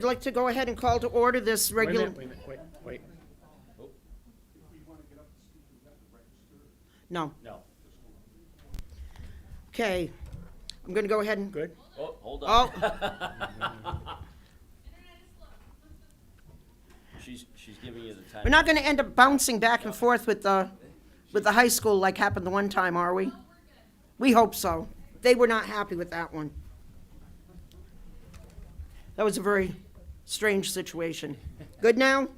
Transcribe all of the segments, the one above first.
I'd like to go ahead and call to order this regular... Wait a minute, wait. No. No. Okay. I'm going to go ahead and... Good. Oh, hold on. Oh, She's giving you the time. we're not going to end up bouncing back and forth with the high school like happened the one time, are we? We hope so. They were not happy with that one. That was a very strange situation. Good now?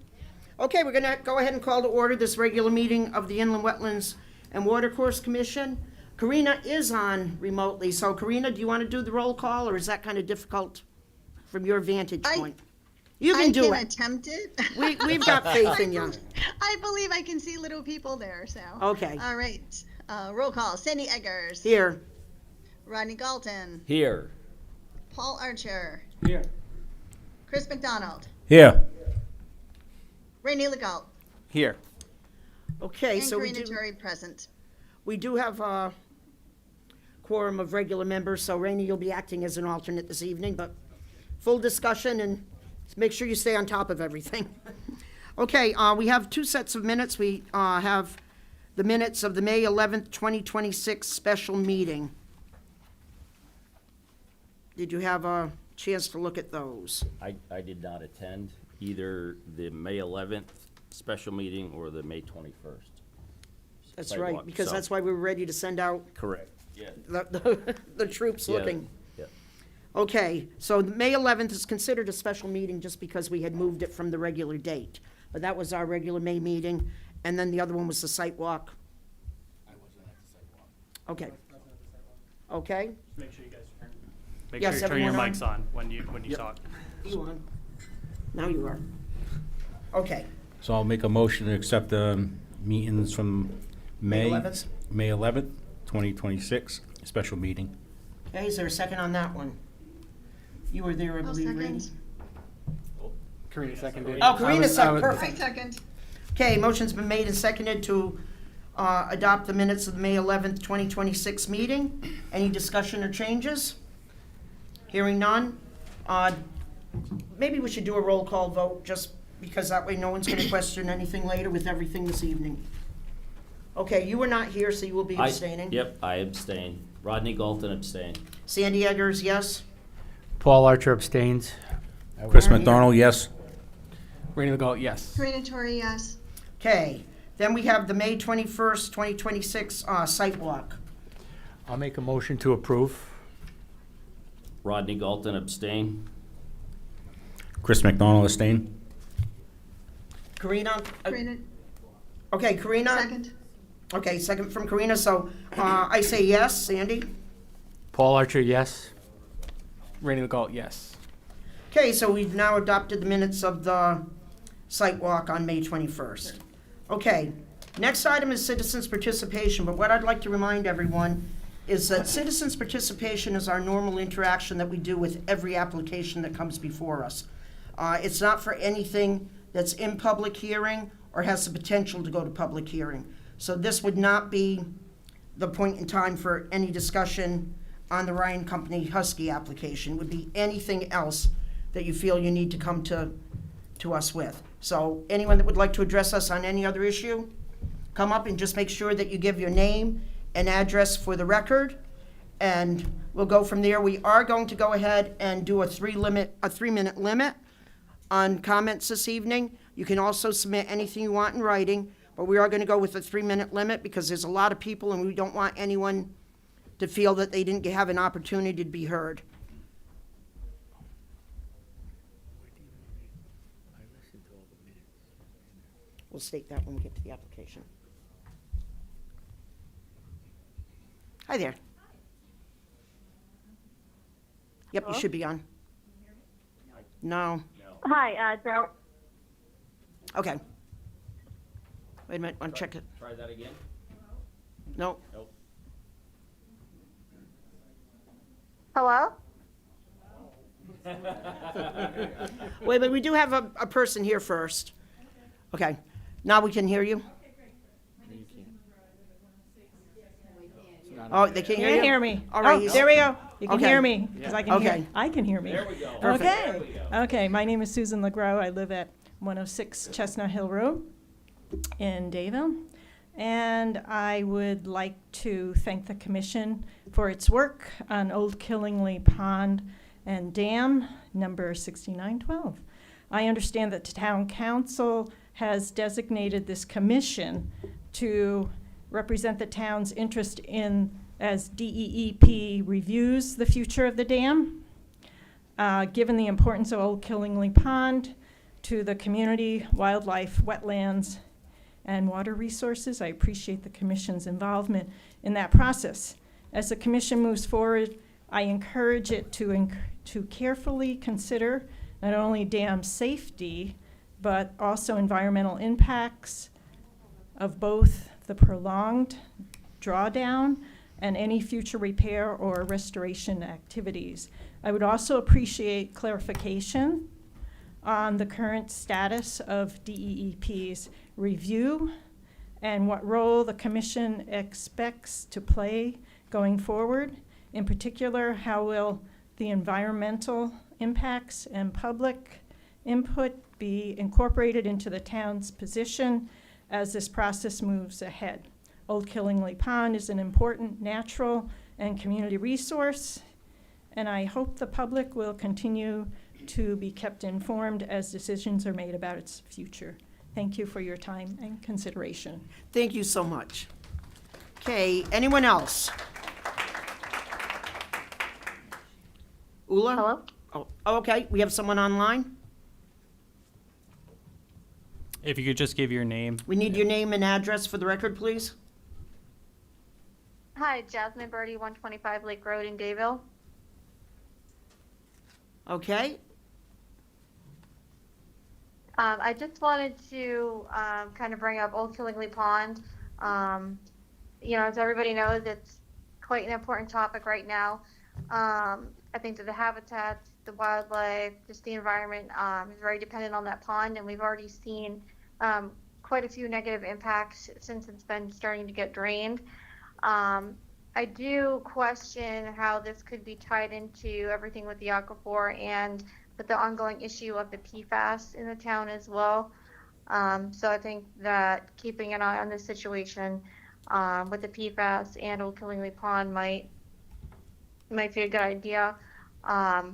Okay, we're going to go ahead and call to order this regular meeting of the Inland Wetlands and Watercourse Commission. Karina is on remotely, so Karina, do you want to do the roll call, or is that kind of difficult from your vantage point? You can do I it. can attempt it. We've got faith in you. I believe I can see little people there, so. Okay. All right. Roll call. Sandy Eggers. Here. Rodney Galton. Here. Paul Archer. Here. Chris McDonald. Here. Rainey Legault. Here. Okay, And so Karina Torrey present. we do have a quorum of regular members, so Rainey, you'll be acting as an alternate this evening, but full discussion and make sure you stay on top of everything. Okay, we have two sets of minutes. We have the minutes of the May 11th, 2026 special meeting. Did you have a chance to look at those? I did not attend either the May 11th special meeting or the May 21st. That's Sidewalk, right, because so- that's why we were ready to send out Correct. Yeah. the troops Yeah, looking. yeah. Okay, so the May 11th is considered a special meeting just because we had moved it from the regular date. But that was our regular May meeting, and then the other one was the site walk. I wasn't at the sidewalk. Okay. Okay, Make sure you guys turn. Make Yes, sure you turn your everyone on? mics on when you talk. you on? Now you are. Okay, So I'll make a motion to accept the meetings from May May 11th? May 11th, 2026, special meeting. Okay, is there a second on that one? You were there, I I'll believe, Randy. second. Karina seconded. Oh, Karina said, I perfect. second. Okay, motion's been made and seconded to adopt the minutes of the May 11th, 2026 meeting. Any discussion or changes? Hearing none. Maybe we should do a roll call vote, just because that way no one's going to question anything later with everything this evening. Okay, you were not here, so you will be abstaining. Yep, I abstain. Rodney Galton abstained. Sandy Eggers, yes? Paul Archer abstains. Chris McDonald, yes. Rainey Legault, yes. Karina Torrey, yes. Okay, then we have the May 21st, 2026 site walk. I'll make a motion to approve. Rodney Galton abstain. Chris McDonald, abstain. Karina? Karina, Okay, Karina? second. Okay, second from Karina, so I say yes. Sandy? Paul Archer, yes. Rainey Legault, yes. Okay, so we've now adopted the minutes of the site walk on May 21st. Okay, next item is citizens' participation, but what I'd like to remind everyone is that citizens' participation is our normal interaction that we do with every application that comes before us. It's not for anything that's in public hearing or has the potential to go to public hearing. So this would not be the point in time for any discussion on the Ryan Company Husky application. It would be anything else that you feel you need to come to us with. So anyone that would like to address us on any other issue, come up and just make sure that you give your name and address for the record, and we'll go from there. We are going to go ahead and do a 3-minute limit on comments this evening. You can also submit anything you want in writing, but we are going to go with a 3-minute limit because there's a lot of people and we don't want anyone to feel that they didn't have an opportunity to be heard. We'll state that when we get to the application. Hi there. Yep, you should be on. No. Hi, Daryl. Okay. Wait a minute, want to check it? Try that again? No. Nope. Hello? Wait, but we do have a person here first. Okay, now we can hear you? Oh, they can't hear you? Can't hear me. All right, Oh, there we go. You can Okay. hear me, because I can Okay. hear, I can hear me. There we go. Okay. Okay, my name is Susan LeGros. I live at 106 Chestnut Hill Road in Dayville. And I would like to thank the commission for its work on Old Killingley Pond and Dam, number 6912. I understand that the town council has designated this commission to represent the town's interest in as DEEP reviews the future of the dam. Given the importance of Old Killingley Pond to the community, wildlife, wetlands, and water resources, I appreciate the commission's involvement in that process. As the commission moves forward, I encourage it to carefully consider not only dam safety, but also environmental impacts of both the prolonged drawdown and any future repair or restoration activities. I would also appreciate clarification on the current status of DEEP's review and what role the commission expects to play going forward. In particular, how will the environmental impacts and public input be incorporated into the town's position as this process moves ahead? Old Killingley Pond is an important natural and community resource, and I hope the public will continue to be kept informed as decisions are made about its future. Thank you for your time and consideration. Thank you so much. Okay, anyone else? Ula? Hello? Oh, okay, we have someone online? If you could just give your name. We need your name and address for the record, please. Hi, Jasmine Birdie, 125 Lake Road in Dayville. Okay, I just wanted to kind of bring up Old Killingley Pond. As everybody knows, it's quite an important topic right now. I think that the habitats, the wildlife, just the environment is very dependent on that pond, and we've already seen quite a few negative impacts since it's been starting to get drained. I do question how this could be tied into everything with the aquifer and with the ongoing issue of the PFAS in the town as well. So I think that keeping an eye on this situation with the PFAS and Old Killingley Pond might be a good idea. I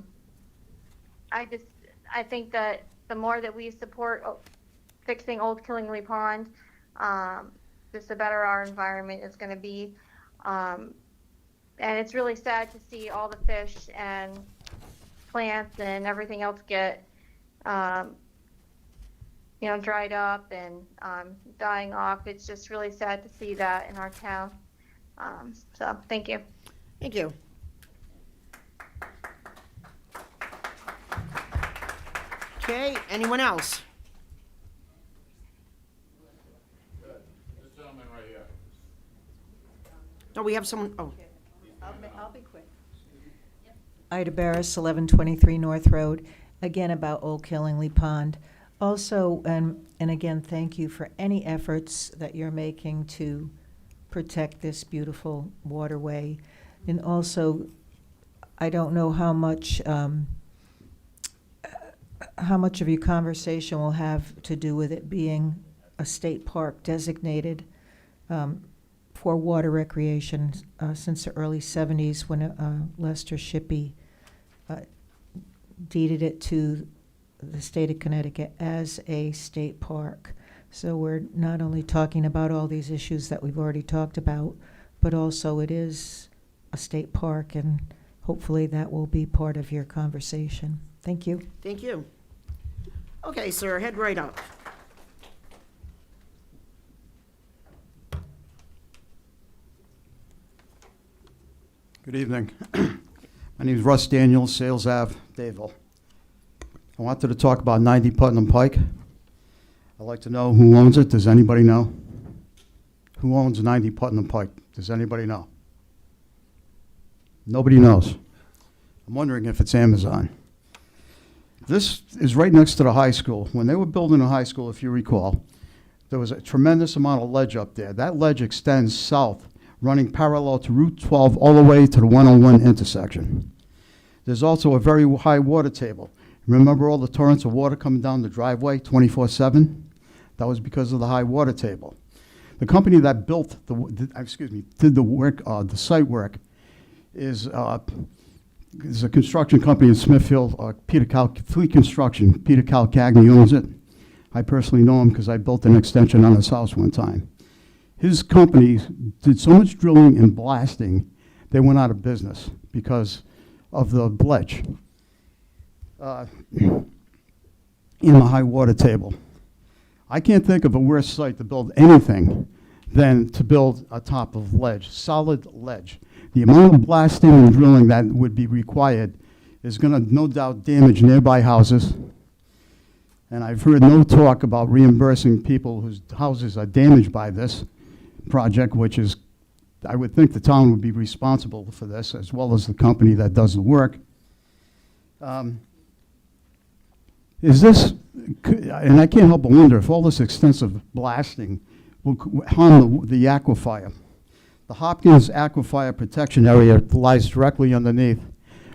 think that the more that we support fixing Old Killingley Pond, just the better our environment is going to be. And it's really sad to see all the fish and plants and everything else get, dried up and dying off. It's just really sad to see that in our town. So thank you. thank you. Okay, anyone else? This gentleman right here. No, we have someone, I'll be quick. Ida Barris, 1123 North Road, again about Old Killingley Pond. Also, and again, thank you for any efforts that you're making to protect this beautiful waterway. And also, I don't know how much of your conversation will have to do with it being a state park designated for water recreation since the early 70s when Lester Shippey deeded it to the state of Connecticut as a state park. So we're not only talking about all these issues that we've already talked about, but also it is a state park, and hopefully that will be part of your conversation. Thank you. thank you. Okay, sir, head right up. Good evening. My name is Russ Daniels, Sales Ave, Dayville. I wanted to talk about 90 Putnam Pike. I'd like to know who owns it. Does anybody know? Who owns 90 Putnam Pike? Does anybody know? Nobody knows. I'm wondering if it's Amazon. This is right next to the high school. When they were building the high school, if you recall, there was a tremendous amount of ledge up there. That ledge extends south running parallel to Route 12 all the way to the 101 intersection. There's also a very high water table. Remember all the torrents of water coming down the driveway 24/7? That was because of the high water table. The company that did the work, the site work, is a construction company in Smithfield, Fleet Construction. Peter Calcagni owns it. I personally know him because I built an extension on his house one time. His company did so much drilling and blasting, they went out of business because of the ledge in the high water table. I can't think of a worse site to build anything than to build a top of ledge, solid ledge. The amount of blasting and drilling that would be required is going to no doubt damage nearby houses. And I've heard no talk about reimbursing people whose houses are damaged by this project, which is, I would think the town would be responsible for this, as well as the company that does the work. Is this, and I can't help but wonder if all this extensive blasting will harm the aquifer. The Hopkins Aquifer Protection Area lies directly underneath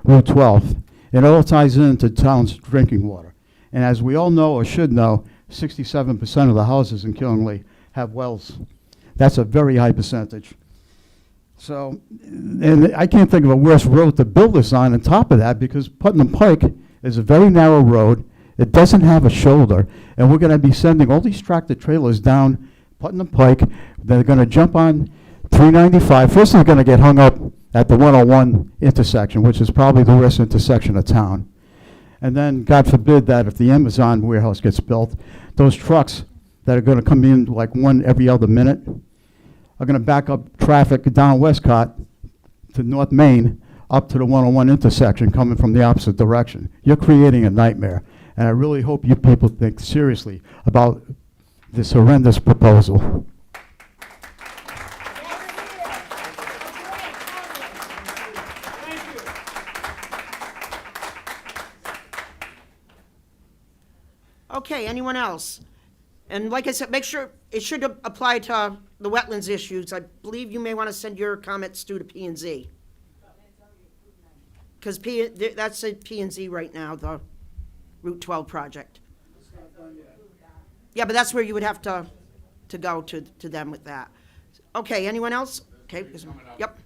Route 12. It all ties into town's drinking water. And as we all know or should know, 67% of the houses in Killingly have wells. That's a very high percentage. So, and I can't think of a worse road to build this on top of that, because Putnam Pike is a very narrow road. It doesn't have a shoulder, and we're going to be sending all these tractor trailers down Putnam Pike. They're going to jump on 395. First, they're going to get hung up at the 101 intersection, which is probably the worst intersection of town. And then, God forbid that if the Amazon warehouse gets built, those trucks that are going to come in like one every other minute are going to back up traffic down Westcott to North Main up to the 101 intersection coming from the opposite direction. You're creating a nightmare. And I really hope you people think seriously about this horrendous proposal. Okay, anyone else? And like I said, make sure, it should apply to the wetlands issues. I believe you may want to send your comments to P&Z. Because that's a P&Z right now, the Route 12 project. Yeah, but that's where you would have to go to them with that. Okay, anyone else? Okay, yep.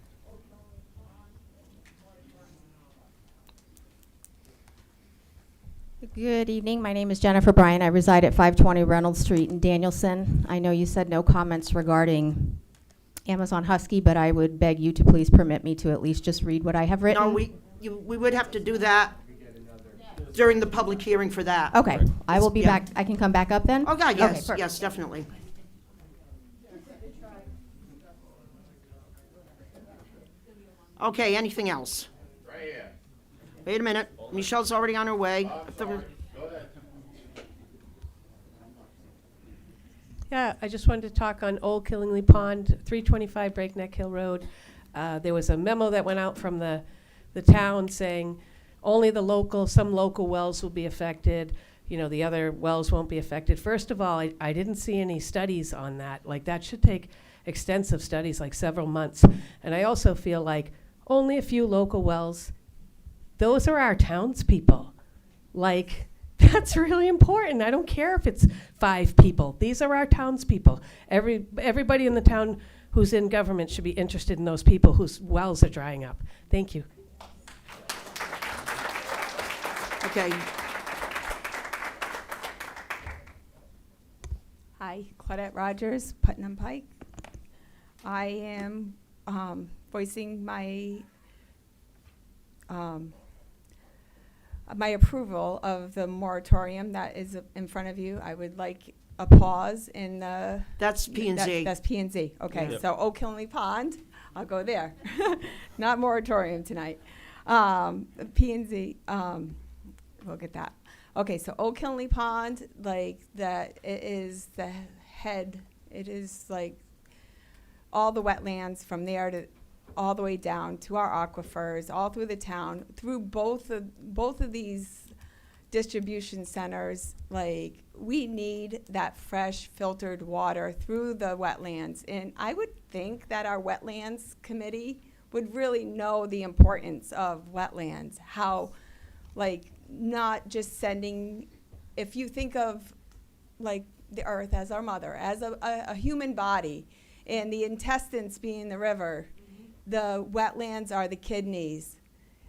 Good evening. My name is Jennifer Bryan. I reside at 520 Reynolds Street in Danielson. I know you said no comments regarding Amazon Husky, but I would beg you to please permit me to at least just read what I have written. No, we would have to do that during the public hearing for that. Okay, I will be Yeah. back. I can come back up then? Oh, God, Okay, yes, perfect. yes, definitely. Okay, anything else? Right here. Wait a minute, Michelle's already on her way. Go ahead. Yeah, I just wanted to talk on Old Killingly Pond, 325 Breakneck Hill Road. There was a memo that went out from the town saying only some local wells will be affected. The other wells won't be affected. First of all, I didn't see any studies on that. Like, that should take extensive studies, like several months. And I also feel like only a few local wells, those are our townspeople. Like, that's really important. I don't care if it's 5 people. These are our townspeople. Everybody in the town who's in government should be interested in those people whose wells are drying up. Thank you. Okay, Hi, Claudette Rogers, Putnam Pike. I am voicing my my approval of the moratorium that is in front of you. I would like a pause in the... that's P&Z. That's P&Z, okay. Yep. So Old Killingly Pond, I'll go there. Not moratorium tonight. P&Z, we'll get that. Okay, so Old Killingly Pond, like, that it is the head, it is like all the wetlands from there to all the way down to our aquifers, all through the town, through both of these distribution centers, like, we need that fresh filtered water through the wetlands. And I would think that our wetlands committee would really know the importance of wetlands, how, like, not just sending, if you think of, like, the earth as our mother, as a human body, and the intestines being the river, the wetlands are the kidneys.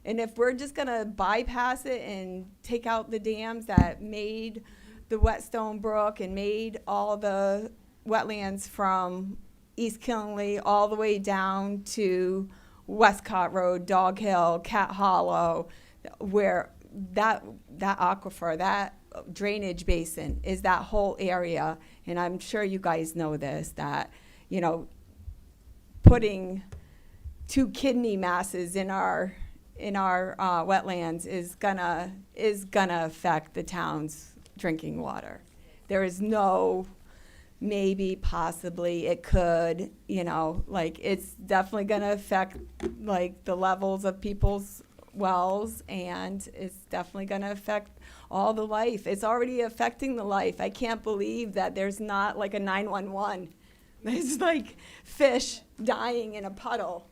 And if we're just gonna bypass it and take out the dams that made the Whetstone Brook and made all the wetlands from East Killingley all the way down to Westcott Road, Dog Hill, Cat Hollow, where that aquifer, that drainage basin is that whole area. And I'm sure you guys know this, that, you know, putting 2 kidney masses in our wetlands is gonna affect the town's drinking water. There is no maybe, possibly, it could, you know, like, it's definitely gonna affect, like, the levels of people's wells, and it's definitely gonna affect all the life. It's already affecting the life. I can't believe that there's not like a 911. There's like fish dying in a puddle.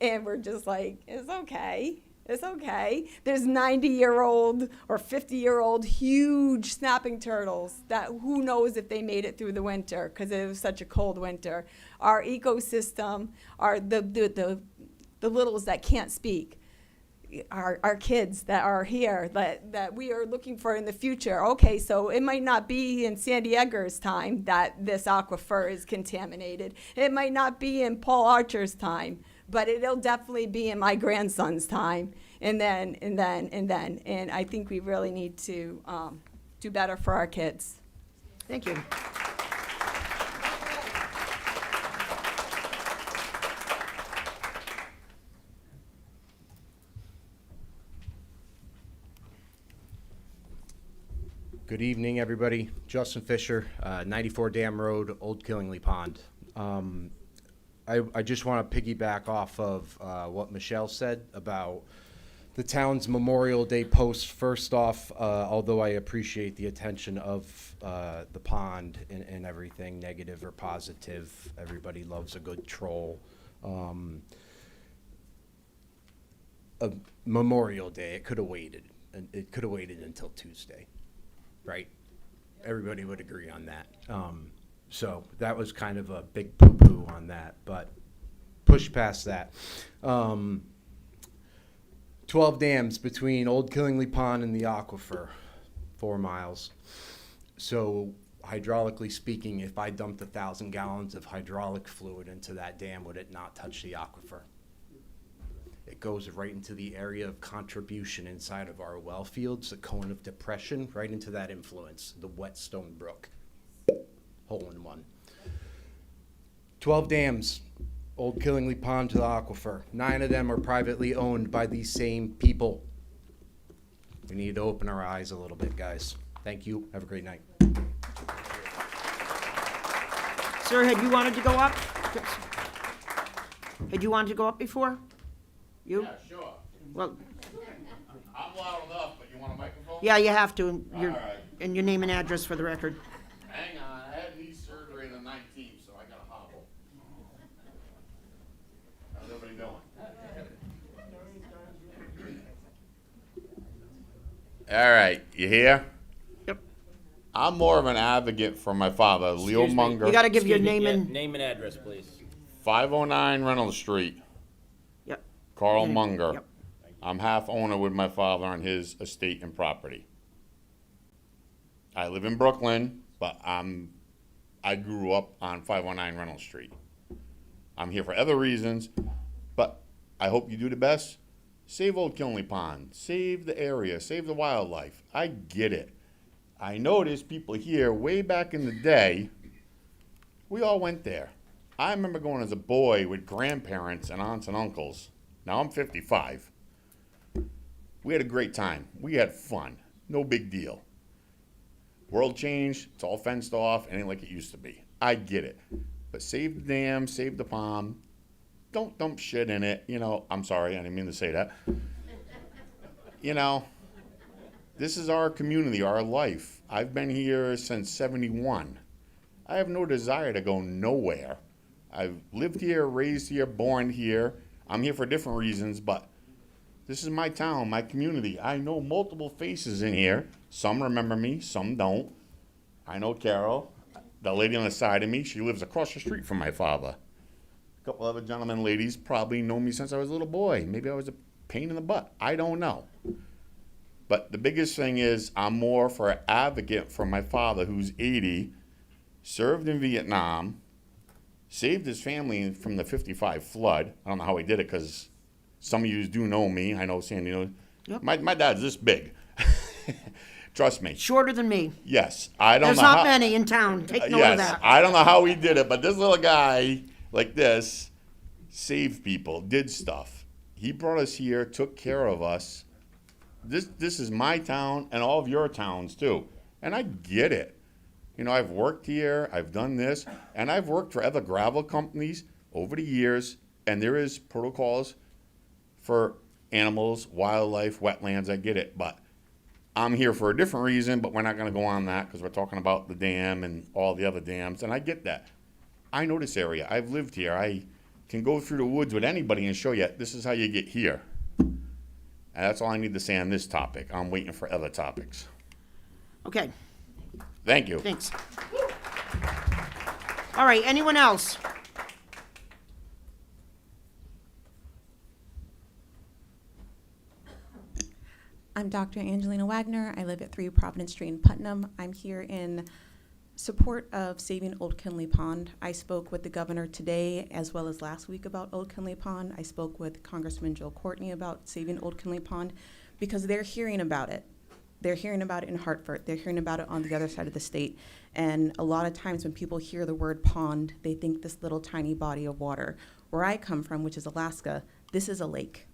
And we're just like, it's okay. It's okay. There's 90-year-old or 50-year-old huge snapping turtles that who knows if they made it through the winter because it was such a cold winter. Our ecosystem are the littles that can't speak. Our kids that are here that we are looking for in the future. Okay, so it might not be in Sandy Egger's time that this aquifer is contaminated. It might not be in Paul Archer's time, but it'll definitely be in my grandson's time, and then. And I think we really need to do better for our kids. Thank you. Good evening, everybody. Justin Fisher, 94 Dam Road, Old Killingley Pond. I just want to piggyback off of what Michelle said about the town's Memorial Day post. First off, although I appreciate the attention of the pond and everything, negative or positive, everybody loves a good troll. A Memorial Day, it could have waited. It could have waited until Tuesday. Right? Everybody would agree on that. So that was kind of a big poo-poo on that, but push past that. 12 dams between Old Killingley Pond and the aquifer, 4 miles. So hydraulically speaking, if I dumped 1,000 gallons of hydraulic fluid into that dam, would it not touch the aquifer? It goes right into the area of contribution inside of our well fields, the cone of depression, right into that influence, the Whetstone Brook. Hole in one. 12 dams, Old Killingley Pond to the aquifer. 9 of them are privately owned by these same people. We need to open our eyes a little bit, guys. Thank you. Have a great night. Sir, had you wanted to go up? Had you wanted to go up before? You? Yeah, sure. Well, I'm loud enough, but you want a microphone? yeah, you have to, and All right. and your name and address for the record. Hang on, I had knee surgery on the 19th, so I got a hobble. How's everybody doing? All right, you here? Yep. I'm more of an advocate for my father, Leo Excuse me. Munger. You gotta give your Excuse me, name yeah, and, name and address, please. 509 Reynolds Street, yep. Carl Okay, Munger. yep. I'm half owner with my father on his estate and property. I live in Brooklyn, but I grew up on 519 Reynolds Street. I'm here for other reasons, but I hope you do the best. Save Old Killingley Pond. Save the area. Save the wildlife. I get it. I know there's people here way back in the day. We all went there. I remember going as a boy with grandparents and aunts and uncles. Now I'm 55. We had a great time. We had fun. No big deal. World changed. It's all fenced off. It ain't like it used to be. I get it. But save the dam, save the pond. Don't dump shit in it. You know, I'm sorry. I didn't mean to say that. You know, This is our community, our life. I've been here since 71. I have no desire to go nowhere. I've lived here, raised here, born here. I'm here for different reasons, but this is my town, my community. I know multiple faces in here. Some remember me, some don't. I know Carol, the lady on the side of me. She lives across the street from my father. A couple other gentlemen, ladies, probably know me since I was a little boy. Maybe I was a pain in the butt. I don't know. But the biggest thing is I'm more for an advocate for my father, who's 80, served in Vietnam, saved his family from the 55 flood. I don't know how he did it, because some of you do know me. I know Sandy knows. Yep. My dad's this big. Trust me. Shorter than me. Yes. I don't There's know not how, many in town. Take note yes, of that. I don't know how he did it, but this little guy like this saved people, did stuff. He brought us here, took care of us. This is my town and all of your towns too. And I get it. You know, I've worked here, I've done this, and I've worked for other gravel companies over the years, and there is protocols for animals, wildlife, wetlands, I get it, but I'm here for a different reason, but we're not gonna go on that because we're talking about the dam and all the other dams, and I get that. I know this area, I've lived here, I can go through the woods with anybody and show you, this is how you get here. And that's all I need to say on this topic. I'm waiting for other topics. Okay, Thank you. thanks. All right, anyone else? I'm Dr. Angelina Wagner. I live at 3 Providence Street in Putnam. I'm here in support of saving Old Kinley Pond. I spoke with the governor today as well as last week about Old Kinley Pond. I spoke with Congressman Joe Courtney about saving Old Kinley Pond because they're hearing about it. They're hearing about it in Hartford. They're hearing about it on the other side of the state. And a lot of times when people hear the word pond, they think this little tiny body of water. Where I come from, which is Alaska, this is a lake.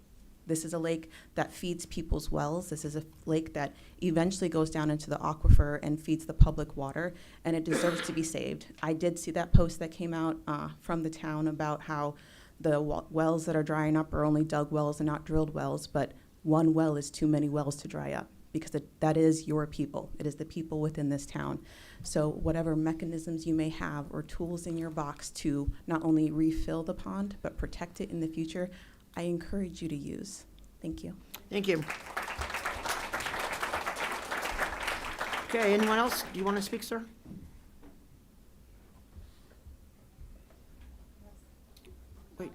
This is a lake that feeds people's wells. This is a lake that eventually goes down into the aquifer and feeds the public water, and it deserves to be saved. I did see that post that came out from the town about how the wells that are drying up are only dug wells and not drilled wells, but one well is too many wells to dry up because that is your people. It is the people within this town. So whatever mechanisms you may have or tools in your box to not only refill the pond, but protect it in the future, I encourage you to use. Thank you. Thank you. Okay, anyone else? Do you want to speak, sir? Wait.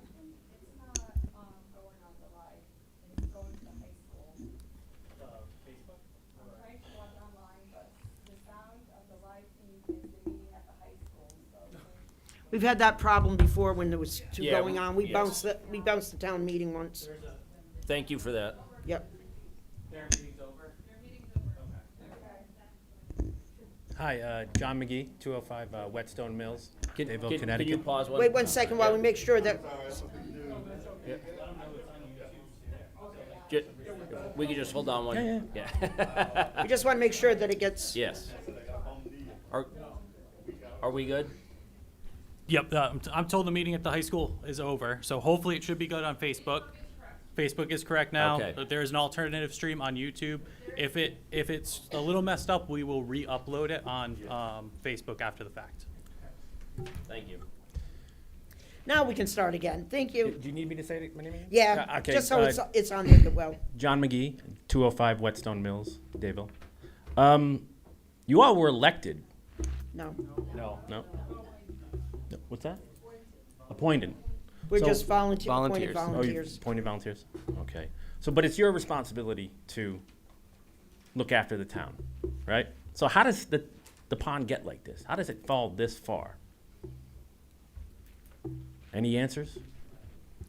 We've had that problem before when there was two Yeah, going on. We yes. bounced the town meeting once. Thank you for that. Yep. Hi, John McGee, 205 Whetstone Mills, Dayville, Can you Connecticut. pause one? Wait 1 second while we make sure that, We could just hold on one. Yeah. we just want to make sure that it gets, Yes. Are we good? Yep, I'm told the meeting at the high school is over, so hopefully it should be good on Facebook. Facebook is correct now. Okay. But there is an alternative stream on YouTube. If it's a little messed up, we will re-upload it on Facebook after the fact. Thank you. now we can start again. Thank you. Do you need me to say my name again? Yeah, Okay, just so it's on there well. John McGee, 205 Whetstone Mills, Dayville. You all were elected. No, No. No? What's that? Appointed. we're So- just appointed Oh, you volunteers. appointed volunteers? Okay. So, but it's your responsibility to look after the town, right? So how does the pond get like this? How does it fall this far? Any answers?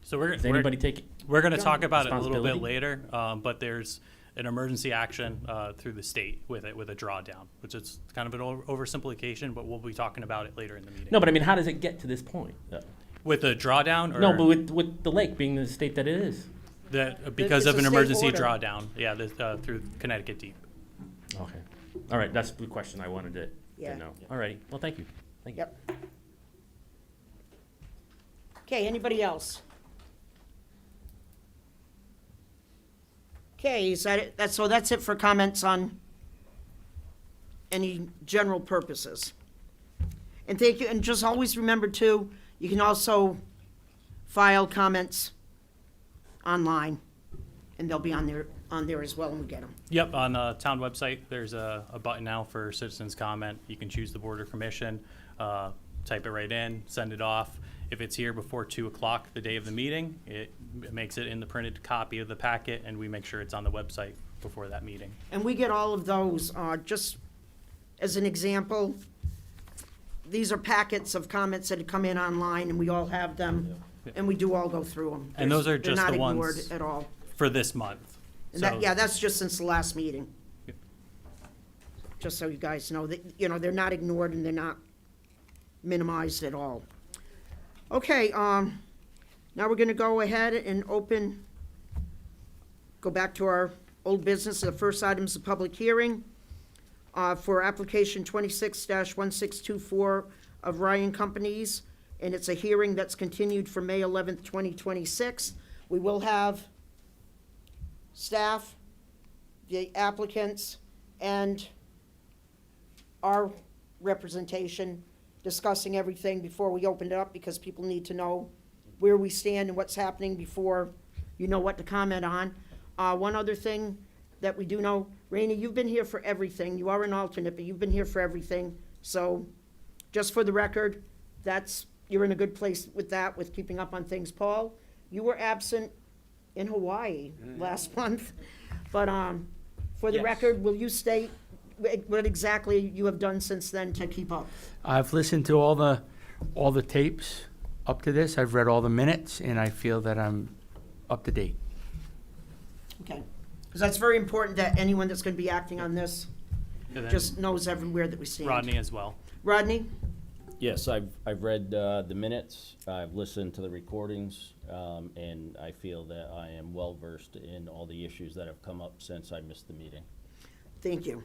So we're Does anybody take we're going to talk about it a little bit responsibility? later, but there's an emergency action through the state with a drawdown, which is kind of an oversimplification, but we'll be talking about it later in the meeting. No, but I mean, how does it get to this point? With the drawdown, or No, but with the lake being the state that it is. because It's of a an state emergency order. drawdown, yeah, through Connecticut Deep. Okay. All right, that's the question I wanted to Yeah. know. All righty. Well, thank you. Thank you. Yep. Okay, anybody else? Okay, is that it? So that's it for comments on any general purposes. And thank you, and just always remember too, you can also file comments online, and they'll be on there as well when we get them. Yep, on the town website, there's a button now for citizens comment. You can choose the board or commission, type it right in, send it off. If it's here before 2 o'clock the day of the meeting, it makes it in the printed copy of the packet, and we make sure it's on the website before that meeting. And we get all of those, just as an example, these are packets of comments that have come in online, and we all have them, and we do all go through them. And those are They're just not the ignored ones at all. for this month. And that, So- yeah, that's just since the last meeting. Yep. Just so you guys know that, they're not ignored and they're not minimized at all. Okay, now we're gonna go ahead and go back to our old business. The first item is a public hearing for application 26-1624 of Ryan Companies, and it's a hearing that's continued for May 11th, 2026. We will have staff, the applicants, and our representation discussing everything before we open it up, because people need to know where we stand and what's happening before you know what to comment on. One other thing that we do know, Rainey, you've been here for everything. You are an alternate, but you've been here for everything. So just for the record, you're in a good place with that, with keeping up on things. Paul, you were absent in Hawaii last month, but for the Yes. record, will you state what exactly you have done since then to keep up? I've listened to all the tapes up to this. I've read all the minutes, and I feel that I'm up to date. Okay, because that's very important that anyone that's going to be acting on this And then just knows everywhere that we stand. Rodney as well. Rodney? Yes, I've read the minutes, I've listened to the recordings, and I feel that I am well-versed in all the issues that have come up since I missed the meeting. Thank you.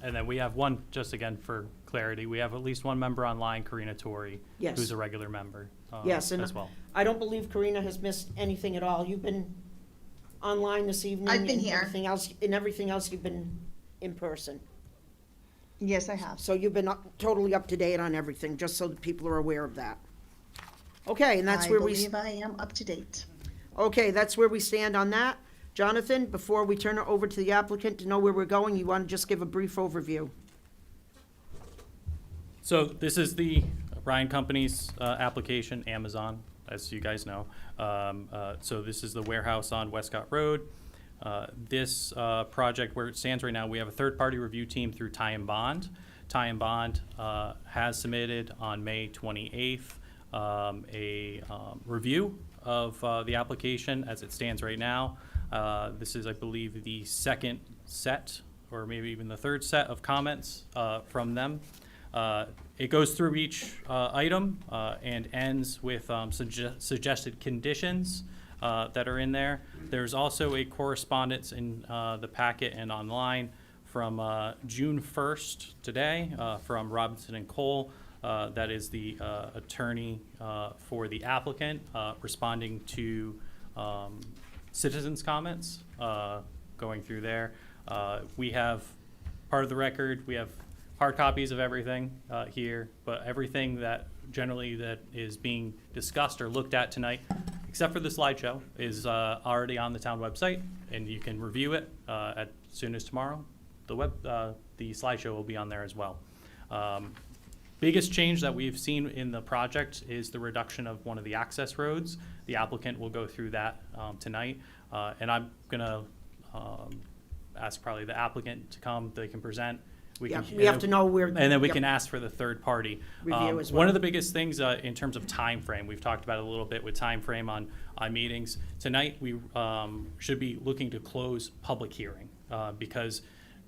And then we have one, just again for clarity, we have at least one member online, Karina Tori, Yes. who's a regular member Yes, and as well. I don't believe Karina has missed anything at all. You've been online this evening. I've been and here. Everything else you've been in person. Yes, I have. So you've been totally up to date on everything, just so that people are aware of that. Okay, and that's where I believe I am up to date. Okay, that's where we stand on that. Jonathan, before we turn it over to the applicant to know where we're going, you want to just give a brief overview? So this is the Ryan Company's application, Amazon, as you guys know. So this is the warehouse on Westcott Road. This project, where it stands right now, we have a third-party review team through Ty and Bond. Ty and Bond has submitted on May 28th a review of the application as it stands right now. This is, I believe, the second set, or maybe even the third set of comments from them. It goes through each item and ends with suggested conditions that are in there. There's also a correspondence in the packet and online from June 1st today from Robinson and Cole. That is the attorney for the applicant responding to citizens' comments going through there. We have part of the record, we have hard copies of everything here, but everything that generally that is being discussed or looked at tonight, except for the slideshow, is already on the town website, and you can review it as soon as tomorrow. The slideshow will be on there as well. Biggest change that we've seen in the project is the reduction of one of the access roads. The applicant will go through that tonight, and I'm gonna ask probably the applicant to come, they can present. We have to know where. And then we yep. can ask for the third party. Review as One well. of the biggest things in terms of time frame, we've talked about it a little bit with time frame on meetings. Tonight, we should be looking to close public hearing because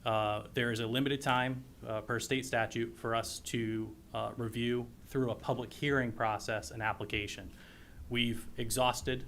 there is a limited time per state statute for us to review through a public hearing process an application. We've exhausted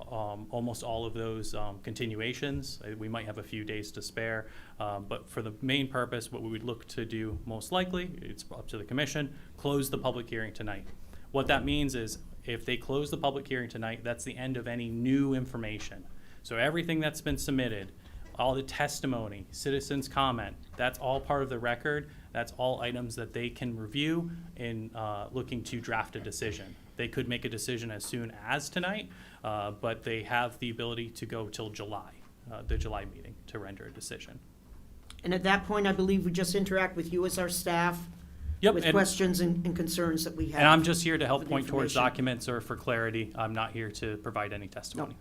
almost all of those continuations. We might have a few days to spare, but for the main purpose, what we would look to do most likely, it's up to the commission, close the public hearing tonight. What that means is if they close the public hearing tonight, that's the end of any new information. So everything that's been submitted, all the testimony, citizens' comment, that's all part of the record. That's all items that they can review in looking to draft a decision. They could make a decision as soon as tonight, but they have the ability to go till July, the July meeting, to render a decision. And at that point, I believe we just interact with you as our staff Yep, with and- questions and concerns that we have. And I'm just here to help with point towards information. documents or for clarity. I'm not here to provide any testimony.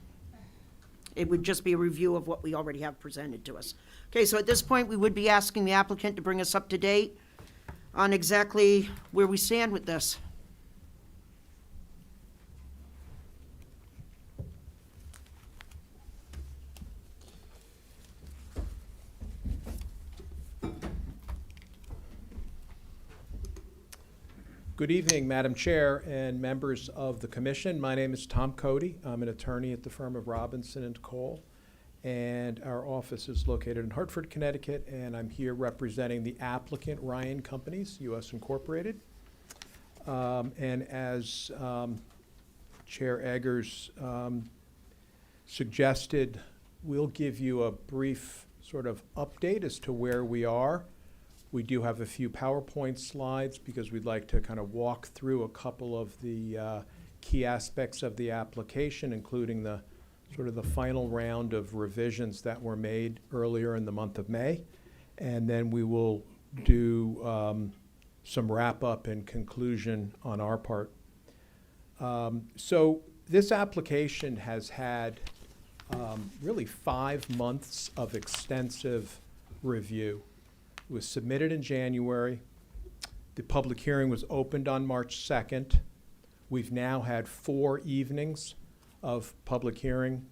It would just be a review of what we already have presented to us. Okay, so at this point, we would be asking the applicant to bring us up to date on exactly where we stand with this. Good evening, Madam Chair and members of the commission. My name is Tom Cody. I'm an attorney at the firm of Robinson and Cole, and our office is located in Hartford, Connecticut, and I'm here representing the applicant Ryan Companies, U.S. Incorporated. And as Chair Eggers suggested, we'll give you a brief sort of update as to where we are. We do have a few PowerPoint slides because we'd like to kind of walk through a couple of the key aspects of the application, including the sort of the final round of revisions that were made earlier in the month of May. And then we will do some wrap-up and conclusion on our part. So this application has had really 5 months of extensive review. It was submitted in January. The public hearing was opened on March 2nd. We've now had 4 evenings of public hearing,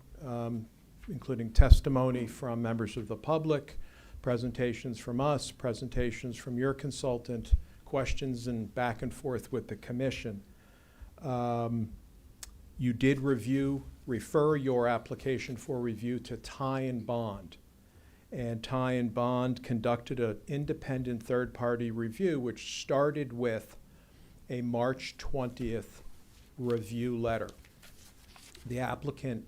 including testimony from members of the public, presentations from us, presentations from your consultant, questions and back and forth with the commission. You did refer your application for review to Ty and Bond. And Ty and Bond conducted an independent third-party review, which started with a March 20th review letter. The applicant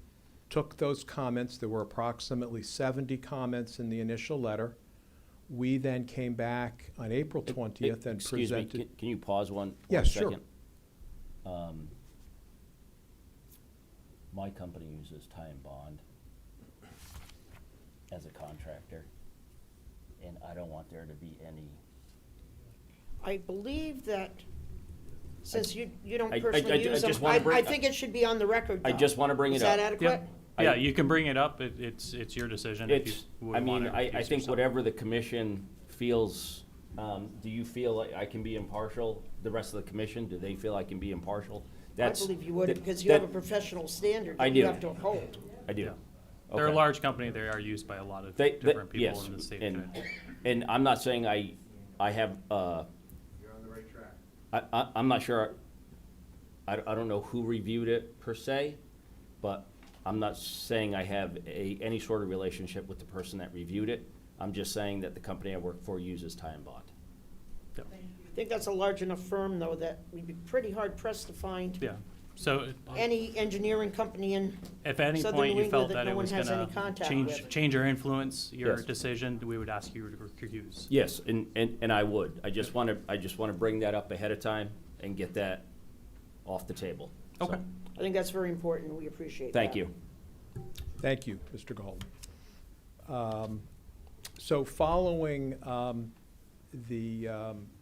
took those comments. There were approximately 70 comments in the initial letter. We then came back on April 20th and Excuse me, presented. can you pause one Yeah, sure. second? My company uses Ty and Bond as a contractor, and I don't want there to be any. I believe that, since you don't I personally use just them, wanna bring- I think it should be on the record, I though. just want to bring it Is up. that adequate? Yeah, you can bring it up. It's your decision if you It's, would I mean, want to I recuse think yourself. whatever the commission feels, do you feel like I can be impartial? The rest of the commission, do they feel I can be impartial? I believe you would, because you have a professional standard I that you do. have to uphold. I do. Yeah. They're a Okay. large company. They are used by a lot of They- different people yes, in the state. and, of Connecticut. and I'm not saying I have, You're on the right track. I'm not sure, I don't know who reviewed it per se, but I'm not saying I have any sort of relationship with the person that reviewed it. I'm just saying that the company I work for uses Ty and Bond. I think that's a large enough firm, though, that we'd be pretty hard pressed to find Yeah. So any engineering company in if at any Southern point New you felt England that that no it one was has any going to contact change with. change or influence your Yes. decision, we would ask you to recuse. Yes, and I would. I just want to bring that up ahead of time and get that off the table. So, Okay. I think that's very important, we appreciate that. thank you. Thank you, Mr. Gall. So following the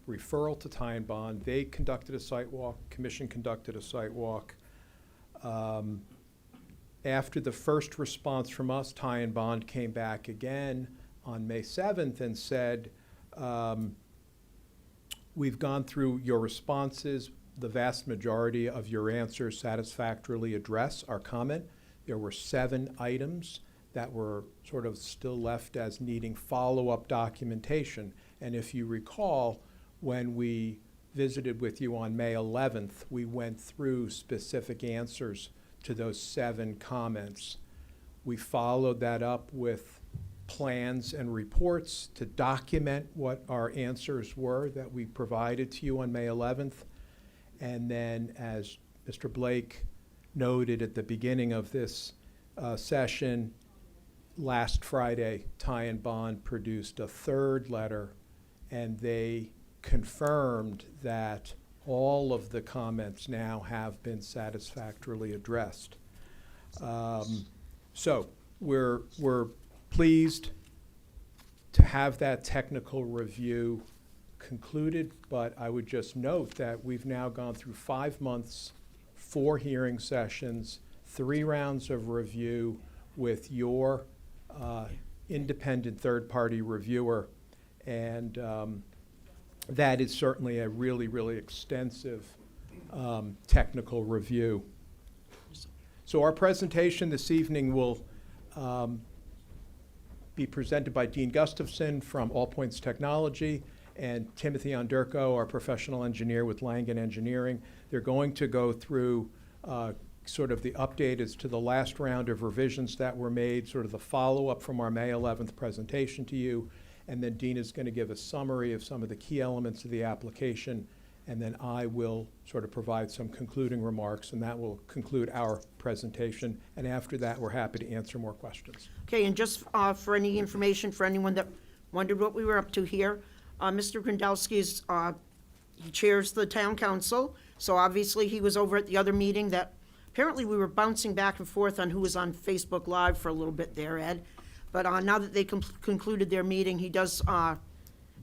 referral to Ty and Bond, they conducted a site walk, commission conducted a site walk. After the first response from us, Ty and Bond came back again on May 7th and said, we've gone through your responses. The vast majority of your answers satisfactorily address our comment. There were 7 items that were sort of still left as needing follow-up documentation. And if you recall, when we visited with you on May 11th, we went through specific answers to those 7 comments. We followed that up with plans and reports to document what our answers were that we provided to you on May 11th. And then, as Mr. Blake noted at the beginning of this session last Friday, Ty and Bond produced a third letter, and they confirmed that all of the comments now have been satisfactorily addressed. So we're pleased to have that technical review concluded, but I would just note that we've now gone through 5 months, 4 hearing sessions, 3 rounds of review with your independent third-party reviewer, and that is certainly a really, really extensive technical review. So our presentation this evening will be presented by Dean Gustafson from All Points Technology and Timothy Onderko, our professional engineer with Langen Engineering. They're going to go through sort of the update as to the last round of revisions that were made, sort of the follow-up from our May 11th presentation to you, and then Dean is going to give a summary of some of the key elements of the application, and then I will sort of provide some concluding remarks, and that will conclude our presentation. And after that, we're happy to answer more questions. Okay, and just for any information for anyone that wondered what we were up to here, Mr. Grindowski's, he chairs the town council, so obviously he was over at the other meeting that apparently we were bouncing back and forth on who was on Facebook Live for a little bit there, Ed. But now that they concluded their meeting, he does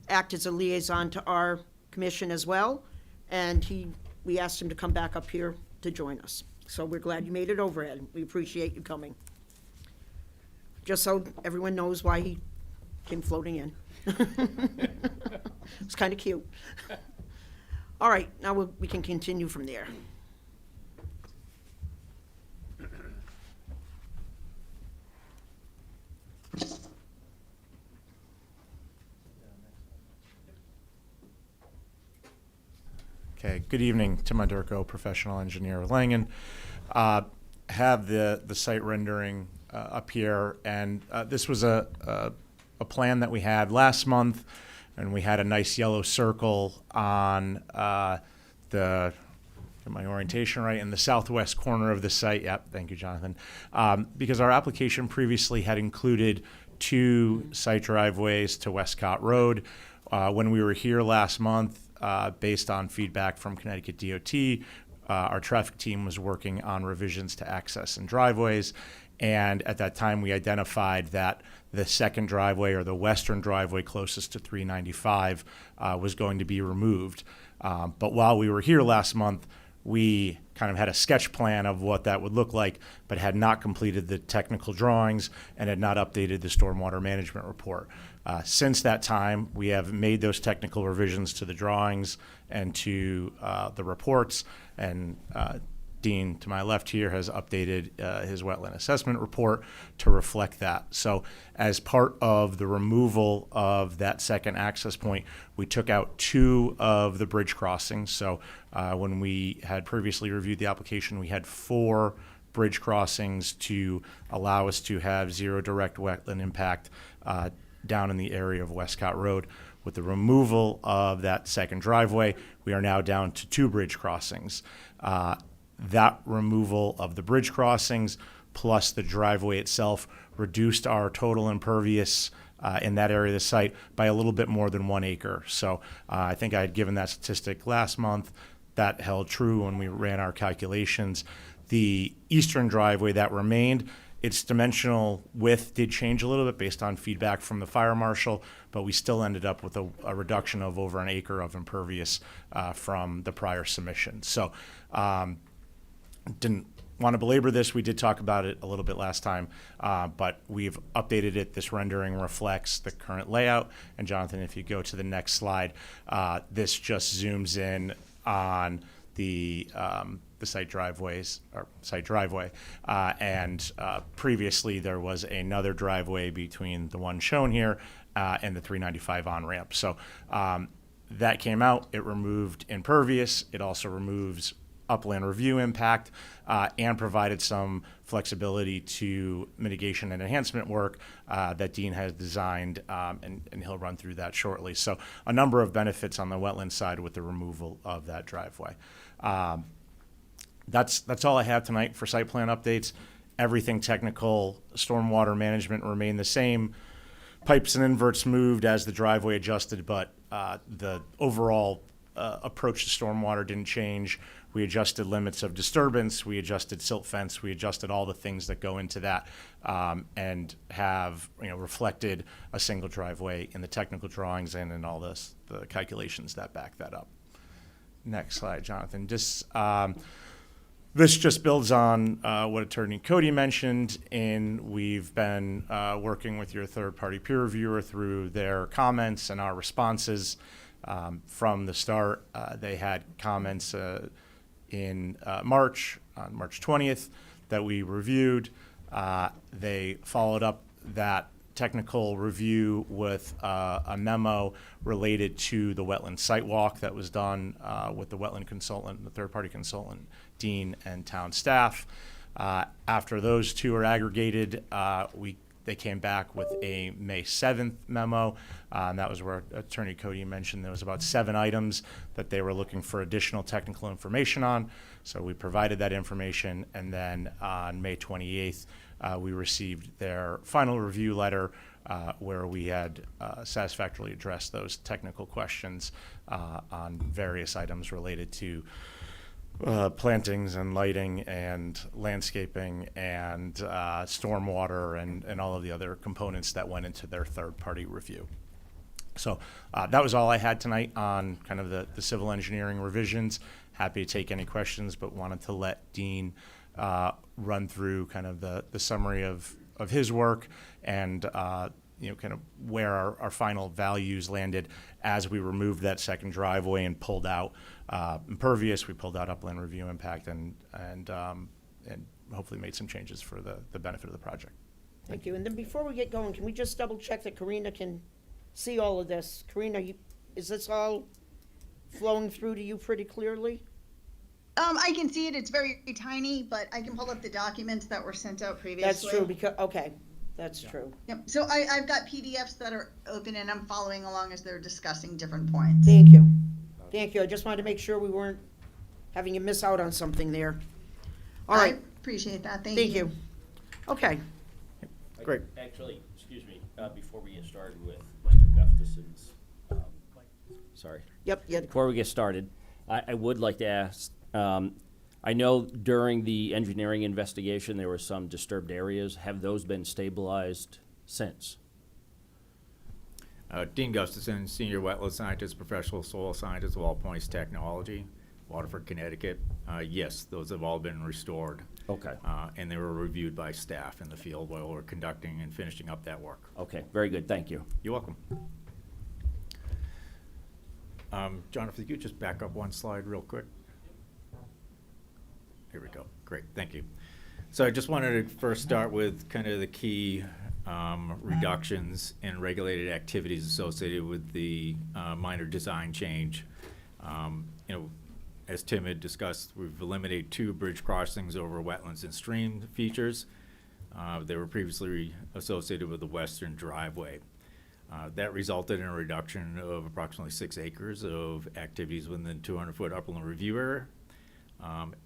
act as a liaison to our commission as well, and we asked him to come back up here to join us. So we're glad you made it over, Ed. We appreciate you coming. Just so everyone knows why he came floating in. It's kind of cute. All right, now we can continue from there. Okay, good evening. Tim Onderko, professional engineer with Langen. Have the site rendering up here, and this was a plan that we had last month, and we had a nice yellow circle on get my orientation right, in the southwest corner of the site. Yep, thank you, Jonathan. Because our application previously had included 2 site driveways to Westcott Road. When we were here last month, based on feedback from Connecticut DOT, our traffic team was working on revisions to access and driveways. And at that time, we identified that the second driveway, or the western driveway closest to 395, was going to be removed. But while we were here last month, we kind of had a sketch plan of what that would look like, but had not completed the technical drawings and had not updated the stormwater management report. Since that time, we have made those technical revisions to the drawings and to the reports, and Dean, to my left here, has updated his wetland assessment report to reflect that. So as part of the removal of that second access point, we took out 2 of the bridge crossings. So when we had previously reviewed the application, we had 4 bridge crossings to allow us to have 0 direct wetland impact down in the area of Westcott Road. With the removal of that second driveway, we are now down to 2 bridge crossings. That removal of the bridge crossings plus the driveway itself reduced our total impervious in that area of the site by a little bit more than 1 acre. So I think I had given that statistic last month. That held true when we ran our calculations. The eastern driveway that remained, its dimensional width did change a little bit based on feedback from the fire marshal, but we still ended up with a reduction of over 1 acre of impervious from the prior submission. So didn't want to belabor this. We did talk about it a little bit last time, but we've updated it. This rendering reflects the current layout. And Jonathan, if you go to the next slide, this just zooms in on the site driveways, or site driveway. And previously there was another driveway between the one shown here and the 395 on-ramp. So that came out. It removed impervious. It also removes upland review impact, and provided some flexibility to mitigation and enhancement work that Dean has designed, and he'll run through that shortly. So a number of benefits on the wetland side with the removal of that driveway. That's all I have tonight for site plan updates. everything technical, stormwater management remained the same. Pipes and inverts moved as the driveway adjusted, but the overall approach to stormwater didn't change. We adjusted limits of disturbance, we adjusted silt fence, we adjusted all the things that go into that, and have reflected a single driveway in the technical drawings and in all the calculations that back that up. Next slide, Jonathan. This just builds on what Attorney Cody mentioned, and we've been working with your third-party peer reviewer through their comments and our responses from the start. They had comments in March, on March 20th, that we reviewed. They followed up that technical review with a memo related to the wetland site walk that was done with the wetland consultant, the third-party consultant, Dean, and town staff. After those two are aggregated, they came back with a May 7th memo, and that was where Attorney Cody mentioned there was about 7 items that they were looking for additional technical information on. So we provided that information, and then on May 28th, we received their final review letter where we had satisfactorily addressed those technical questions on various items related to plantings and lighting and landscaping and stormwater and all of the other components that went into their third-party review. So that was all I had tonight on kind of the civil engineering revisions. Happy to take any questions, but wanted to let Dean run through kind of the summary of his work and kind of where our final values landed as we removed that second driveway and pulled out impervious. We pulled out upland review impact and hopefully made some changes for the benefit of the project. Thank you. And then before we get going, can we just double check that Karina can see all of this? Karina, is this all flowing through to you pretty clearly? I can see it. It's very tiny, but I can pull up the documents that were sent out previously. That's true, because, okay, that's true. Yep. So I've got PDFs that are open and I'm following along as they're discussing different points. Thank you. Thank you. I just wanted to make sure we weren't having you miss out on something there. All right. I appreciate that. Thank Thank you. Okay. Great. Actually, excuse me, before we get started with Mr. Gustafson's, sorry. Yep. Yeah. Before we get started, I would like to ask, I know during the engineering investigation, there were some disturbed areas. Have those been stabilized since? Dean Gustafson, Senior Wetland Scientist, Professional Soil Scientist of All Points Technology, Waterford, Connecticut. Yes, those have all been restored. Okay. And they were reviewed by staff in the field while we're conducting and finishing up that work. Okay, very good, thank you. You're welcome. John, if you could just back up one slide real quick. Here we go. Great, thank you. So I just wanted to first start with kind of the key reductions in regulated activities associated with the minor design change. As Tim had discussed, we've eliminated 2 bridge crossings over wetlands and stream features. They were previously associated with the western driveway. That resulted in a reduction of approximately 6 acres of activities within the 200-foot upland review area.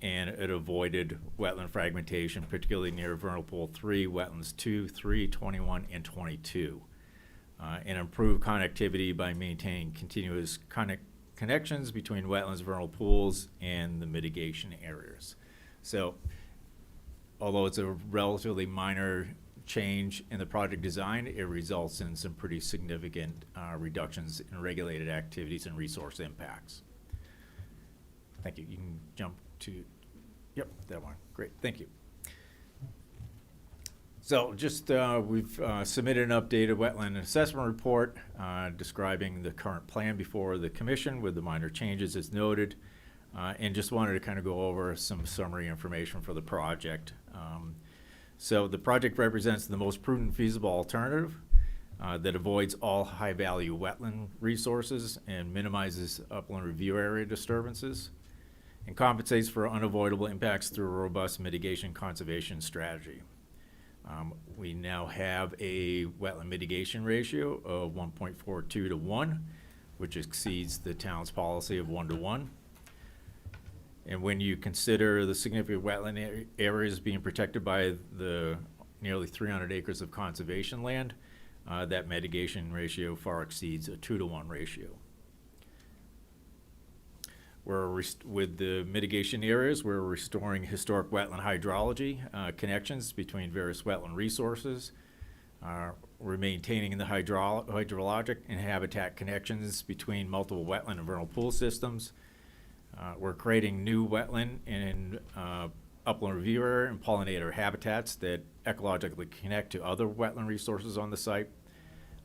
And it avoided wetland fragmentation, particularly near vernal pool 3, wetlands 2, 3, 21, and 22. And improved connectivity by maintaining continuous connections between wetlands, vernal pools, and the mitigation areas. So, although it's a relatively minor change in the project design, it results in some pretty significant reductions in regulated activities and resource impacts. Thank you. You can jump to, yep, that one. Great, thank you. So just, we've submitted an updated wetland assessment report describing the current plan before the commission with the minor changes as noted, and just wanted to kind of go over some summary information for the project. So the project represents the most prudent feasible alternative that avoids all high-value wetland resources and minimizes upland review area disturbances, and compensates for unavoidable impacts through a robust mitigation conservation strategy. We now have a wetland mitigation ratio of 1.42 to 1, which exceeds the town's policy of 1 to 1. And when you consider the significant wetland areas being protected by the nearly 300 acres of conservation land, that mitigation ratio far exceeds a 2-to-1 ratio. With the mitigation areas, we're restoring historic wetland hydrology connections between various wetland resources. We're maintaining the hydrologic and habitat connections between multiple wetland and vernal pool systems. We're creating new wetland and upland review area and pollinator habitats that ecologically connect to other wetland resources on the site.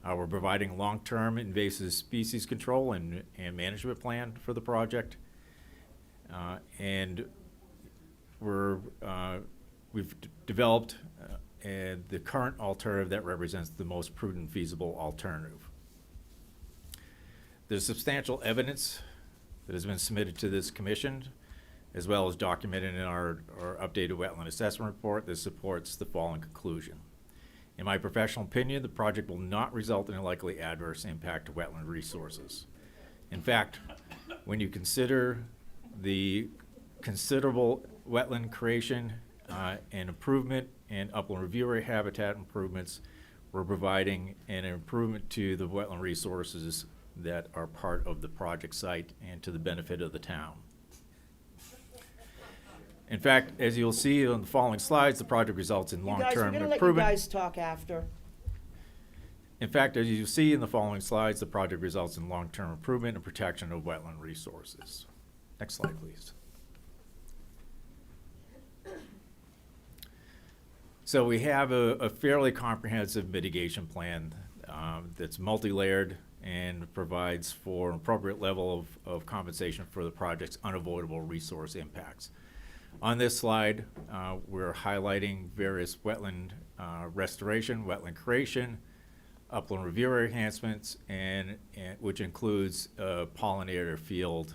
We're providing long-term invasive species control and management plan for the project. And we've developed the current alternative that represents the most prudent feasible alternative. There's substantial evidence that has been submitted to this commission, as well as documented in our updated wetland assessment report that supports the following conclusion. In my professional opinion, the project will not result in a likely adverse impact to wetland resources. In fact, when you consider the considerable wetland creation and improvement and upland review area habitat improvements, we're providing an improvement to the wetland resources that are part of the project site and to the benefit of the town. In fact, as you'll see on the following slides, the project results in You guys, we're long-term gonna let you improvement. guys talk after. In fact, as you see in the following slides, the project results in long-term improvement and protection of wetland resources. Next slide, please. So we have a fairly comprehensive mitigation plan that's multi-layered and provides for an appropriate level of compensation for the project's unavoidable resource impacts. On this slide, we're highlighting various wetland restoration, wetland creation, upland review area enhancements, and which includes a pollinator field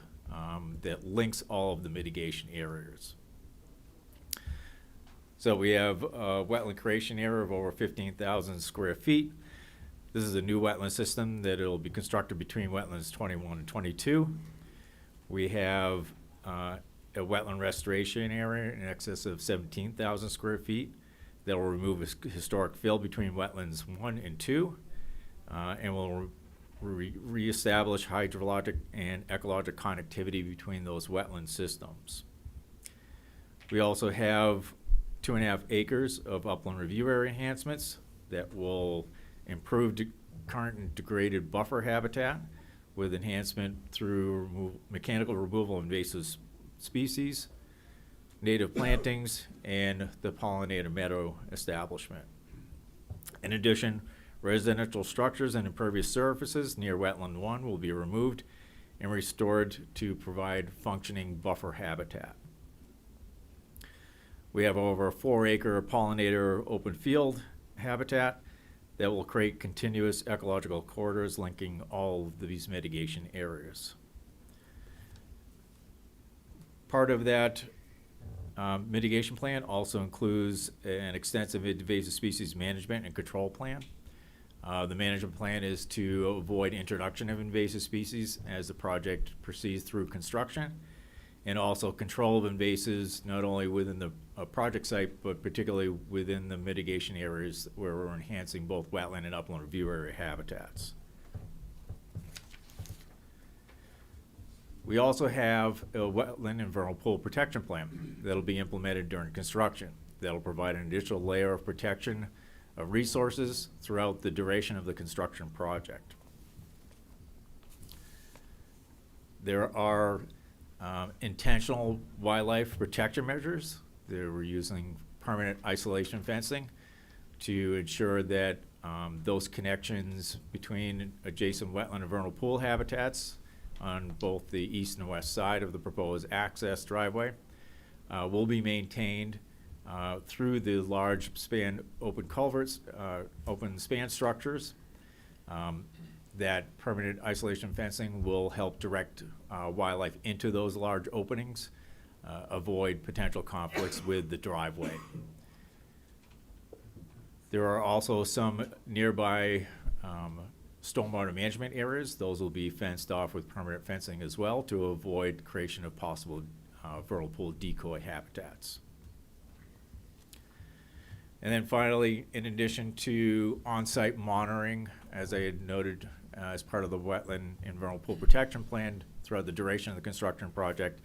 that links all of the mitigation areas. So we have a wetland creation area of over 15,000 square feet. This is a new wetland system that will be constructed between wetlands 21 and 22. We have a wetland restoration area in excess of 17,000 square feet that will remove a historic fill between wetlands 1 and 2 and will reestablish hydrologic and ecologic connectivity between those wetland systems. We also have 2.5 acres of upland review area enhancements that will improve current and degraded buffer habitat with enhancement through mechanical removal of invasive species, native plantings, and the pollinator meadow establishment. In addition, residential structures and impervious surfaces near wetland 1 will be removed and restored to provide functioning buffer habitat. We have over a 4-acre pollinator open field habitat that will create continuous ecological corridors linking all of these mitigation areas. Part of that mitigation plan also includes an extensive invasive species management and control plan. The management plan is to avoid introduction of invasive species as the project proceeds through construction, and also control of invasives not only within the project site, but particularly within the mitigation areas where we're enhancing both wetland and upland review area habitats. We also have a wetland and vernal pool protection plan that'll be implemented during construction. That'll provide an additional layer of protection of resources throughout the duration of the construction project. There are intentional wildlife protection measures. We're using permanent isolation fencing to ensure that those connections between adjacent wetland and vernal pool habitats on both the east and west side of the proposed access driveway will be maintained through the large span open culverts, open span structures. That permanent isolation fencing will help direct wildlife into those large openings, avoid potential conflicts with the driveway. There are also some nearby stormwater management areas. Those will be fenced off with permanent fencing as well to avoid creation of possible vernal pool decoy habitats. And then finally, in addition to on-site monitoring, as I had noted as part of the wetland and vernal pool protection plan throughout the duration of the construction project,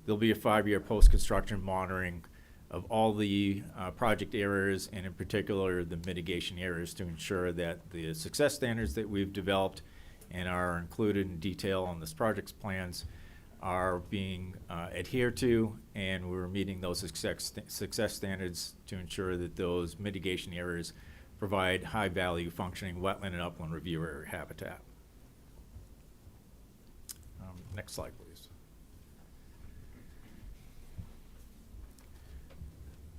there'll be a 5-year post-construction monitoring of all the project areas, and in particular the mitigation areas, to ensure that the success standards that we've developed and are included in detail on this project's plans are being adhered to, and we're meeting those success standards to ensure that those mitigation areas provide high-value functioning wetland and upland review area habitat. Next slide, please.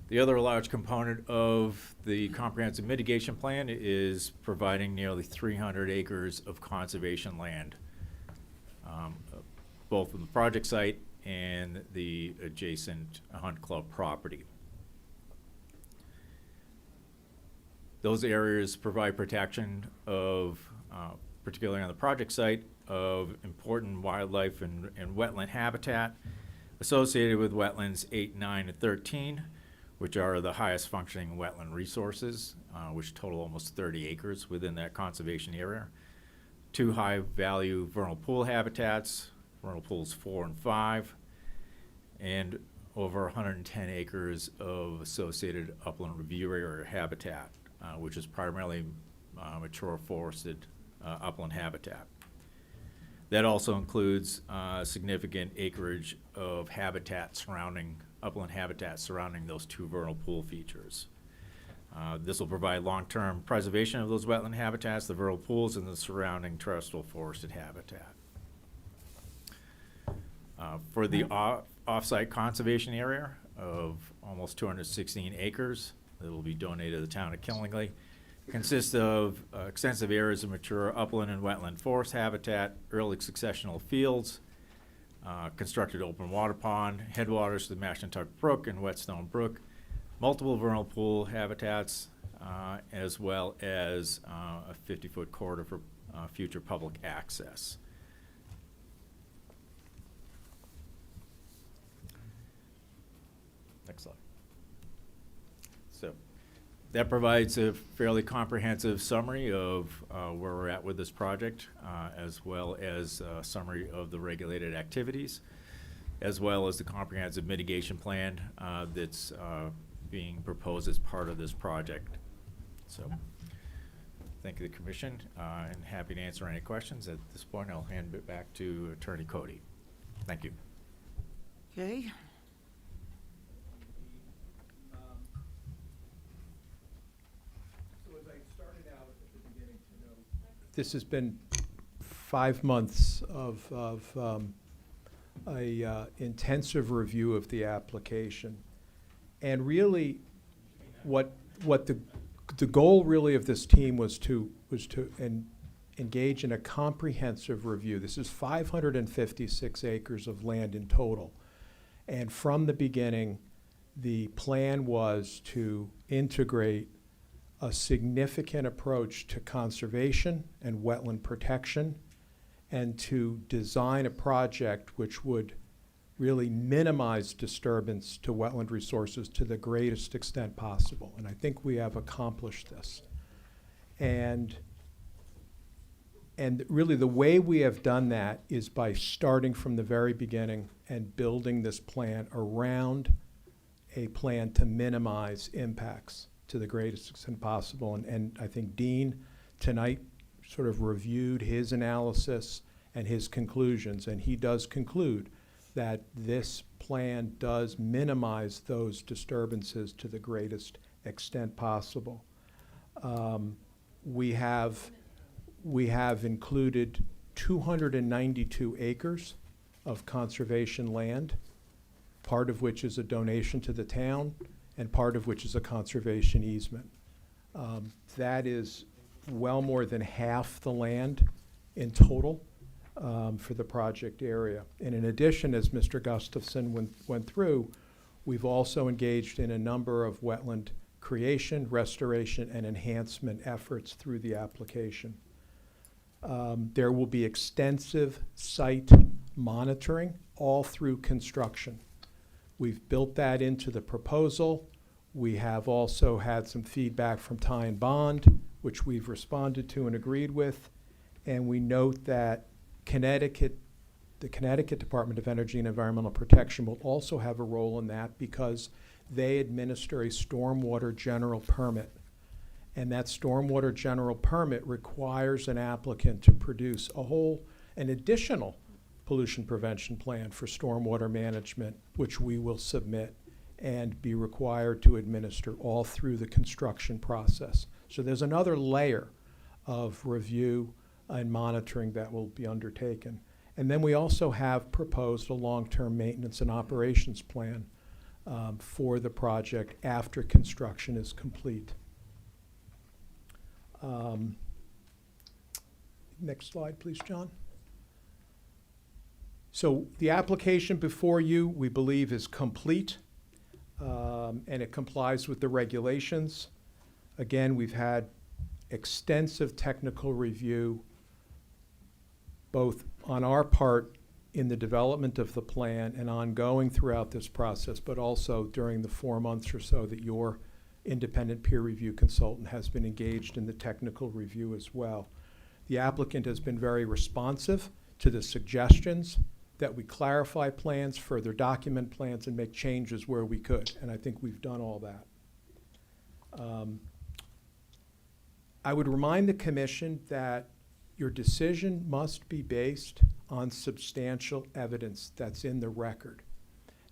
The other large component of the comprehensive mitigation plan is providing nearly 300 acres of conservation land, both from the project site and the adjacent Hunt Club property. Those areas provide protection of, particularly on the project site, of important wildlife and wetland habitat associated with wetlands 8, 9, and 13, which are the highest functioning wetland resources, which total almost 30 acres within that conservation area. 2 high-value vernal pool habitats, vernal pools 4 and 5, and over 110 acres of associated upland review area habitat, which is primarily mature forested upland habitat. That also includes significant acreage of habitat surrounding, upland habitat surrounding those 2 vernal pool features. This will provide long-term preservation of those wetland habitats, the vernal pools, and the surrounding terrestrial forested habitat. For the off-site conservation area of almost 216 acres that will be donated to the town of Killingly, consists of extensive areas of mature upland and wetland forest habitat, early successional fields, constructed open water pond, headwaters to the Mashantuck Brook and Whetstone Brook, multiple vernal pool habitats, as well as a 50-foot corridor for future public access. Next slide. So that provides a fairly comprehensive summary of where we're at with this project, as well as a summary of the regulated activities, as well as the comprehensive mitigation plan that's being proposed as part of this project. So thank you, the commission, and happy to answer any questions. At this point, I'll hand it back to Attorney Cody. Thank you. Okay. This has been 5 months of a intensive review of the application. And really, what the goal really of this team was to engage in a comprehensive review. This is 556 acres of land in total. And from the beginning, the plan was to integrate a significant approach to conservation and wetland protection, and to design a project which would really minimize disturbance to wetland resources to the greatest extent possible. And I think we have accomplished this. And really the way we have done that is by starting from the very beginning and building this plan around a plan to minimize impacts to the greatest extent possible. And I think Dean tonight sort of reviewed his analysis and his conclusions, and he does conclude that this plan does minimize those disturbances to the greatest extent possible. We have included 292 acres of conservation land, part of which is a donation to the town, and part of which is a conservation easement. That is well more than half the land in total for the project area. And in addition, as Mr. Gustafson went through, we've also engaged in a number of wetland creation, restoration, and enhancement efforts through the application. There will be extensive site monitoring all through construction. We've built that into the proposal. We have also had some feedback from Ty and Bond, which we've responded to and agreed with. And we note that the Connecticut Department of Energy and Environmental Protection will also have a role in that because they administer a stormwater general permit. And that stormwater general permit requires an applicant to produce an additional pollution prevention plan for stormwater management, which we will submit and be required to administer all through the construction process. So there's another layer of review and monitoring that will be undertaken. And then we also have proposed a long-term maintenance and operations plan for the project after construction is complete. Next slide, please, John. So the application before you, we believe, is complete, and it complies with the regulations. Again, we've had extensive technical review, both on our part in the development of the plan and ongoing throughout this process, but also during the 4 months or so that your independent peer review consultant has been engaged in the technical review as well. The applicant has been very responsive to the suggestions that we clarify plans, further document plans, and make changes where we could, and I think we've done all that. I would remind the commission that your decision must be based on substantial evidence that's in the record.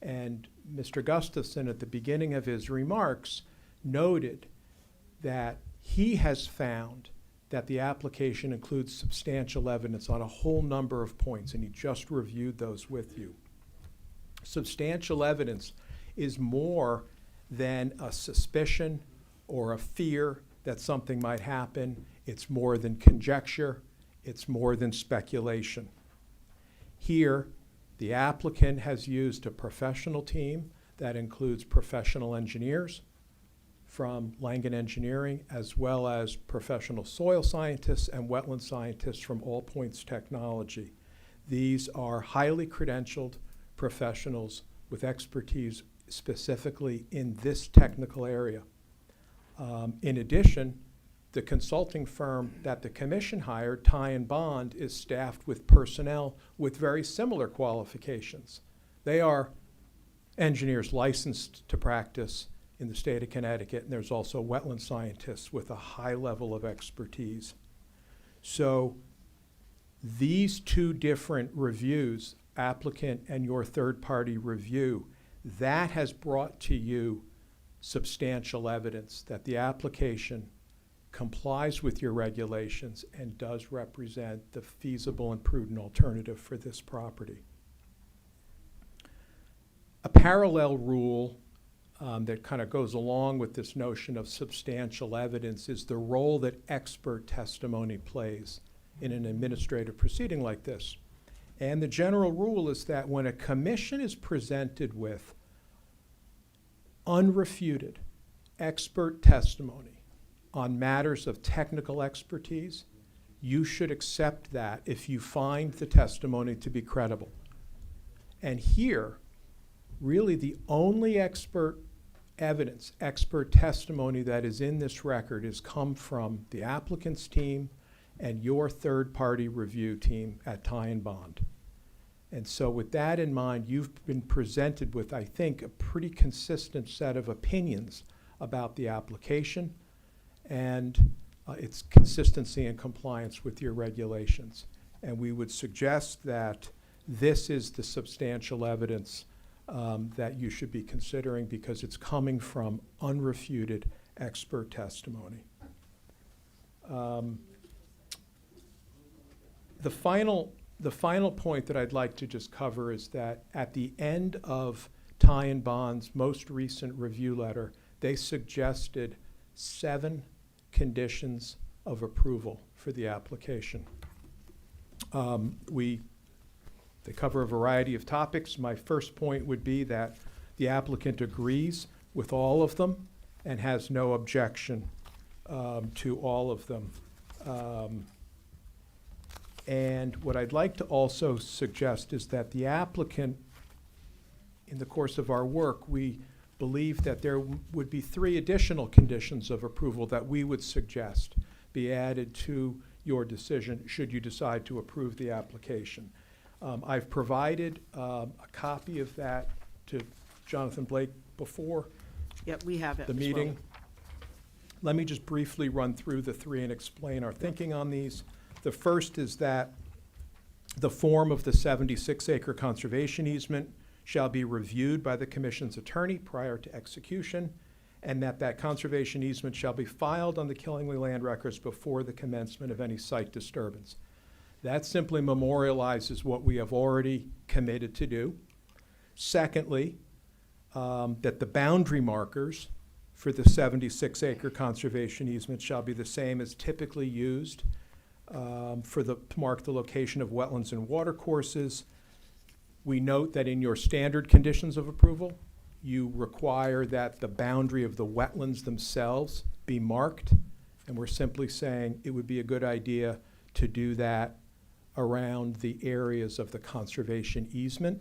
And Mr. Gustafson, at the beginning of his remarks, noted that he has found that the application includes substantial evidence on a whole number of points, and he just reviewed those with you. Substantial evidence is more than a suspicion or a fear that something might happen. It's more than conjecture. It's more than speculation. Here, the applicant has used a professional team that includes professional engineers from Langen Engineering, as well as professional soil scientists and wetland scientists from All Points Technology. These are highly credentialed professionals with expertise specifically in this technical area. In addition, the consulting firm that the commission hired, Ty and Bond, is staffed with personnel with very similar qualifications. They are engineers licensed to practice in the state of Connecticut, and there's also wetland scientists with a high level of expertise. So these two different reviews, applicant and your third-party review, that has brought to you substantial evidence that the application complies with your regulations and does represent the feasible and prudent alternative for this property. A parallel rule that kind of goes along with this notion of substantial evidence is the role that expert testimony plays in an administrative proceeding like this. And the general rule is that when a commission is presented with unrefuted expert testimony on matters of technical expertise, you should accept that if you find the testimony to be credible. And here, really the only expert evidence, expert testimony that is in this record has come from the applicant's team and your third-party review team at Ty and Bond. And so with that in mind, you've been presented with, I think, a pretty consistent set of opinions about the application and its consistency and compliance with your regulations. And we would suggest that this is the substantial evidence that you should be considering because it's coming from unrefuted expert testimony. The final point that I'd like to just cover is that at the end of Ty and Bond's most recent review letter, they suggested 7 conditions of approval for the application. They cover a variety of topics. My first point would be that the applicant agrees with all of them and has no objection to all of them. And what I'd like to also suggest is that the applicant in the course of our work, we believe that there would be 3 additional conditions of approval that we would suggest be added to your decision should you decide to approve the application. I've provided a copy of that to Jonathan Blake before Yep, we have it the as well. meeting. Let me just briefly run through the 3 and explain our thinking on these. The first is that the form of the 76-acre conservation easement shall be reviewed by the commission's attorney prior to execution, and that conservation easement shall be filed on the Killingly land records before the commencement of any site disturbance. That simply memorializes what we have already committed to do. Secondly, that the boundary markers for the 76-acre conservation easement shall be the same as typically used to mark the location of wetlands and watercourses. We note that in your standard conditions of approval, you require that the boundary of the wetlands themselves be marked, and we're simply saying it would be a good idea to do that around the areas of the conservation easement.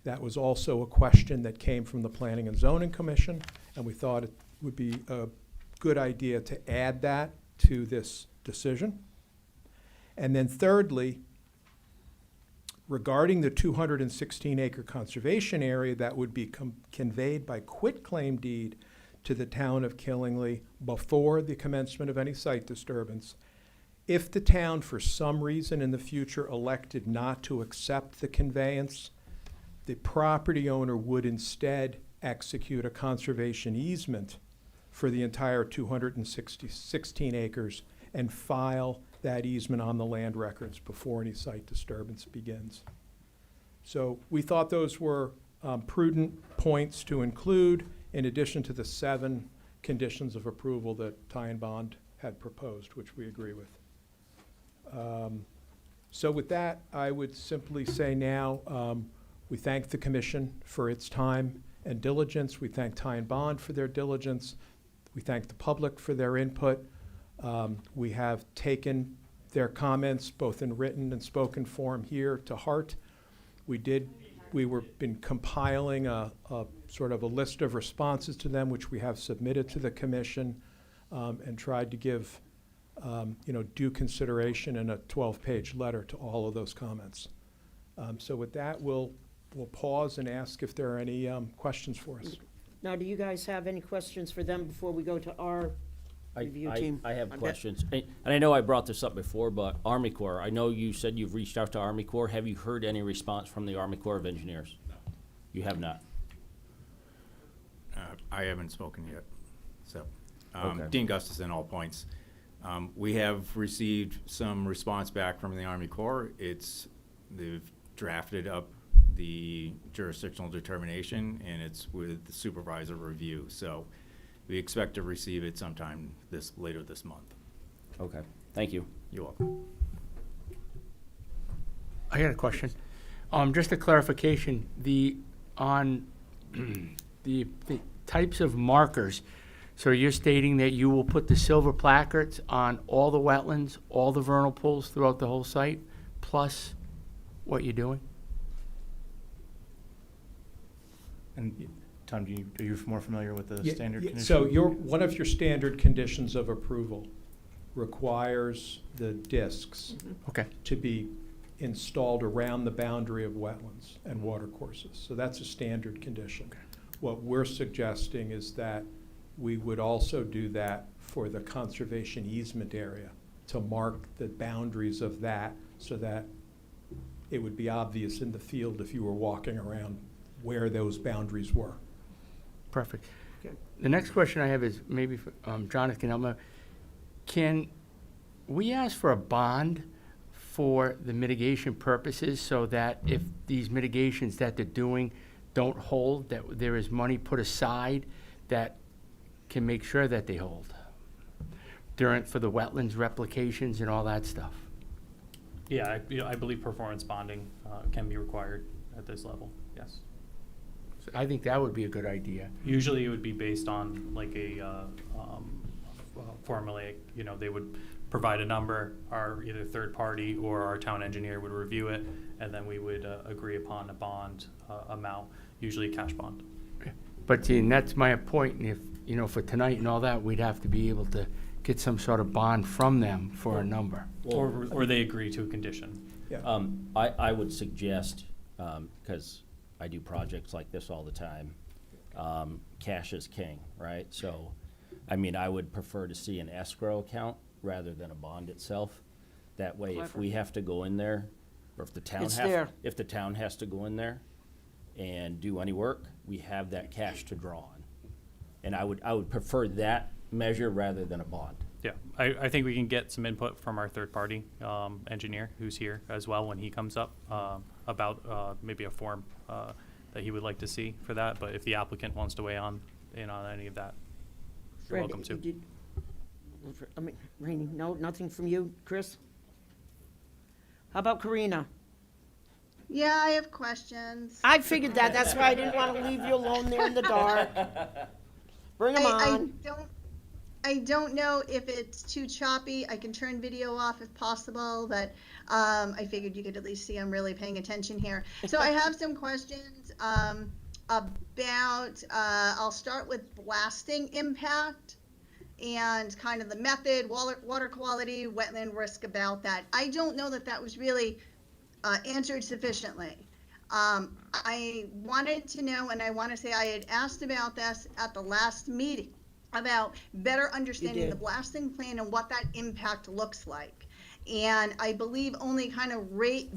That was also a question that came from the Planning and Zoning Commission, and we thought it would be a good idea to add that to this decision. And then thirdly, regarding the 216-acre conservation area that would be conveyed by quitclaim deed to the town of Killingly before the commencement of any site disturbance, if the town for some reason in the future elected not to accept the conveyance, the property owner would instead execute a conservation easement for the entire 216 acres and file that easement on the land records before any site disturbance begins. So we thought those were prudent points to include in addition to the 7 conditions of approval that Ty and Bond had proposed, which we agree with. So with that, I would simply say now, we thank the commission for its time and diligence. We thank Ty and Bond for their diligence. We thank the public for their input. We have taken their comments, both in written and spoken form, here to heart. We were been compiling a sort of a list of responses to them, which we have submitted to the commission, and tried to give due consideration in a 12-page letter to all of those comments. So with that, we'll pause and ask if there are any questions for us. Now, do you guys have any questions for them before we go to our review team? I have bet- questions. And I know I brought this up before, but Army Corps, I know you said you've reached out to Army Corps. Have you heard any response from the Army Corps of Engineers? No. You have not? I haven't spoken yet. So, Okay. Dean Gustafson, All Points. We have received some response back from the Army Corps. They've drafted up the jurisdictional determination, and it's with the supervisor review. So we expect to receive it sometime later this month. Okay, thank you. You're welcome. I got a question. Just a clarification, on the types of markers, so you're stating that you will put the silver placards on all the wetlands, all the vernal pools throughout the whole site, plus what you're doing? And Tom, are you more familiar with the standard condition? So one of your standard conditions of approval requires the discs Okay. to be installed around the boundary of wetlands and watercourses. So that's a standard condition. Okay. What we're suggesting is that we would also do that for the conservation easement area, to mark the boundaries of that so that it would be obvious in the field if you were walking around where those boundaries were. Perfect. Okay. The next question I have is maybe for, Jonathan can help me. Can we ask for a bond for the mitigation purposes so that if these mitigations that they're doing don't hold, that there is money put aside that can make sure that they hold for the wetlands replications and all that stuff? Yeah, I believe performance bonding can be required at this level, yes. So I think that would be a good idea. Usually it would be based on like a formulaic, they would provide a number, our either third party or our town engineer would review it, and then we would agree upon a bond amount, usually a cash bond. But see, and that's my point, and if, you know, for tonight and all that, we'd have to be able to get some sort of bond from them for a number. Or they agree to a condition. I would suggest, because I do projects like this all the time, cash is king, right? So, I mean, I would prefer to see an escrow account rather than a bond itself. That way, if we have to go in there, or if the town It's there. if the town has to go in there and do any work, we have that cash to draw on. And I would prefer that measure rather than a bond. Yeah, I think we can get some input from our third-party engineer who's here as well when he comes up about maybe a form that he would like to see for that. But if the applicant wants to weigh in on any of that, you're Fred, welcome to. you did- I mean, Rainey, no, nothing from you, Chris? How about Karina? Yeah, I have questions. I figured that. That's why I didn't want to leave you alone there in the dark. Bring them on. I don't know if it's too choppy. I can turn video off if possible, but I figured you could at least see I'm really paying attention here. So I have some questions about, I'll start with blasting impact and kind of the method, water quality, wetland risk about that. I don't know that that was really answered sufficiently. I wanted to know, and I want to say I had asked about this at the last meeting, about better understanding the blasting plan and what that impact looks like. And I believe only kind of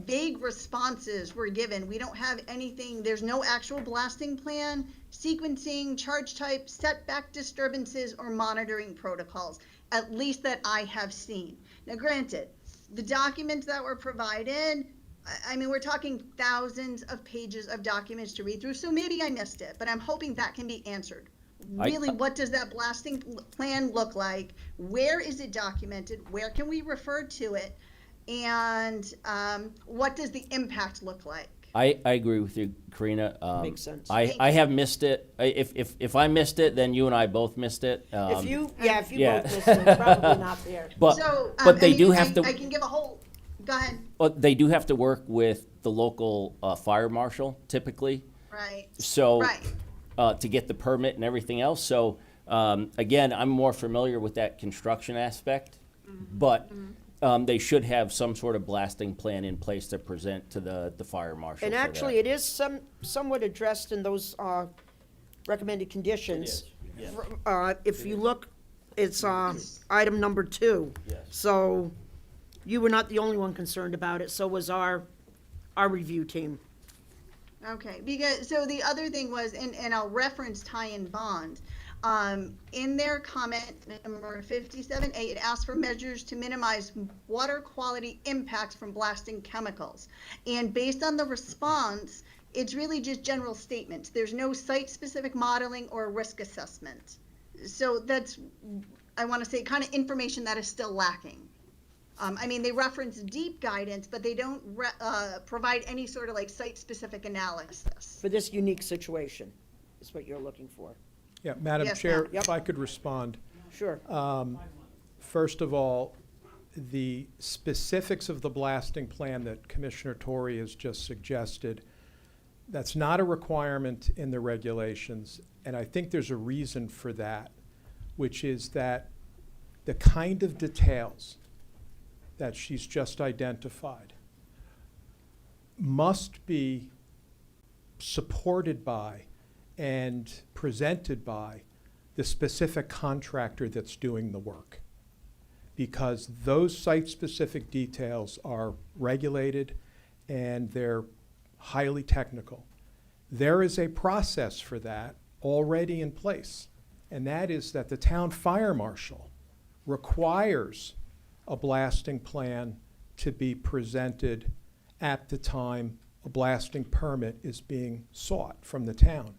vague responses were given. We don't have anything, there's no actual blasting plan, sequencing, charge type, setback disturbances, or monitoring protocols, at least that I have seen. Now granted, the documents that were provided, I mean, we're talking thousands of pages of documents to read through, so maybe I missed it, but I'm hoping that can be answered. Really, what does that blasting plan look like? Where is it documented? Where can we refer to it? And what does the impact look like? I agree with you, Karina. Makes sense. I have missed it. If I missed it, then you and I both missed it. If you both missed it, probably not there. But So, but they I mean, do have to. I can give a whole, go ahead. But they do have to work with the local fire marshal typically. Right. So Right. To get the permit and everything else. So again, I'm more familiar with that construction aspect, but they should have some sort of blasting plan in place to present to the fire marshal. And for actually, that. it is somewhat addressed in those recommended conditions. It is, If you look, it's item number 2. Yes. So you were not the only one concerned about it, so was our review team. Okay, because, so the other thing was, and I'll reference tie and bond, in their comment number 57A, it asks for measures to minimize water quality impacts from blasting chemicals. And based on the response, it's really just general statements. There's no site-specific modeling or risk assessment. So that's, I want to say, kind of information that is still lacking. I mean, they reference deep guidance, but they don't provide any sort of like site-specific analysis. For this unique situation, is what you're looking for. Yeah, Madam Yes, Chair, ma'am. if I could respond. Sure. First of all, the specifics of the blasting plan that Commissioner Torrey has just suggested, that's not a requirement in the regulations, and I think there's a reason for that, which is that the kind of details that she's just identified must be supported by and presented by the specific contractor that's doing the work, because those site-specific details are regulated and they're highly technical. There is a process for that already in place, and that is that the town fire marshal requires a blasting plan to be presented at the time a blasting permit is being sought from the town.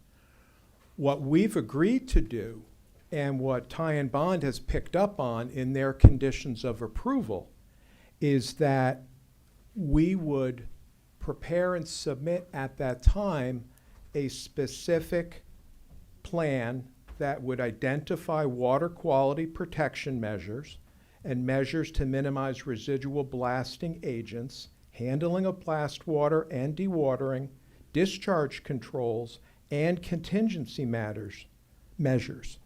What we've agreed to do, and what Ty and Bond has picked up on in their conditions of approval, is that we would prepare and submit at that time a specific plan that would identify water quality protection measures and measures to minimize residual blasting agents, handling of blast water and dewatering, discharge controls, and contingency measures.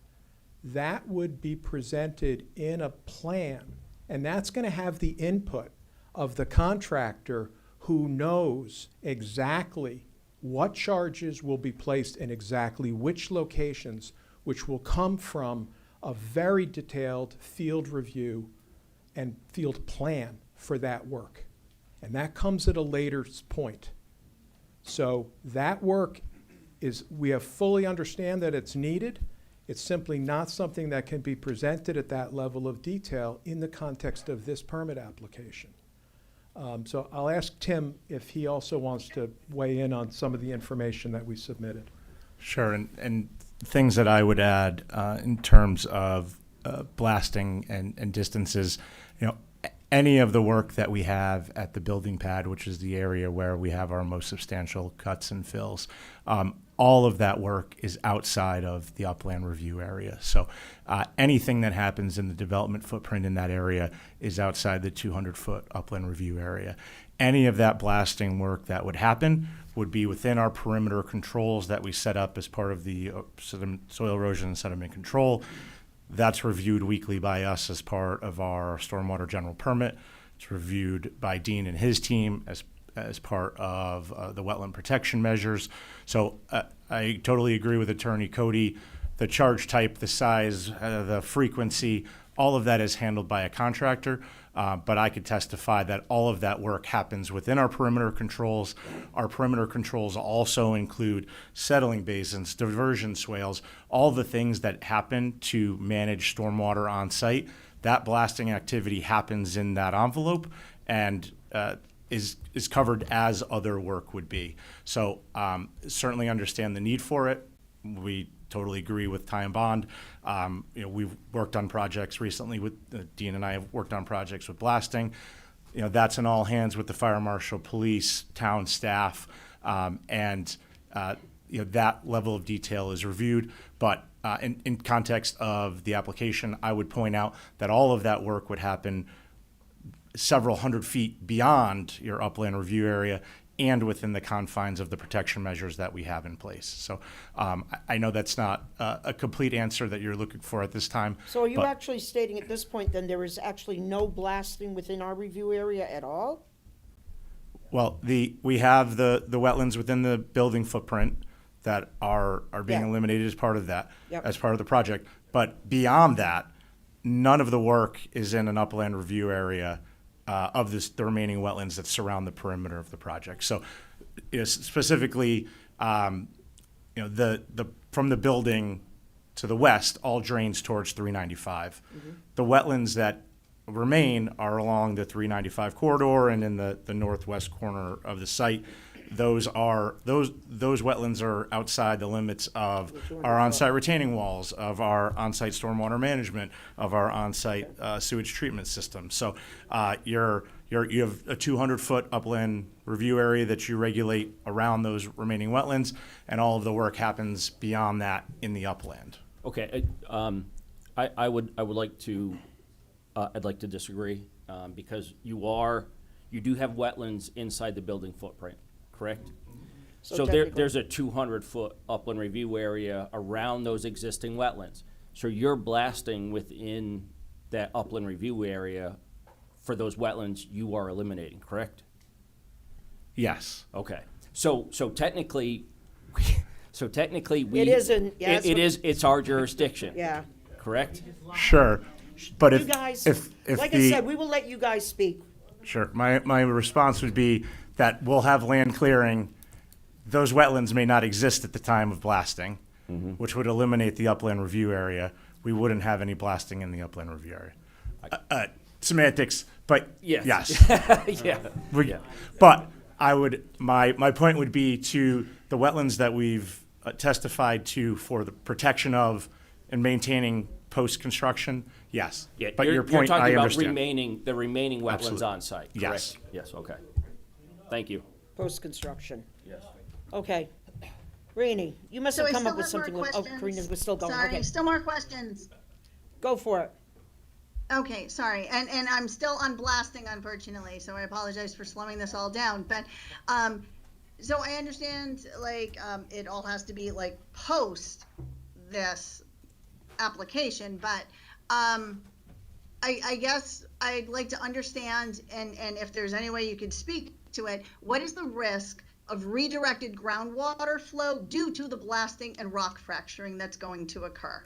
That would be presented in a plan, and that's going to have the input of the contractor who knows exactly what charges will be placed in exactly which locations, which will come from a very detailed field review and field plan for that work. And that comes at a later point. So that work is, we have fully understand that it's needed. It's simply not something that can be presented at that level of detail in the context of this permit application. So I'll ask Tim if he also wants to weigh in on some of the information that we submitted. Sure, and things that I would add in terms of blasting and distances, any of the work that we have at the building pad, which is the area where we have our most substantial cuts and fills, all of that work is outside of the upland review area. So anything that happens in the development footprint in that area is outside the 200-foot upland review area. Any of that blasting work that would happen would be within our perimeter controls that we set up as part of the soil erosion and sediment control. That's reviewed weekly by us as part of our stormwater general permit. It's reviewed by Dean and his team as part of the wetland protection measures. So I totally agree with Attorney Cody. The charge type, the size, the frequency, all of that is handled by a contractor. But I could testify that all of that work happens within our perimeter controls. Our perimeter controls also include settling basins, diversion swales, all the things that happen to manage stormwater on site. That blasting activity happens in that envelope and is covered as other work would be. So certainly understand the need for it. We totally agree with Ty and Bond. We've worked on projects recently with Dean and I have worked on projects with blasting. That's in all hands with the fire marshal, police, town staff, and that level of detail is reviewed. But in context of the application, I would point out that all of that work would happen several hundred feet beyond your upland review area and within the confines of the protection measures that we have in place. So I know that's not a complete answer that you're looking for at this time. So are you actually stating at this point then there is actually no blasting within our review area at all? Well, we have the wetlands within the building footprint that are being eliminated as part of that, as part of the project. But beyond that, none of the work is in an upland review area of the remaining wetlands that surround the perimeter of the project. So specifically, from the building to the west, all drains towards 395. Mm-hmm. The wetlands that remain are along the 395 corridor and in the northwest corner of the site. Those wetlands are outside the limits of our on-site retaining walls, of our on-site stormwater management, of our on-site sewage treatment system. So you have a 200-foot upland review area that you regulate around those remaining wetlands, and all of the work happens beyond that in the upland. Okay, I would like to I'd like to disagree because you do have wetlands inside the building footprint. Correct? So there's a 200-foot upland review area around those existing wetlands. So you're blasting within that upland review area for those wetlands you are eliminating, correct? Yes. Okay. So technically we It isn't. Yeah, it's our jurisdiction. Yeah. Correct? Sure. But You guys, like I said, we will let you guys speak. Sure. My response would be that we'll have land clearing. Those wetlands may not exist at the time of blasting, which would eliminate the upland review area. We wouldn't have any blasting in the upland review area. Semantics, but yes. Yeah. But my point would be to the wetlands that we've testified to for the protection of and maintaining post-construction, yes. Yeah, but your point, you're talking I about understand. the remaining wetlands Absolutely. on site, correct? Yes. Yes, okay. Thank you. Post-construction. Yes. Okay. Rainey, you must So have I come still up with have more something. Oh, questions. Karina, we're still going. Sorry, Okay. still more questions. Go for it. Okay, sorry, and I'm still on blasting, unfortunately, so I apologize for slowing this all down, but, so I understand, like, it all has to be, like, post this application, but, I guess I'd like to understand, and if there's any way you could speak to it, what is the risk of redirected groundwater flow due to the blasting and rock fracturing that's going to occur?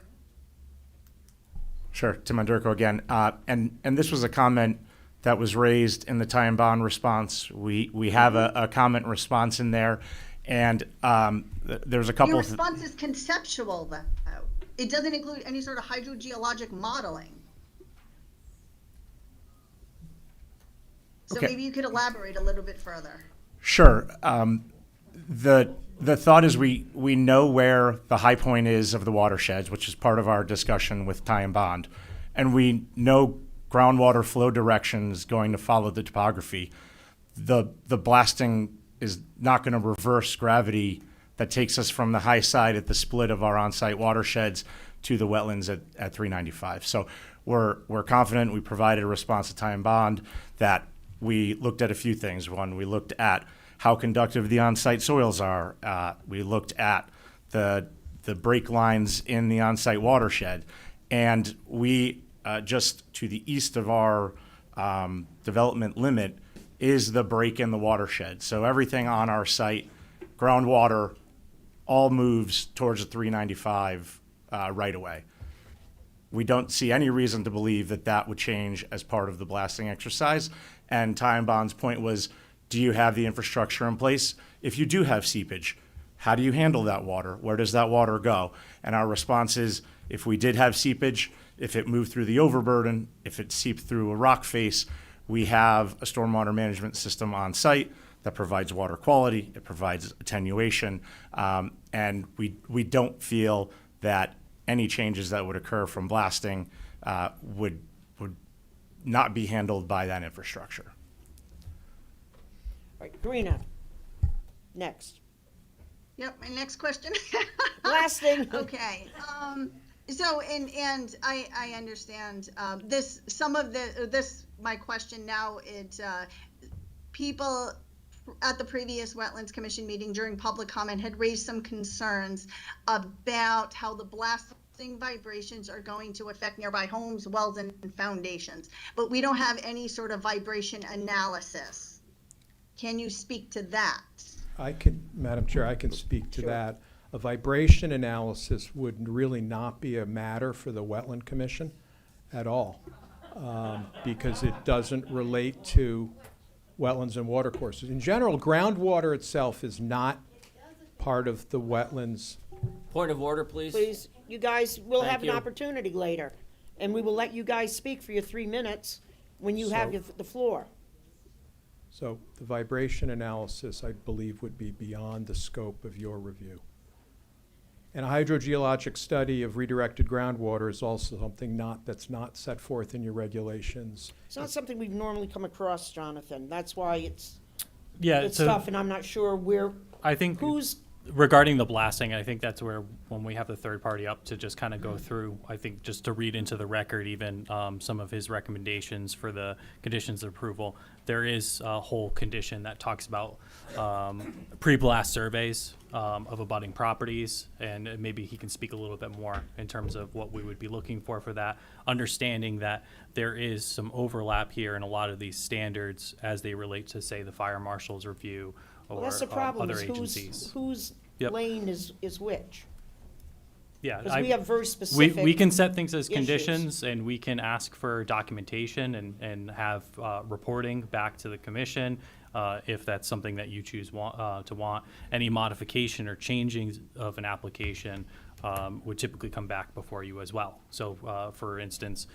Sure, Tim Underko again. And this was a comment that was raised in the tie and bond response. We have a comment response in there, and there's a couple Your of... response is conceptual, though. It doesn't include any sort of hydrogeologic modeling. So Okay. maybe you could elaborate a little bit further. Sure. The thought is we know where the high point is of the watersheds, which is part of our discussion with tie and bond, and we know groundwater flow direction is going to follow the topography. The blasting is not going to reverse gravity that takes us from the high side at the split of our on-site watersheds to the wetlands at 395. So we're confident. We provided a response to tie and bond that we looked at a few things. One, we looked at how conductive the on-site soils are. We looked at the break lines in the on-site watershed. And we, just to the east of our development limit, is the break in the watershed. So everything on our site, groundwater, all moves towards the 395 right away. We don't see any reason to believe that that would change as part of the blasting exercise. And Ty and Bond's point was, do you have the infrastructure in place? If you do have seepage, how do you handle that water? Where does that water go? And our response is, if we did have seepage, if it moved through the overburden, if it seeped through a rock face, we have a stormwater management system on site that provides water quality, it provides attenuation, and we don't feel that any changes that would occur from blasting would not be handled by that infrastructure. All right, Karina, next. Yep, my next question. Blasting. Okay, so, and I understand, my question now is, people at the previous Wetlands Commission meeting during public comment had raised some concerns about how the blasting vibrations are going to affect nearby homes, wells, and foundations. But we don't have any sort of vibration analysis. Can you speak to that? Madam Chair, I can speak to that. A vibration analysis would really not be a matter for the Wetland Commission at all, because it doesn't relate to wetlands and watercourses. In general, groundwater itself is not part of the wetlands. Point of order, please. Please, you guys will Thank have you. an opportunity later, and we will let you guys speak for your 3 minutes when you have the floor. So the vibration analysis, I believe, would be beyond the scope of your review. And a hydrogeologic study of redirected groundwater is also something that's not set forth in your regulations. It's not something we've normally come across, Jonathan. That's why it's so tough, and I'm not sure where, I think who's, regarding the blasting, I think that's where, when we have the third party up to just kind of go through, I think just to read into the record even some of his recommendations for the conditions of approval, there is a whole condition that talks about pre-blast surveys of abutting properties, and maybe he can speak a little bit more in terms of what we would be looking for that, understanding that there is some overlap here in a lot of these standards as they relate to, say, the fire marshal's review or well, that's the problem, other is agencies. whose Yep. lane is which. Yeah, Because we have very specific we can set things as issues. conditions, and we can ask for documentation and have reporting back to the commission if that's something that you choose to want. Any modification or changing of an application would typically come back before you as well. So, for instance,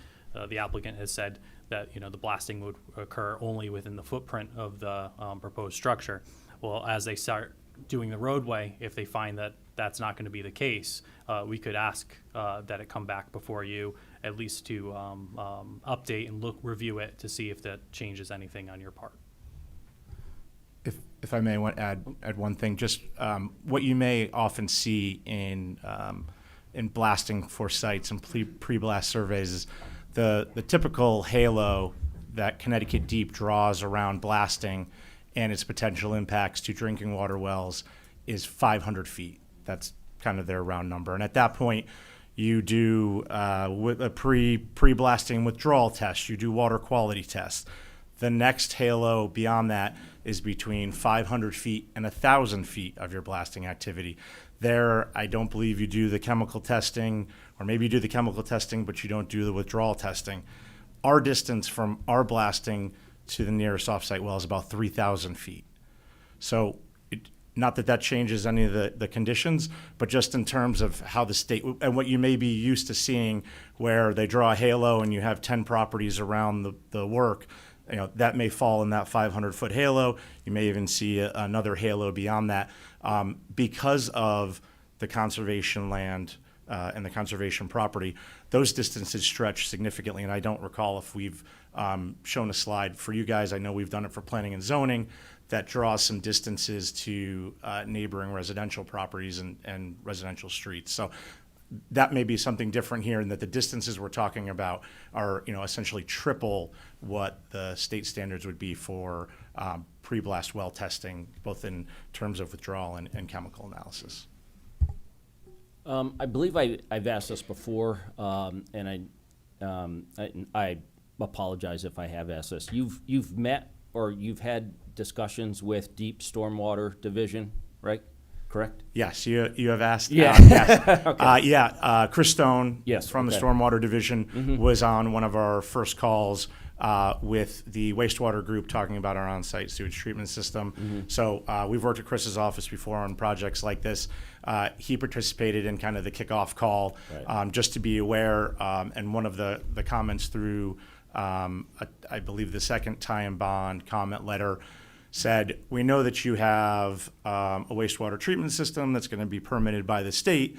the applicant has said that the blasting would occur only within the footprint of the proposed structure. Well, as they start doing the roadway, if they find that that's not going to be the case, we could ask that it come back before you, at least to update and review it to see if that changes anything on your part. If I may add one thing, just what you may often see in blasting for sites and pre-blast surveys is the typical halo that Connecticut Deep draws around blasting and its potential impacts to drinking water wells is 500 feet. That's kind of their round number. And at that point, you do with a pre-blasting withdrawal test. You do water quality tests. The next halo beyond that is between 500 feet and 1,000 feet of your blasting activity. There, I don't believe you do the chemical testing, or maybe you do the chemical testing, but you don't do the withdrawal testing. Our distance from our blasting to the nearest offsite well is about 3,000 feet. So not that that changes any of the conditions, but just in terms of how the state, and what you may be used to seeing where they draw a halo and you have 10 properties around the work, that may fall in that 500-foot halo. You may even see another halo beyond that. Because of the conservation land and the conservation property, those distances stretch significantly, and I don't recall if we've shown a slide for you guys. I know we've done it for planning and zoning that draws some distances to neighboring residential properties and residential streets. So that may be something different here, in that the distances we're talking about are, essentially triple what the state standards would be for pre-blast well testing, both in terms of withdrawal and chemical analysis. I believe I've asked this before, and I apologize if I have asked this. You've met or you've had discussions with Deep Stormwater Division, right? Correct? Yes, you have asked. Yeah. Yes. Okay. Chris Stone from the okay. Stormwater Division was on one of our first calls with the wastewater group talking about our on-site sewage treatment system. So we've worked at Chris's office before on projects like this. He participated in kind of the kickoff call, just to be aware. And one of the comments through, I believe, the second tie and bond comment letter said, we know that you have a wastewater treatment system that's going to be permitted by the state.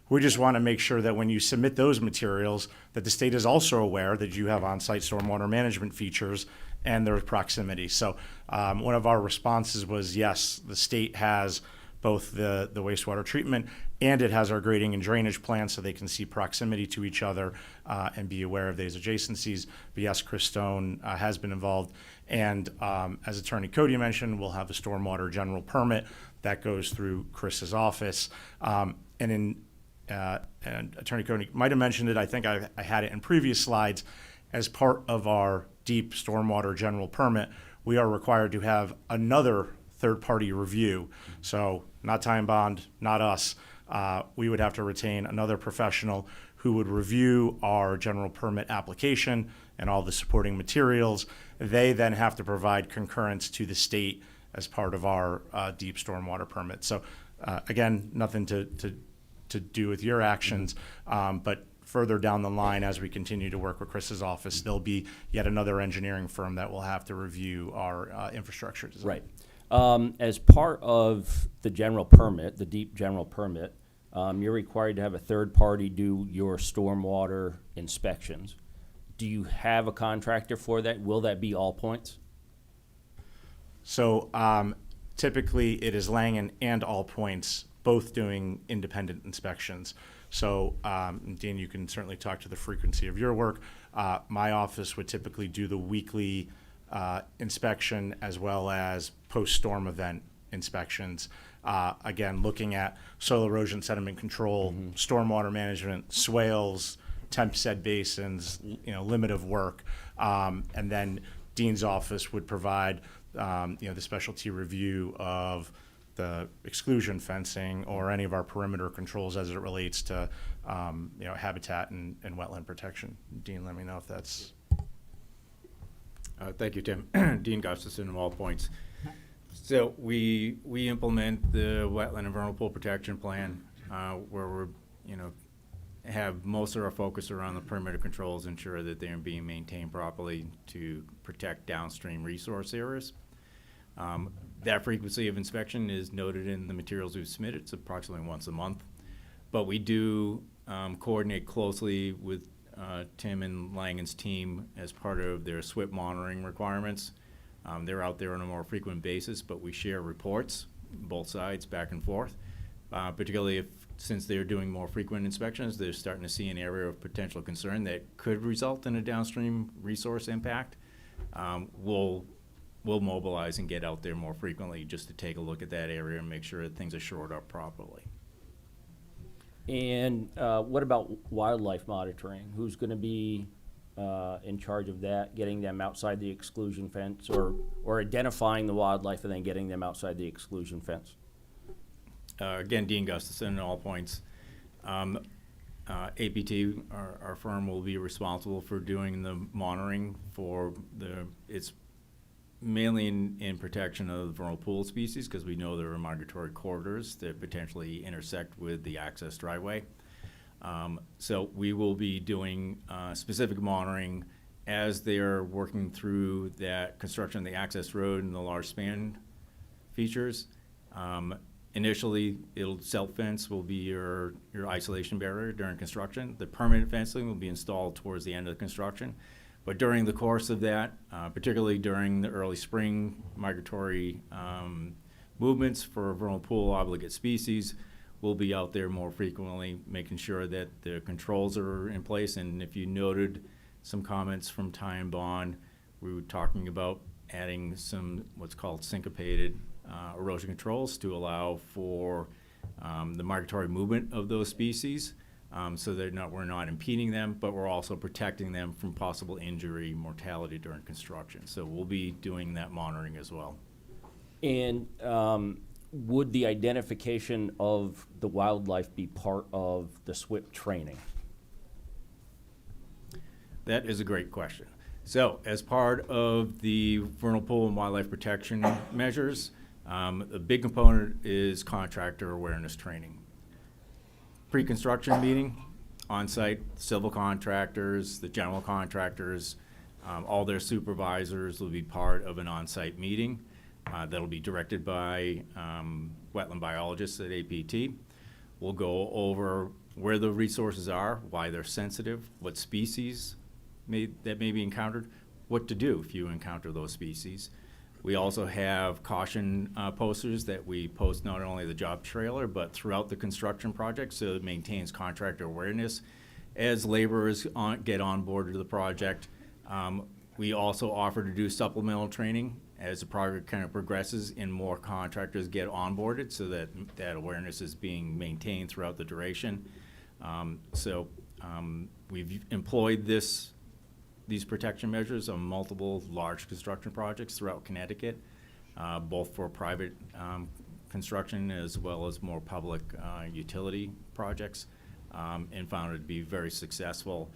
We just want to make sure that when you submit those materials, that the state is also aware that you have on-site stormwater management features and their proximity. So one of our responses was, yes, the state has both the wastewater treatment and it has our grading and drainage plan, so they can see proximity to each other and be aware of those adjacencies. But yes, Chris Stone has been involved. And as Attorney Cody mentioned, we'll have the stormwater general permit that goes through Chris's office. And Attorney Cody might have mentioned it, I think I had it in previous slides, as part of our deep stormwater general permit, we are required to have another third-party review. So not time bond, not us. We would have to retain another professional who would review our general permit application and all the supporting materials. They then have to provide concurrence to the state as part of our deep stormwater permit. So again, nothing to do with your actions, but further down the line, as we continue to work with Chris's office, there'll be yet another engineering firm that will have to review our infrastructure design. Right. As part of the general permit, the deep general permit, you're required to have a third party do your stormwater inspections. Do you have a contractor for that? Will that be All Points? So typically it is Langen and All Points both doing independent inspections. So Dean, you can certainly talk to the frequency of your work. My office would typically do the weekly inspection as well as post-storm event inspections. Again, looking at soil erosion, sediment control, stormwater management, swales, temp set basins, limit of work. And then Dean's office would provide the specialty review of the exclusion fencing or any of our perimeter controls as it relates to habitat and wetland protection. Dean, let me know if that's... Thank you, Tim. Dean Gustafson of All Points. So we implement the wetland and vernal pool protection plan, where we're have most of our focus around the perimeter controls, ensure that they're being maintained properly to protect downstream resource areas. That frequency of inspection is noted in the materials we've submitted. It's approximately once a month, but we do coordinate closely with Tim and Langen's team as part of their SWIP monitoring requirements. They're out there on a more frequent basis, but we share reports, both sides, back and forth. Particularly if since they're doing more frequent inspections, they're starting to see an area of potential concern that could result in a downstream resource impact. We'll mobilize and get out there more frequently just to take a look at that area and make sure that things are shored up properly. And what about wildlife monitoring? Who's going to be in charge of that, getting them outside the exclusion fence, or identifying the wildlife and then getting them outside the exclusion fence? Again, Dean Gustafson at all points. APT, our firm, will be responsible for doing the monitoring for it's mainly in protection of vernal pool species, because we know there are migratory corridors that potentially intersect with the access driveway. So we will be doing specific monitoring as they're working through that construction of the access road and the large span features. Initially, self-fence will be your isolation barrier during construction. The permanent fencing will be installed towards the end of the construction. But during the course of that, particularly during the early spring migratory movements for vernal pool obligate species, we'll be out there more frequently, making sure that the controls are in place. And if you noted some comments from Ty and Bond, we were talking about adding some what's called syncopated erosion controls to allow for the migratory movement of those species, so that we're not impeding them, but we're also protecting them from possible injury, mortality during construction. So we'll be doing that monitoring as well. And would the identification of the wildlife be part of the SWIP training? That is a great question. So as part of the vernal pool and wildlife protection measures, a big component is contractor awareness training. Pre-construction meeting, on-site civil contractors, the general contractors, all their supervisors will be part of an on-site meeting that'll be directed by wetland biologists at APT. We'll go over where the resources are, why they're sensitive, what species that may be encountered, what to do if you encounter those species. We also have caution posters that we post not only the job trailer, but throughout the construction project, so it maintains contractor awareness. As laborers get on board to the project, we also offer to do supplemental training as the project kind of progresses and more contractors get onboarded, so that that awareness is being maintained throughout the duration. We've employed these protection measures on multiple large construction projects throughout Connecticut, both for private construction as well as more public utility projects, and found it to be very successful.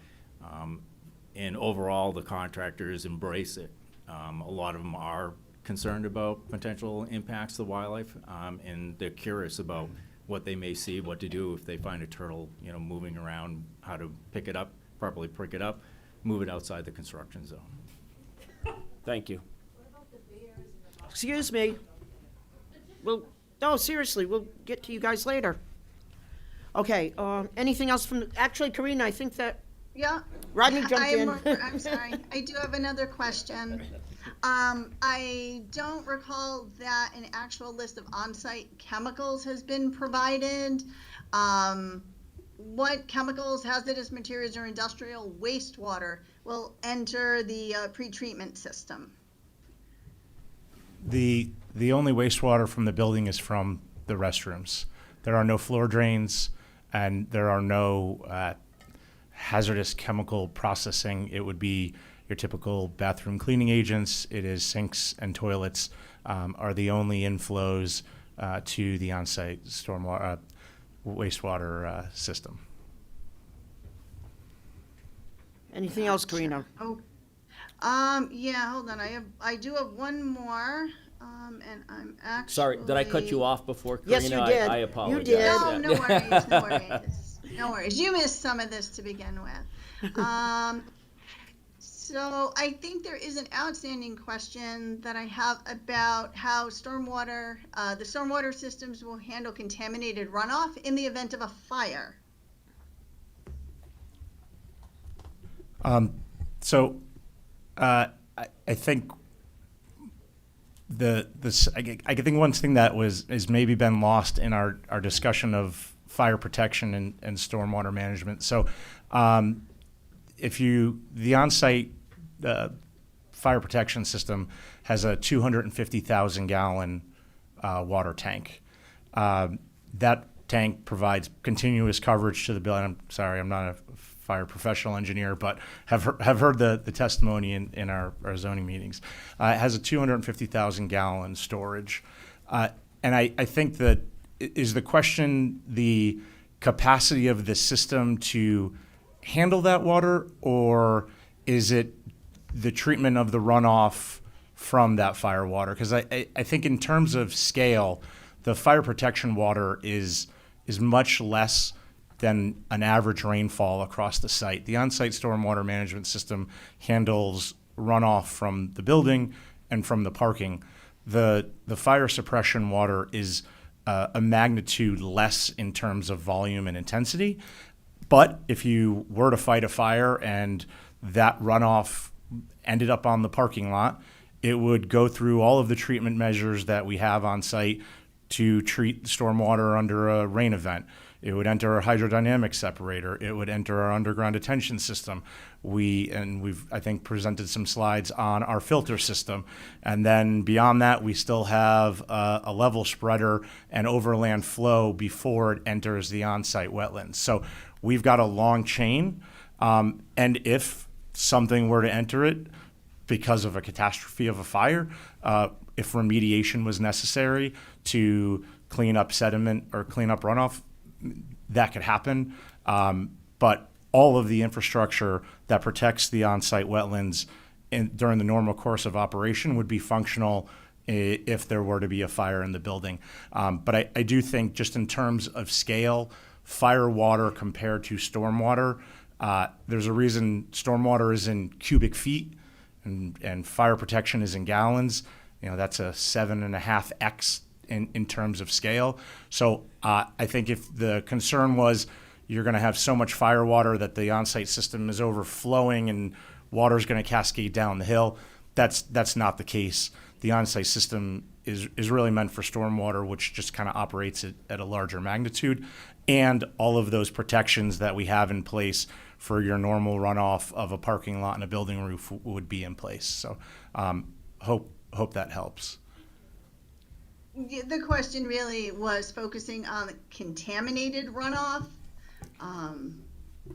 And overall, the contractors embrace it. A lot of them are concerned about potential impacts to wildlife, and they're curious about what they may see, what to do if they find a turtle, moving around, how to pick it up, properly pick it up, move it outside the construction zone. Thank you. Excuse me. No, seriously, we'll get to you guys later. Okay, anything else actually, Karina, I think that Yeah. Rodney jumped in. I'm sorry. I do have another question. I don't recall that an actual list of on-site chemicals has been provided. What chemicals, hazardous materials, or industrial wastewater will enter the pretreatment system? The only wastewater from the building is from the restrooms. There are no floor drains, and there are no hazardous chemical processing. It would be your typical bathroom cleaning agents. It is sinks and toilets are the only inflows to the on-site stormwater wastewater system. Anything else, Karina? Oh, yeah. Hold on. I do have one more, and I'm actually. Sorry, did I cut you off before, Karina? Yes, you did. I apologize. You did. No, no worries, no worries. No worries. You missed some of this to begin with. So I think there is an outstanding question that I have about how the stormwater systems will handle contaminated runoff in the event of a fire. I think I think one thing that is maybe been lost in our discussion of fire protection and stormwater management. So the on-site fire protection system has a 250,000 gallon water tank. That tank provides continuous coverage to the building. I'm sorry, I'm not a fire professional engineer, but have heard the testimony in our zoning meetings. It has a 250,000 gallon storage. And I think that is the question the capacity of the system to handle that water, or is it the treatment of the runoff from that fire water? Because I think in terms of scale, the fire protection water is much less than an average rainfall across the site. The on-site stormwater management system handles runoff from the building and from the parking. The fire suppression water is a magnitude less in terms of volume and intensity. But if you were to fight a fire and that runoff ended up on the parking lot, it would go through all of the treatment measures that we have on site to treat stormwater under a rain event. It would enter our hydrodynamic separator. It would enter our underground detention system. We've, I think, presented some slides on our filter system. And then beyond that, we still have a level spreader and overland flow before it enters the on-site wetlands. So we've got a long chain. And if something were to enter it because of a catastrophe of a fire, if remediation was necessary to clean up sediment or clean up runoff, that could happen. But all of the infrastructure that protects the on-site wetlands during the normal course of operation would be functional if there were to be a fire in the building. But I do think just in terms of scale, fire water compared to stormwater, there's a reason stormwater is in cubic feet and fire protection is in gallons. You know, that's a 7.5x in terms of scale. So I think if the concern was you're going to have so much fire water that the on-site system is overflowing and water is going to cascade down the hill, that's not the case. The on-site system is really meant for stormwater, which just kind of operates at a larger magnitude, and all of those protections that we have in place for your normal runoff of a parking lot and a building roof would be in place. So hope that helps. The question really was focusing on the contaminated runoff.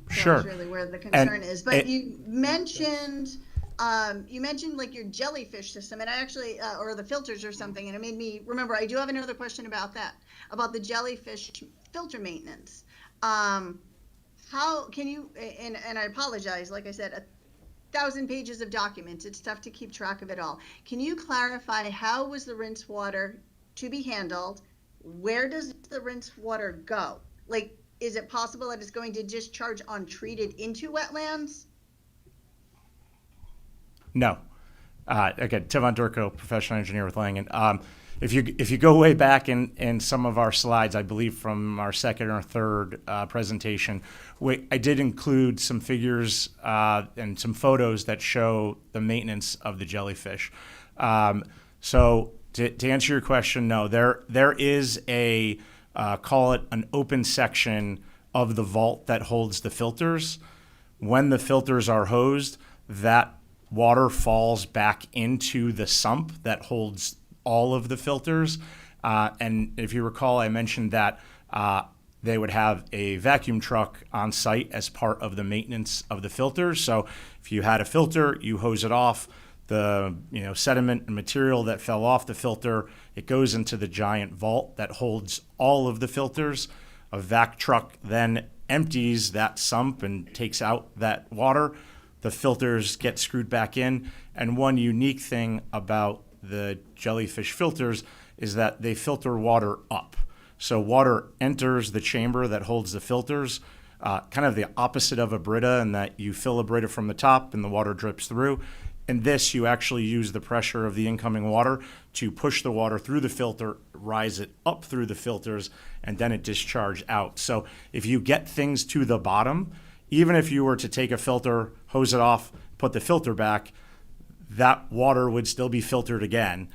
Sure. That's really where the concern is. But you mentioned like your jellyfish system, and I actually, or the filters or something, and it made me remember. I do have another question about that, about the jellyfish filter maintenance. How can you? And I apologize. Like I said, 1,000 pages of documents. It's tough to keep track of it all. Can you clarify how was the rinse water to be handled? Where does the rinse water go? Like, is it possible that it's going to discharge untreated into wetlands? No. Again, Tim Durko, professional engineer with Langen. If you go way back in some of our slides, I believe from our second or third presentation, I did include some figures and some photos that show the maintenance of the jellyfish. So to answer your question, no, there is a call it an open section of the vault that holds the filters. When the filters are hosed, that water falls back into the sump that holds all of the filters. And if you recall, I mentioned that they would have a vacuum truck on site as part of the maintenance of the filters. So if you had a filter, you hose it off, the sediment and material that fell off the filter, it goes into the giant vault that holds all of the filters. A vac truck then empties that sump and takes out that water. The filters get screwed back in. And one unique thing about the jellyfish filters is that they filter water up. So water enters the chamber that holds the filters, kind of the opposite of a Brita, in that you fill a Brita from the top and the water drips through. In this, you actually use the pressure of the incoming water to push the water through the filter, rise it up through the filters, and then it discharges out. So if you get things to the bottom, even if you were to take a filter, hose it off, put the filter back, that water would still be filtered again.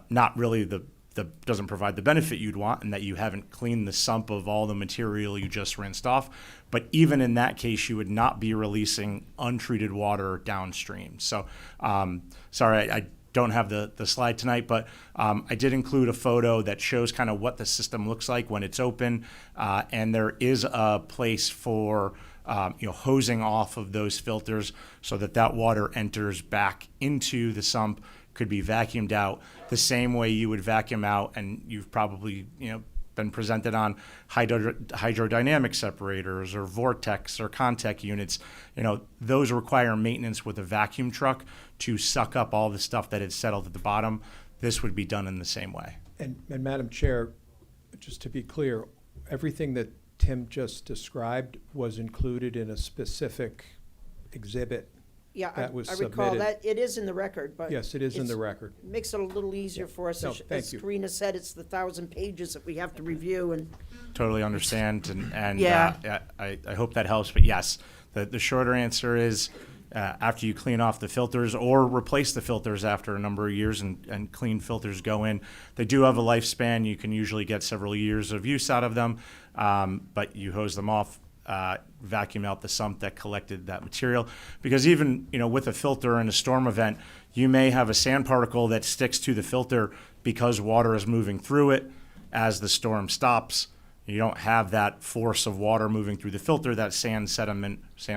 Not really the doesn't provide the benefit you'd want, and that you haven't cleaned the sump of all the material you just rinsed off. But even in that case, you would not be releasing untreated water downstream. So, sorry, I don't have the slide tonight, but I did include a photo that shows kind of what the system looks like when it's open, and there is a place for hosing off of those filters so that water enters back into the sump, could be vacuumed out the same way you would vacuum out, and you've probably been presented on hydrodynamic separators or vortex or contact units. Those require maintenance with a vacuum truck to suck up all the stuff that had settled at the bottom. This would be done in the same way. And Madam Chair, just to be clear, everything that Tim just described was included in a specific exhibit Yeah, that was I submitted. recall that. It is in the record, but. Yes, it is in the record. Makes it a little easier for us. No, As thank you. Karina said, it's the 1,000 pages that we have to review, and Totally understand, and Yeah. I hope that helps. But yes, the shorter answer is after you clean off the filters or replace the filters after a number of years and clean filters go in, they do have a lifespan. You can usually get several years of use out of them, but you hose them off, vacuum out the sump that collected that material. Because even with a filter in a storm event, you may have a sand particle that sticks to the filter because water is moving through it as the storm stops. You don't have that force of water moving through the filter. That sand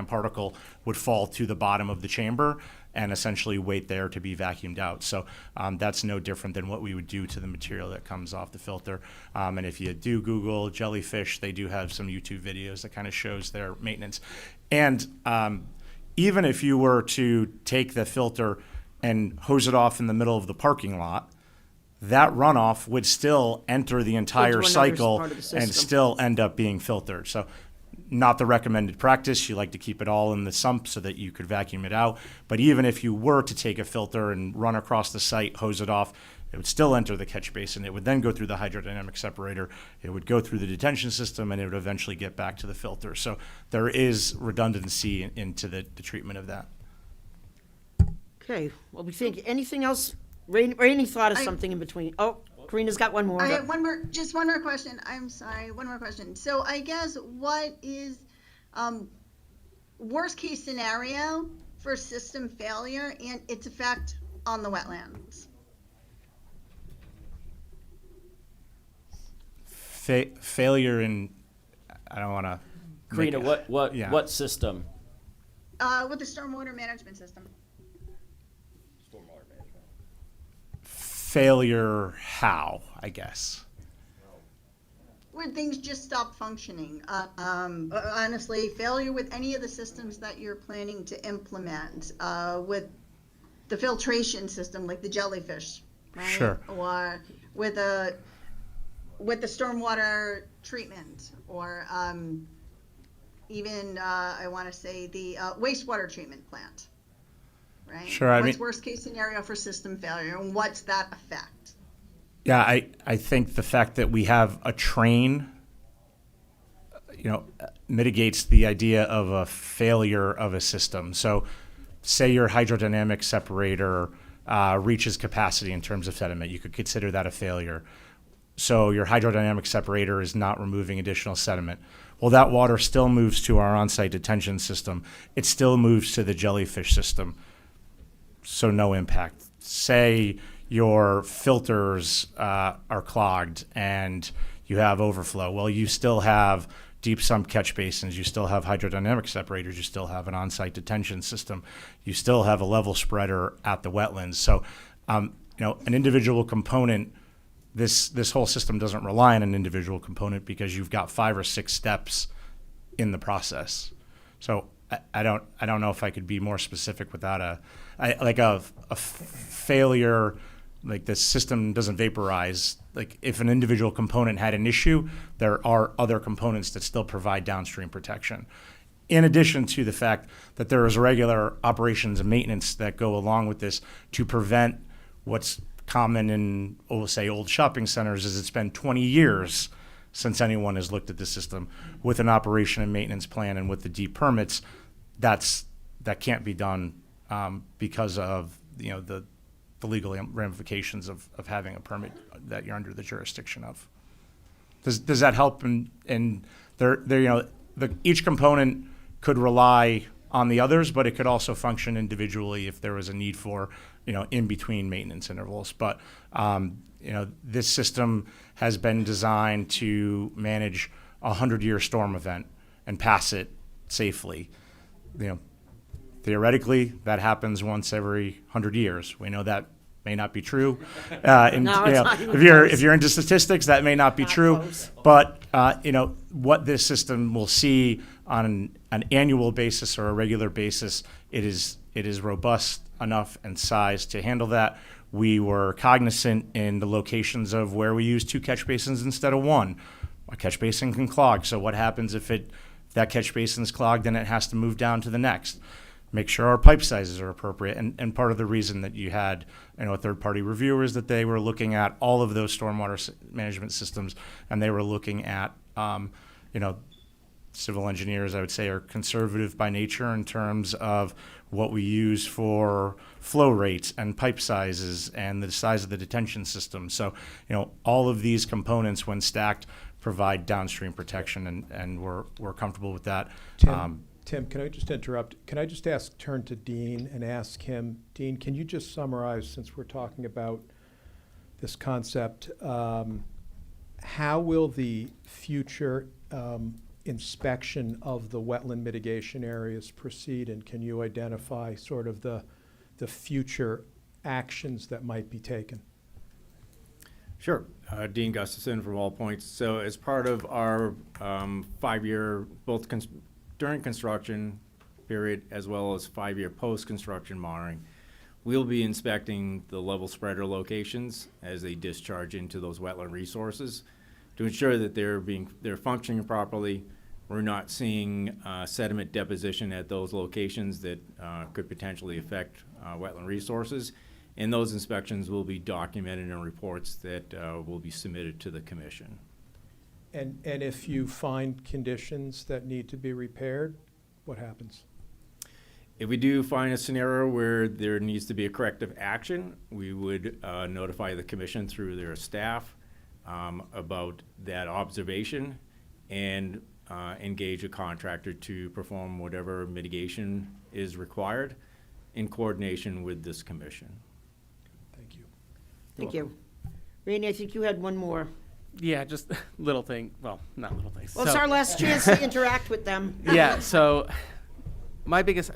particle would fall to the bottom of the chamber and essentially wait there to be vacuumed out. So that's no different than what we would do to the material that comes off the filter. And if you do Google jellyfish, they do have some YouTube videos that kind of shows their maintenance. And even if you were to take the filter and hose it off in the middle of the parking lot, that runoff would still enter the entire another cycle part of the system. and still end up being filtered. So not the recommended practice. You like to keep it all in the sump so that you could vacuum it out. But even if you were to take a filter and run across the site, hose it off, it would still enter the catch basin. It would then go through the hydrodynamic separator. It would go through the detention system, and it would eventually get back to the filter. So there is redundancy into the treatment of that. okay. Well, we think anything else. Rainey thought of something in between. Oh, Karina's got one more. I have one more question. I'm sorry, one more question. So I guess what is worst case scenario for system failure and its effect on the wetlands? Failure in, I don't want to. Karina, what system? With the stormwater management system. Failure how, I guess. Where things just stop functioning. Honestly, failure with any of the systems that you're planning to implement, with the filtration system, like the jellyfish, right? Sure. Or with the stormwater treatment, or even I want to say the wastewater treatment plant. Right? Sure. What's worst case scenario for system failure, and what's that effect? Yeah, I think the fact that we have a train, mitigates the idea of a failure of a system. So say your hydrodynamic separator reaches capacity in terms of sediment, you could consider that a failure. So your hydrodynamic separator is not removing additional sediment. Well, that water still moves to our on-site detention system. It still moves to the jellyfish system. So no impact. Say your filters are clogged and you have overflow. Well, you still have deep sump catch basins. You still have hydrodynamic separators. You still have an on-site detention system. You still have a level spreader at the wetlands. So, an individual component, this whole system doesn't rely on an individual component because you've got 5 or 6 steps in the process. So I don't know if I could be more specific without a failure, like the system doesn't vaporize. Like if an individual component had an issue, there are other components that still provide downstream protection. In addition to the fact that there is regular operations and maintenance that go along with this to prevent what's common in, say, old shopping centers is it's been 20 years since anyone has looked at the system. With an operation and maintenance plan and with the deep permits, that can't be done because of the the legal ramifications of having a permit that you're under the jurisdiction of. Does that help? And each component could rely on the others, but it could also function individually if there was a need for, in between maintenance intervals. But, this system has been designed to manage a 100-year storm event and pass it safely. Theoretically, that happens once every 100 years. We know that may not be true. No, it's not even if you're into statistics, that may not be true. Close. But what this system will see on an annual basis or a regular basis, it is robust enough and sized to handle that. We were cognizant in the locations of where we use 2 catch basins instead of 1. A catch basin can clog. So what happens if that catch basin's clogged and it has to move down to the next? Make sure our pipe sizes are appropriate. And part of the reason that you had a third-party reviewer is that they were looking at all of those stormwater management systems, and they were looking at, civil engineers, I would say, are conservative by nature in terms of what we use for flow rates and pipe sizes and the size of the detention system. So, all of these components, when stacked, provide downstream protection, and we're comfortable with that. Tim, can I just interrupt? Can I just turn to Dean and ask him, Dean, can you just summarize, since we're talking about this concept, how will the future inspection of the wetland mitigation areas proceed, and can you identify sort of the future actions that might be taken? Sure. Dean Gustafson from All Points. So as part of our 5-year, both during construction period as well as 5-year post-construction monitoring, we'll be inspecting the level spreader locations as they discharge into those wetland resources to ensure that they're functioning properly. We're not seeing sediment deposition at those locations that could potentially affect wetland resources. And those inspections will be documented in reports that will be submitted to the commission. And if you find conditions that need to be repaired, what happens? If we do find a scenario where there needs to be a corrective action, we would notify the commission through their staff about that observation and engage a contractor to perform whatever mitigation is required in coordination with this commission. Thank you. Thank you. Rainey, I think you had one more. Yeah, just little thing. Well, not little things. Well, it's our last chance to interact with them. Yeah, so my biggest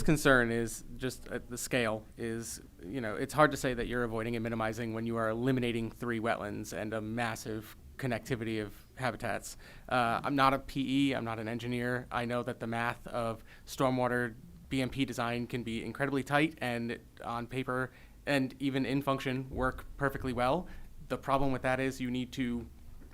concern is just the scale is, it's hard to say that you're avoiding and minimizing when you are eliminating 3 wetlands and a massive connectivity of habitats. I'm not a PE, I'm not an engineer. I know that the math of stormwater BMP design can be incredibly tight and on paper and even in function work perfectly well. The problem with that is you need to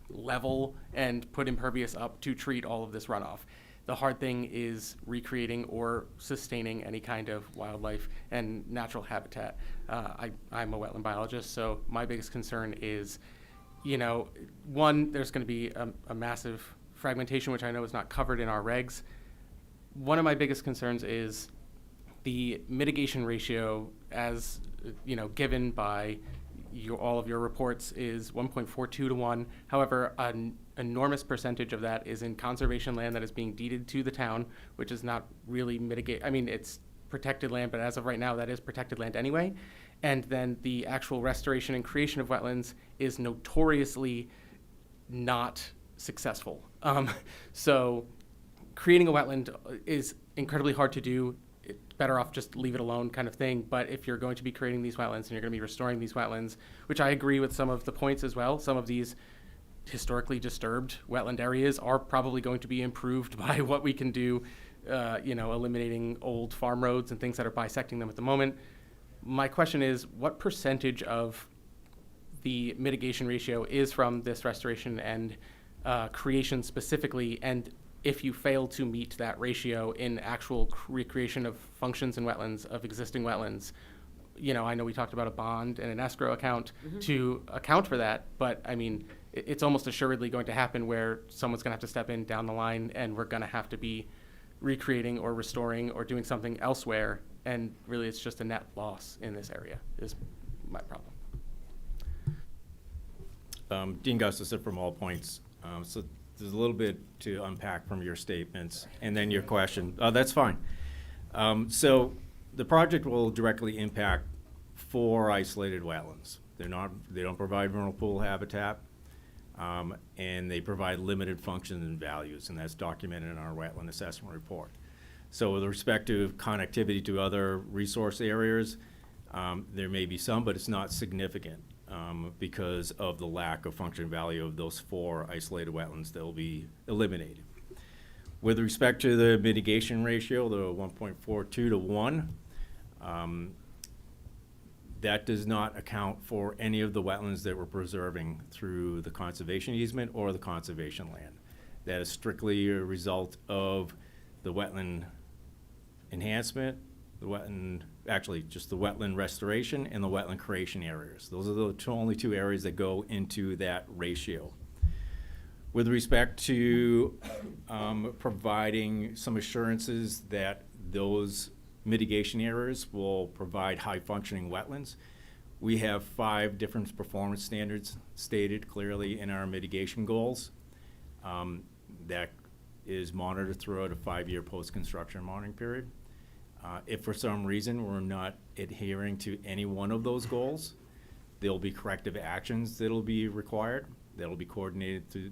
level and put impervious up to treat all of this runoff. The hard thing is recreating or sustaining any kind of wildlife and natural habitat. I'm a wetland biologist, so my biggest concern is, one, there's going to be a massive fragmentation, which I know is not covered in our regs. One of my biggest concerns is the mitigation ratio as, given by all of your reports is 1.42 to 1. However, an enormous percentage of that is in conservation land that is being deeded to the town, which is not really it's protected land, but as of right now, that is protected land anyway. And then the actual restoration and creation of wetlands is notoriously not successful. So creating a wetland is incredibly hard to do. Better off just leave it alone kind of thing. But if you're going to be creating these wetlands and you're going to be restoring these wetlands, which I agree with some of the points as well, some of these historically disturbed wetland areas are probably going to be improved by what we can do, eliminating old farm roads and things that are bisecting them at the moment. My question is, what percentage of the mitigation ratio is from this restoration and creation specifically, and if you fail to meet that ratio in actual recreation of functions and wetlands, of existing wetlands, I know we talked about a bond and an escrow account to account for that, but it's almost assuredly going to happen where someone's going to have to step in down the line and we're going to have to be recreating or restoring or doing something elsewhere. And really, it's just a net loss in this area is my problem. Dean Gustafson from All Points. So there's a little bit to unpack from your statements and then your question. That's fine. So the project will directly impact 4 isolated wetlands. They don't provide vernal pool habitat, and they provide limited functions and values, and that's documented in our wetland assessment report. So with respect to connectivity to other resource areas, there may be some, but it's not significant because of the lack of function and value of those 4 isolated wetlands that will be eliminated. With respect to the mitigation ratio, the 1.42 to 1, that does not account for any of the wetlands that we're preserving through the conservation easement or the conservation land. That is strictly a result of the wetland enhancement, just the wetland restoration and the wetland creation areas. Those are the only 2 areas that go into that ratio. With respect to providing some assurances that those mitigation areas will provide high-functioning wetlands, we have 5 different performance standards stated clearly in our mitigation goals. That is monitored throughout a 5-year post-construction monitoring period. If for some reason we're not adhering to any one of those goals, there'll be corrective actions that'll be required. That'll be coordinated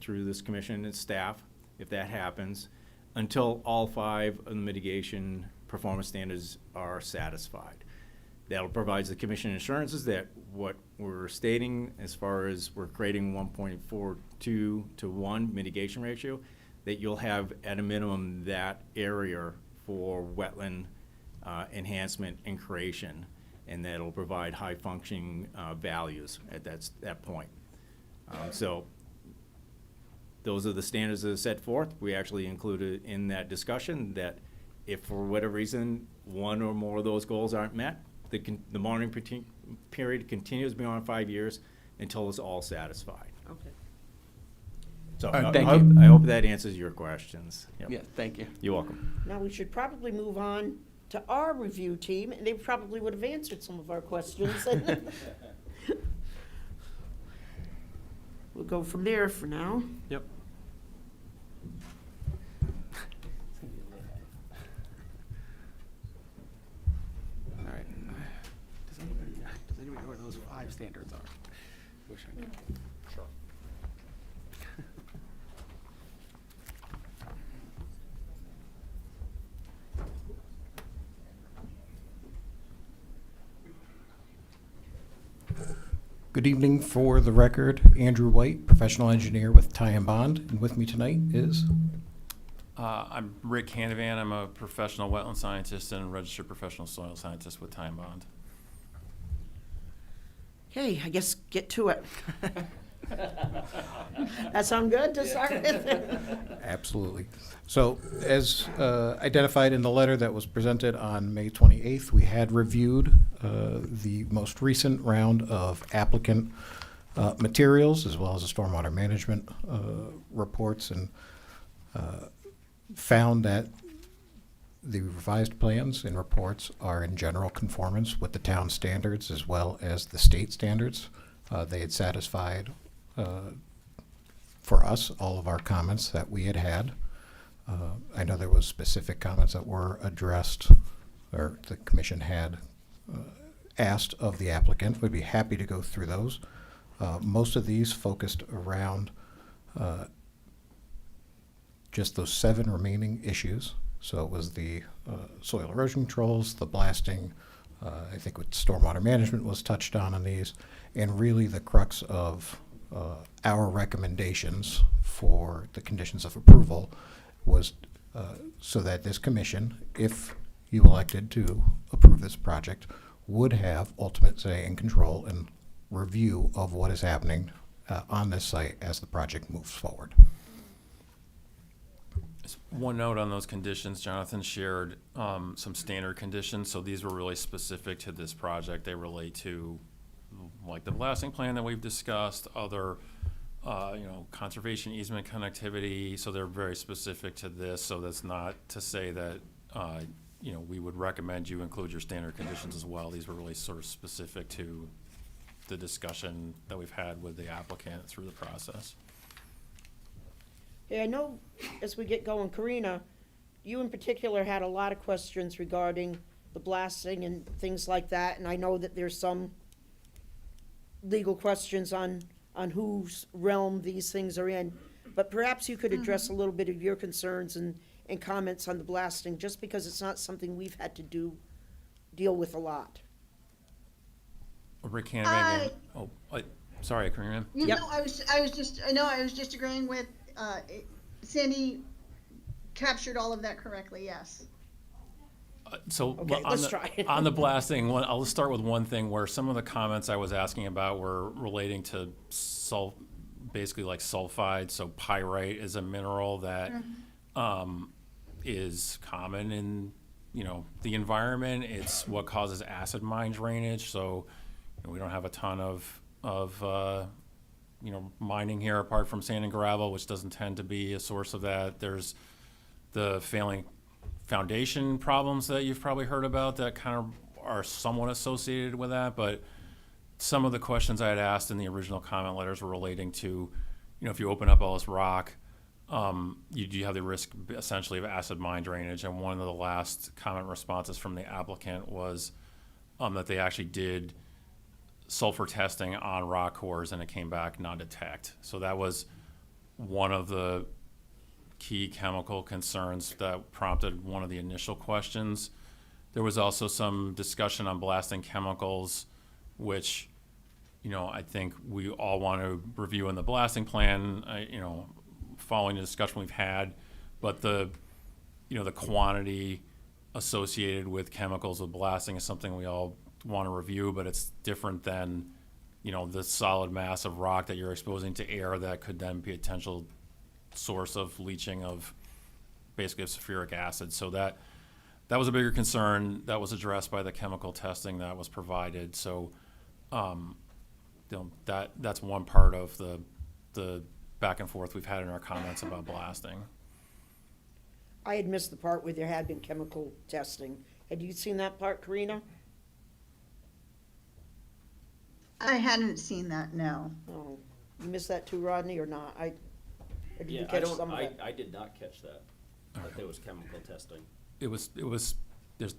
through this commission and staff if that happens, until all 5 of the mitigation performance standards are satisfied. That'll provide the commission assurances that what we're stating as far as we're creating 1.42 to 1 mitigation ratio, that you'll have at a minimum that area for wetland enhancement and creation, and that'll provide high functioning values at that point. So those are the standards that are set forth. We actually included in that discussion that if for whatever reason 1 or more of those goals aren't met, the monitoring period continues beyond 5 years until it's all satisfied. Okay. So Thank you. I hope that answers your questions. Yep. Yes, thank you. You're welcome. Now, we should probably move on to our review team, and they probably would have answered some of our questions. We'll go from there for now. Yep. All right. Does anybody know where those 5 standards are? Wish I knew. Sure. Good evening. For the record, Andrew White, professional engineer with Ty and Bond, and with me tonight is? I'm Rick Handevan. I'm a professional wetland scientist and a registered professional soil scientist with Ty and Bond. Okay, I guess get to it. That sound good to start with? Absolutely. So, as identified in the letter that was presented on May 28th, we had reviewed the most recent round of applicant materials, as well as the stormwater management reports, and found that the revised plans and reports are in general conformance with the town standards as well as the state standards. They had satisfied, for us, all of our comments that we had had. I know there was specific comments that were addressed, or the commission had asked of the applicant. We'd be happy to go through those. Most of these focused around just those 7 remaining issues. So it was the soil erosion controls, the blasting, I think what stormwater management was touched on these, and really the crux of our recommendations for the conditions of approval was so that this commission, if you elected to approve this project, would have ultimate say and control and review of what is happening on this site as the project moves forward. Just one note on those conditions. Jonathan shared some standard conditions, so these were really specific to this project. They relate to like the blasting plan that we've discussed, other conservation easement connectivity, so they're very specific to this. So that's not to say that you know, we would recommend you include your standard conditions as well. These were really sort of specific to the discussion that we've had with the applicant through the process. Hey, I know as we get going, Karina, you in particular had a lot of questions regarding the blasting and things like that, and I know that there's some legal questions on whose realm these things are in. But perhaps you could address a little bit of your concerns and comments on the blasting, just because it's not something we've had to deal with a lot. Rick Hannigan, sorry, Karina. You know, I was just agreeing with, Sandy captured all of that correctly, yes. So Okay, let's try it. on the blasting, I'll start with one thing where some of the comments I was asking about were relating to basically like sulfide. So pyrite is a mineral that is common in, you know, the environment. It's what causes acid mine drainage. So you know, we don't have a ton of you know, mining here apart from sand and gravel, which doesn't tend to be a source of that. There's the failing foundation problems that you've probably heard about that kind of are somewhat associated with that. But some of the questions I had asked in the original comment letters were relating to, you know, if you open up all this rock, you have the risk essentially of acid mine drainage. And one of the last comment responses from the applicant was that they actually did sulfur testing on rock cores and it came back non-detect. So that was one of the key chemical concerns that prompted one of the initial questions. There was also some discussion on blasting chemicals, which, you know, I think we all want to review in the blasting plan, you know, following the discussion we've had, but the quantity associated with chemicals with blasting is something we all want to review, but it's different than, you know, the solid mass of rock that you're exposing to air that could then be a potential source of leaching of basically of sulfuric acid. So that was a bigger concern that was addressed by the chemical testing that was provided. So you know, that's one part of the back and forth we've had in our comments about blasting. I had missed the part where there had been chemical testing. Had you seen that part, Karina? I hadn't seen that, no. Oh, you missed that too, Rodney, or not? Or did you Yeah, catch some of it? I did not catch that there was chemical testing. It was,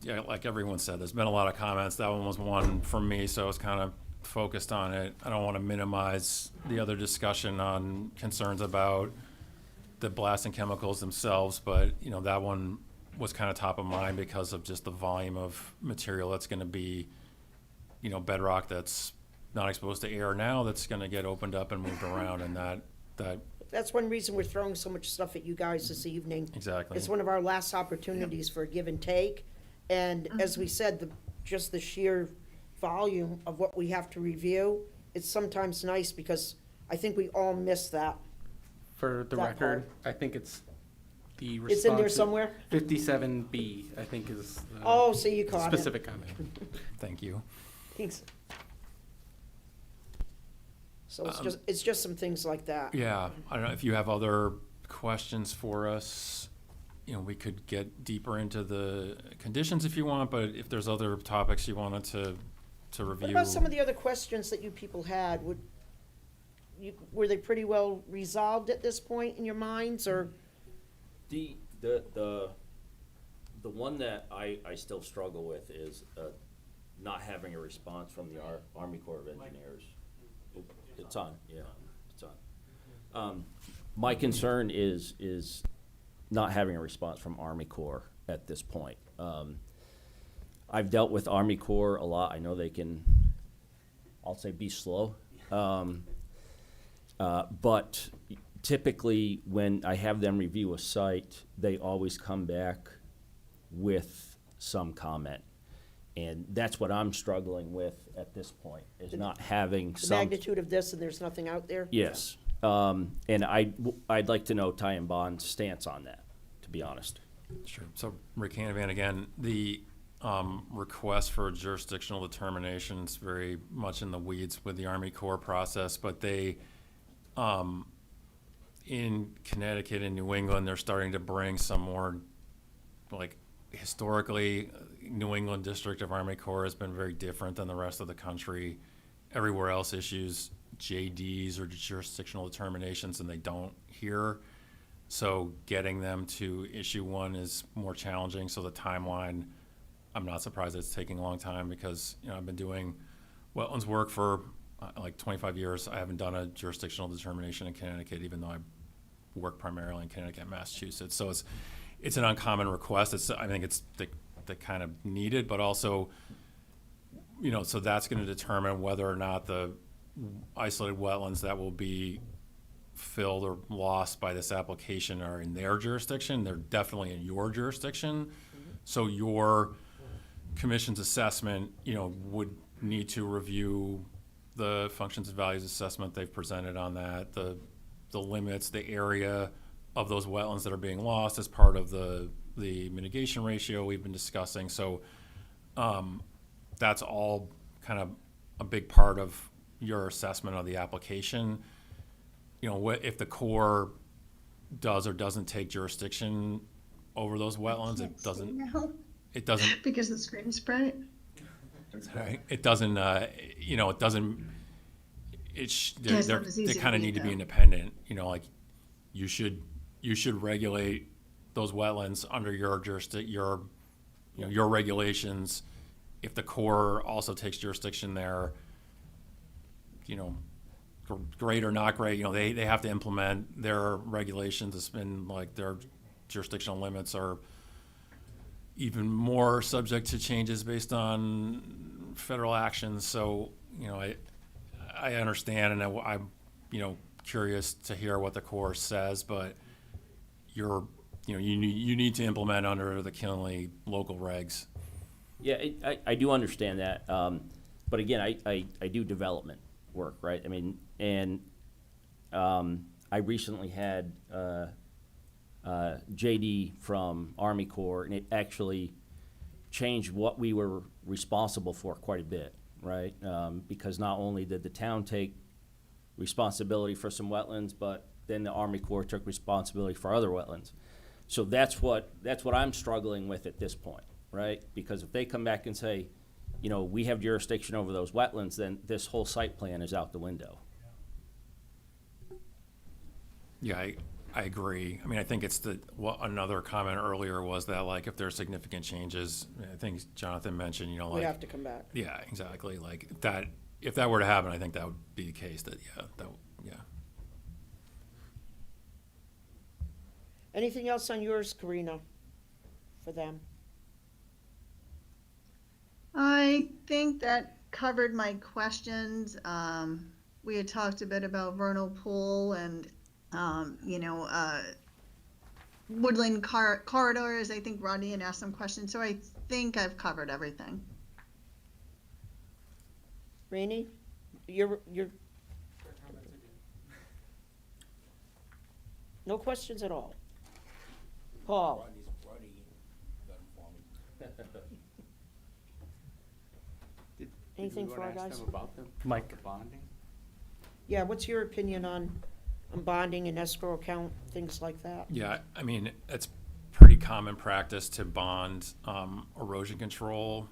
yeah, like everyone said, there's been a lot of comments. That one was one from me, so I was kind of focused on it. I don't want to minimize the other discussion on concerns about the blasting chemicals themselves, but, you know, that one was kind of top of mind because of just the volume of material that's going to be, you know, bedrock that's not exposed to air now that's going to get opened up and moved around, and that That's one reason we're throwing so much stuff at you guys this evening. Exactly. It's one of our last opportunities for a give and take. And as we said, just the sheer volume of what we have to review, it's sometimes nice because I think we all miss that. For the That record, part. I think it's the It's in there response- somewhere? 57B, I think is the Oh, so you caught it. specific comment. Thank you. Thanks. So it's just some things like that. Yeah, I don't know if you have other questions for us. You know, we could get deeper into the conditions if you want, but if there's other topics you wanted to review. What about some of the other questions that you people had? Were they pretty well resolved at this point in your minds, or? The one that I still struggle with is not having a response from the Army Corps of Engineers. It's on, yeah, it's on. My concern is not having a response from Army Corps at this point. I've dealt with Army Corps a lot. I know they can, I'll say, be slow. But typically when I have them review a site, they always come back with some comment. And that's what I'm struggling with at this point, is not having The some. magnitude of this, and there's nothing out there? Yes. And I'd like to know Ty and Bond's stance on that, to be honest. Sure. So Rick Hanavan again, the request for jurisdictional determination is very much in the weeds with the Army Corps process, but they, in Connecticut and New England, they're starting to bring some more like historically, New England District of Army Corps has been very different than the rest of the country. Everywhere else issues JDs or jurisdictional determinations, and they don't here. So getting them to issue one is more challenging. So the timeline, I'm not surprised it's taking a long time because, you know, I've been doing wetlands work for like 25 years. I haven't done a jurisdictional determination in Connecticut, even though I work primarily in Connecticut and Massachusetts. So it's an uncommon request. I think it's the kind of needed, but also, you know, so that's going to determine whether or not the isolated wetlands that will be filled or lost by this application are in their jurisdiction. They're definitely in your jurisdiction. So your commission's assessment, you know, would need to review the functions and values assessment they've presented on that, the limits, the area of those wetlands that are being lost as part of the mitigation ratio we've been discussing. So that's all kind of a big part of your assessment of the application. You know, what if the Corps does or doesn't take jurisdiction over those wetlands? It doesn't. It doesn't because the screen's bright. Right. It doesn't. You know, it doesn't. They kind of need to be independent. You know, like you should regulate those wetlands under your your regulations. If the Corps also takes jurisdiction there, you know, great or not great, you know, they have to implement their regulations. It's been like their jurisdictional limits are even more subject to changes based on federal actions. So, you know, I understand, and I'm, you know, curious to hear what the Corps says, but you need to implement under the Kinley local regs. Yeah, I do understand that, but again, I do development work, right? I mean, and I recently had JD from Army Corps, and it actually changed what we were responsible for quite a bit, right? Because not only did the town take responsibility for some wetlands, but then the Army Corps took responsibility for other wetlands. So that's what I'm struggling with at this point, right? Because if they come back and say, you know, we have jurisdiction over those wetlands, then this whole site plan is out the window. Yeah, I agree. I mean, I think it's another comment earlier was that, like, if there are significant changes, I think Jonathan mentioned, you know, like. We have to come back. Yeah, exactly. Like if that were to happen, I think that would be the case yeah. Anything else on yours, Karina, for them? I think that covered my questions. We had talked a bit about vernal pool and, woodland corridors. I think Rodney had asked some questions, so I think I've covered everything. Rainey, you're. No questions at all. Paul. Anything for our guys? Mike. Bonding? Yeah, what's your opinion on bonding and escrow account, things like that? Yeah, I mean, it's pretty common practice to bond erosion control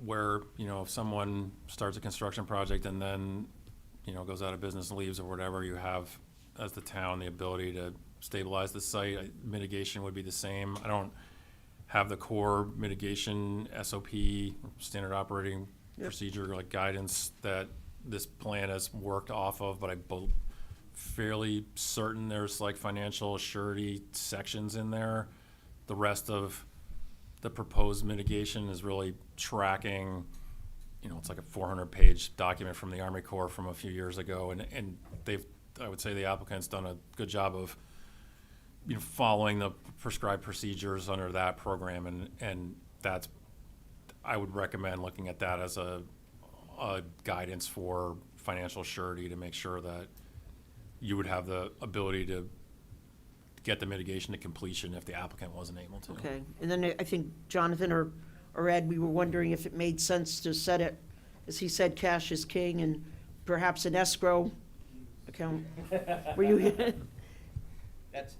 where, you know, if someone starts a construction project and then, you know, goes out of business, leaves or whatever, you have, as the town, the ability to stabilize the site. Mitigation would be the same. I don't have the core mitigation SOP, standard operating procedure, like guidance that this plan has worked off of, but I'm fairly certain there's like financial surety sections in there. The rest of the proposed mitigation is really tracking, you know, it's like a 400-page document from the Army Corps from a few years ago, and I would say the applicant's done a good job of, you know, following the prescribed procedures under that program, and that's, I would recommend looking at that as a guidance for financial surety to make sure that you would have the ability to get the mitigation to completion if the applicant wasn't able to. Okay, and then I think Jonathan or Ed, we were wondering if it made sense to set it, as he said, cash is king, and perhaps an escrow account. Were you?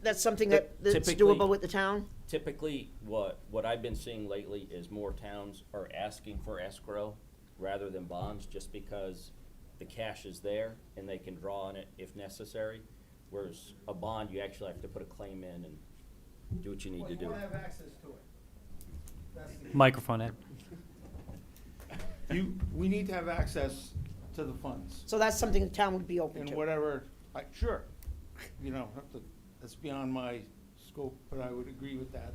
that's something that's Typically- doable with the town? Typically, what I've been seeing lately is more towns are asking for escrow rather than bonds, just because the cash is there and they can draw on it if necessary. Whereas a bond, you actually have to put a claim in and do what you need to do. access to it. Microphone, Ed. We need to have access to the funds. So that's something the town would be open And to? whatever, sure, that's beyond my scope, but I would agree with that,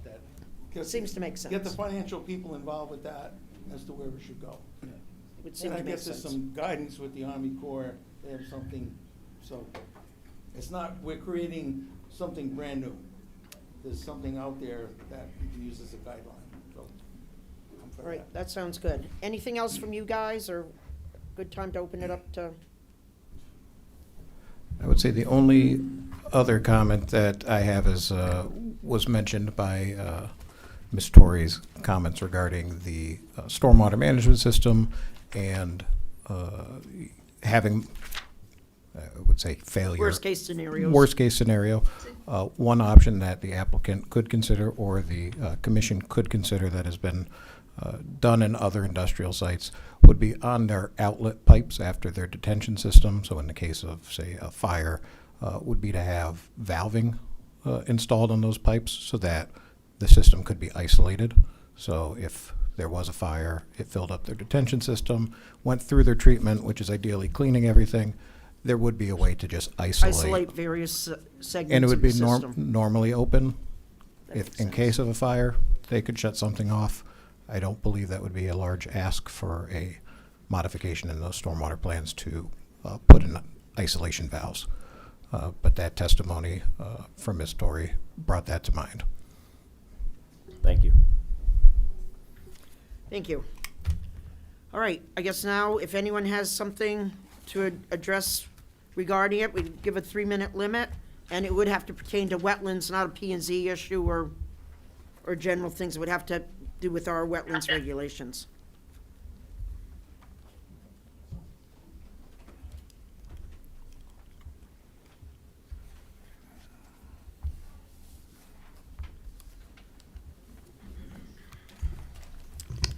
Seems to make get the sense. financial people involved with that as to where we should go. Would seem And to I make guess there's sense. some guidance with the Army Corps, they have something, so, it's not, we're creating something brand new. There's something out there that we can use as a guideline, so. I'm for All right, that. that sounds good. Anything else from you guys, or good time to open it up to? I would say the only other comment that I have is, was mentioned by Ms. Torrey's comments regarding the stormwater management system and having, I would say, failure. Worst case scenarios. Worst case scenario. One option that the applicant could consider or the commission could consider that has been done in other industrial sites would be on their outlet pipes after their detention system. So in the case of, say, a fire, would be to have valving installed on those pipes so that the system could be isolated. So if there was a fire, it filled up their detention system, went through their treatment, which is ideally cleaning everything, there would be a way to just Isolate various segments and it would of be the system. normally open. That If, makes in sense. case of a fire, they could shut something off. I don't believe that would be a large ask for a modification in those stormwater plans to put in isolation valves. But that testimony from Ms. Torrey brought that to mind. Thank you. Thank you. All right, I guess now, if anyone has something to address regarding it, we'd give a 3-minute limit, and it would have to pertain to wetlands, not a P&Z issue or general things. It would have to do with our wetlands regulations.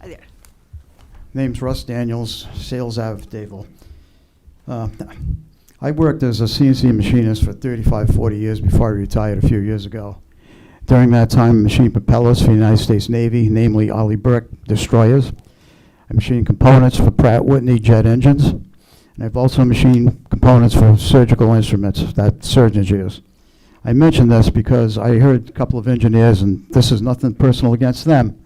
Hi there. Name's Russ Daniels, Sales Ave, Dayville. I worked as a CNC machinist for 35, 40 years before I retired a few years ago. During that time, I machined propellers for the United States Navy, namely Ollie Burke destroyers. I machined components for Pratt Whitney jet engines. And I've also machined components for surgical instruments that surgeons use. I mention this because I heard a couple of engineers, and this is nothing personal against them.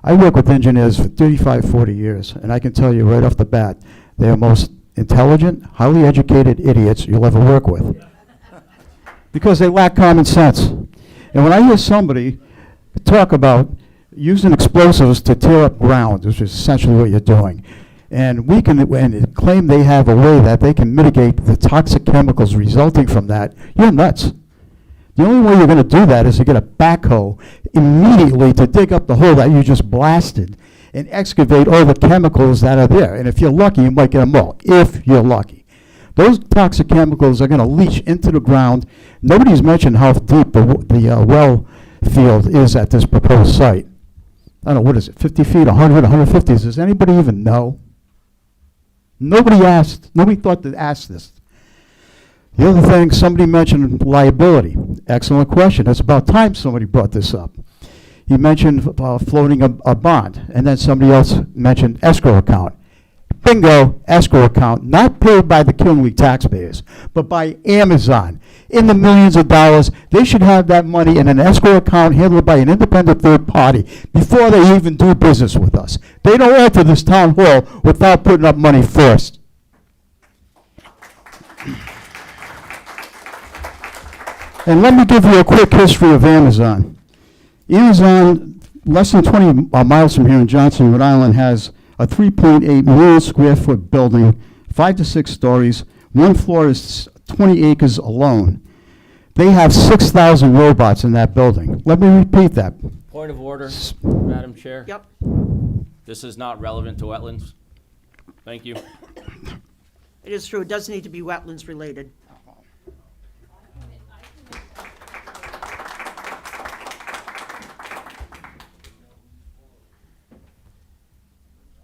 I work with engineers for 35, 40 years, and I can tell you right off the bat, they are most intelligent, highly educated idiots you'll ever work with. Because they lack common sense. And when I hear somebody talk about using explosives to tear up ground, which is essentially what you're doing, and and claim they have a way that they can mitigate the toxic chemicals resulting from that, you're nuts. The only way you're going to do that is to get a backhoe immediately to dig up the hole that you just blasted and excavate all the chemicals that are there. And if you're lucky, you might get them all, if you're lucky. Those toxic chemicals are going to leach into the ground. Nobody's mentioned how deep the well field is at this proposed site. I don't know, what is it, 50 feet, 100, 150? Does anybody even know? Nobody asked, nobody thought to ask this. The other thing, somebody mentioned liability. Excellent question. It's about time somebody brought this up. He mentioned floating a bond, and then somebody else mentioned escrow account. Bingo, escrow account, not paid by the Killenly taxpayers, but by Amazon. In the millions of dollars, they should have that money in an escrow account handled by an independent third party before they even do business with us. They don't enter this town hall without putting up money first. And let me give you a quick history of Amazon. Amazon, less than 20 miles from here in Johnson, Rhode Island, has a 3.8 million square foot building, 5 to 6 stories. One floor is 20 acres alone. They have 6,000 robots in that building. Let me repeat that. Point of order, Madam Chair. Yep. This is not relevant to wetlands. Thank you. It is true, it does need to be wetlands related.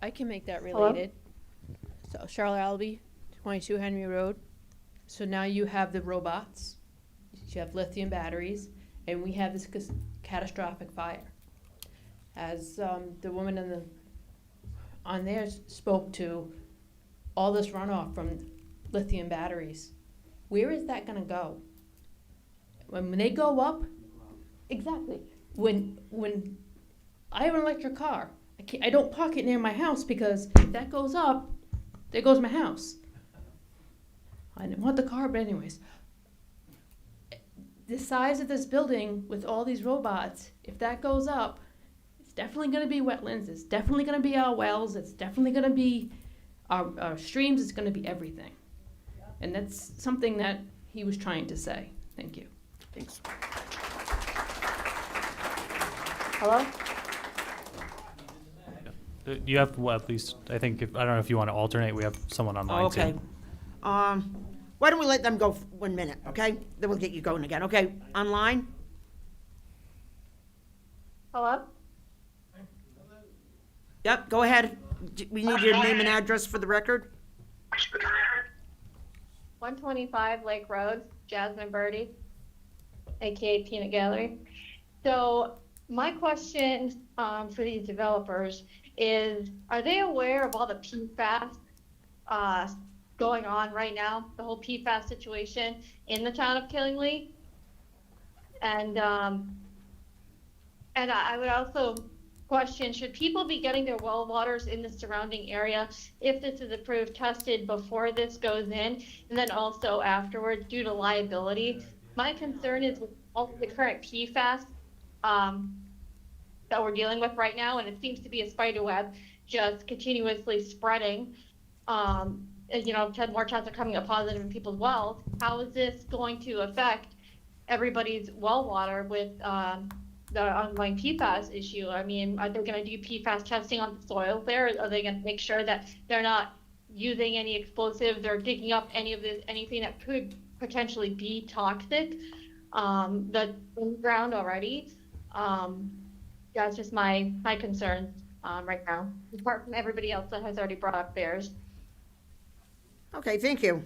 I can make that Hello? related. So Charlotte Albee, 22 Henry Road. So now you have the robots, you have lithium batteries, and we have this catastrophic fire. As the woman on there spoke to, all this runoff from lithium batteries, where is that gonna go? When they go up, exactly. When I have an electric car, I don't park it near my house because if that goes up, there goes my house. I didn't want the car, but anyways. The size of this building with all these robots, if that goes up, it's definitely gonna be wetlands, it's definitely gonna be our wells, it's definitely gonna be our streams, it's gonna be everything. And that's something that he was trying to say. Thank you. Thanks. Hello? You have, well, at least, I think, I don't know if you want to alternate, we have someone online too. Okay. Why don't we let them go 1 minute, okay? Then we'll get you going again. Okay, online? Hello? Yep, go ahead. We need your name and address for the record. 125 Lake Road, Jasmine Birdie, aka Peanut Gallery. So my question for these developers is, are they aware of all the PFAS going on right now, the whole PFAS situation in the town of Killingly? And I would also question, should people be getting their well waters in the surrounding area if this is approved, tested before this goes in, and then also afterwards due to liability? My concern is with all the current PFAS that we're dealing with right now, and it seems to be a spider web just continuously spreading. You know, more tests are coming up positive in people's wells. How is this going to affect everybody's well water with the ongoing PFAS issue? I mean, are they going to do PFAS testing on the soil there? Are they going to make sure that they're not using any explosives or digging up anything that could potentially be toxic that's in the ground already? That's just my concern right now, apart from everybody else that has already brought up theirs. Okay, thank you.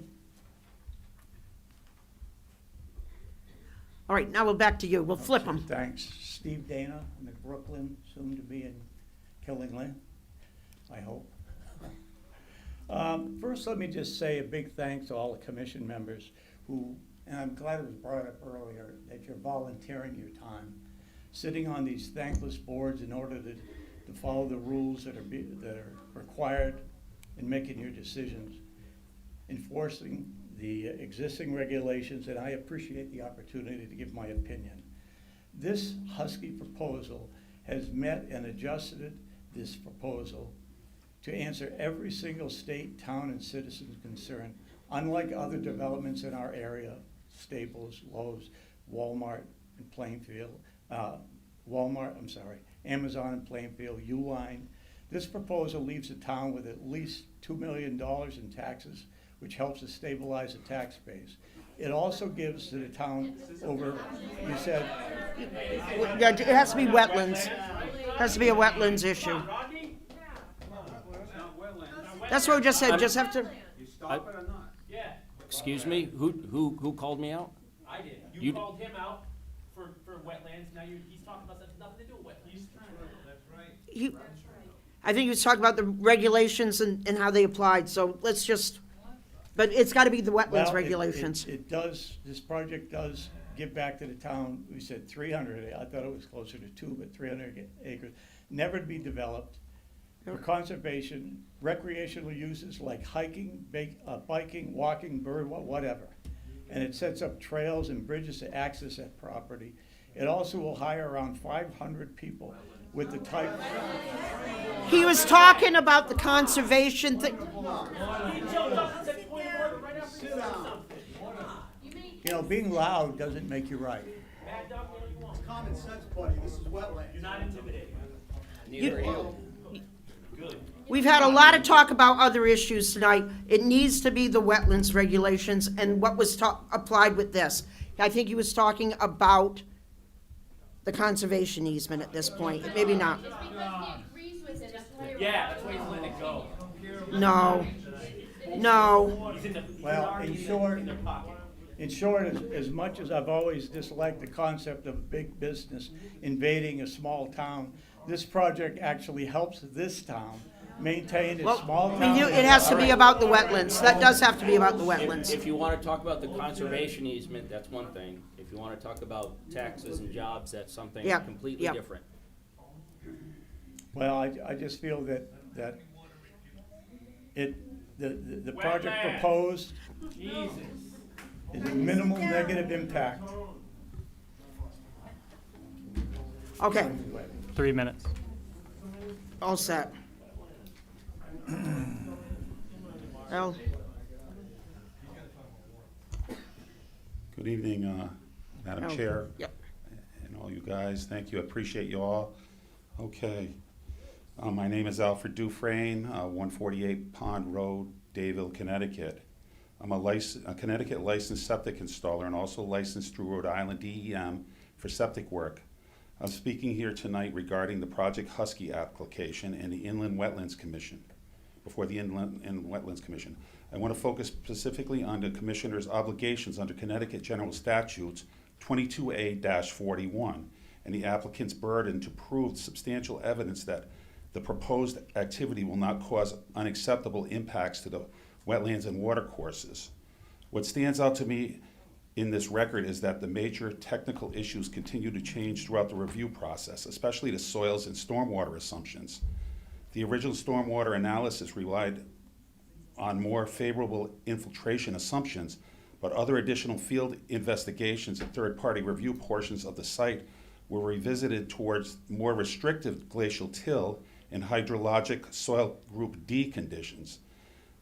All right, now we're back to you. We'll flip them. Thanks. Steve Dana, I'm in Brooklyn, soon to be in Killingly, I hope. First, let me just say a big thanks to all the commission members who, and I'm glad it was brought up earlier, that you're volunteering your time, sitting on these thankless boards in order to follow the rules that are required in making your decisions, enforcing the existing regulations, and I appreciate the opportunity to give my opinion. This Husky proposal has met and adjusted this proposal to answer every single state, town, and citizen's concern. Unlike other developments in our area, Staples, Lowe's, Walmart in Plainfield, Amazon in Plainfield, Uline, this proposal leaves the town with at least $2 million in taxes, which helps to stabilize the tax base. It also gives to the town over, you said. Yeah, it has to be wetlands. It has to be a wetlands issue. That's what we just said, just have to. Excuse me, who called me out? I did. You called him out for wetlands, now he's talking about something nothing to do with wetlands. That's right. I think he was talking about the regulations and how they applied, so let's just, but it's gotta be the wetlands Well, regulations. It does, this project does give back to the town, we said 300, I thought it was closer to 2, but 300 acres, never to be developed. For conservation, recreational uses like hiking, biking, walking, bird, whatever. And it sets up trails and bridges to access that property. It also will hire around 500 people with the type. He was talking about the conservation thing. You know, being loud doesn't make you right. It's common sense, buddy. This is wetland. You're not intimidated. Neither are you. We've had a lot of talk about other issues tonight. It needs to be the wetlands regulations and what was applied with this. I think he was talking about the conservation easement at this point, maybe not. It's because he agrees with Yeah, that's why he's letting it go. No, no. He's in the, Well, in short, in their pocket. in short, as much as I've always disliked the concept of big business invading a small town, this project actually helps this town maintain its small I town. mean, it has to be about the wetlands. That does have to be about the wetlands. If you wanna talk about the conservation easement, that's one thing. If you wanna talk about taxes and jobs, that's something Yeah, completely yeah. different. Well, I just feel that the project Wetland. proposed Jesus. is a minimal negative impact. Okay, 3 minutes. all set. Al? Good evening, Madam Oh, Chair. yep. And all you guys, thank you, I appreciate you all. Okay, my name is Alfred Dufresne, 148 Pond Road, Dayville, Connecticut. I'm a Connecticut licensed septic installer and also licensed through Rhode Island DEM for septic work. I'm speaking here tonight regarding the Project Husky application and the Inland Wetlands Commission, before the Inland and Wetlands Commission. I want to focus specifically on the Commissioner's obligations under Connecticut General Statutes 22A-41 and the applicant's burden to prove substantial evidence that the proposed activity will not cause unacceptable impacts to the wetlands and watercourses. What stands out to me in this record is that the major technical issues continue to change throughout the review process, especially the soils and stormwater assumptions. The original stormwater analysis relied on more favorable infiltration assumptions, but other additional field investigations and third-party review portions of the site were revisited towards more restrictive glacial till and hydrologic soil group D conditions.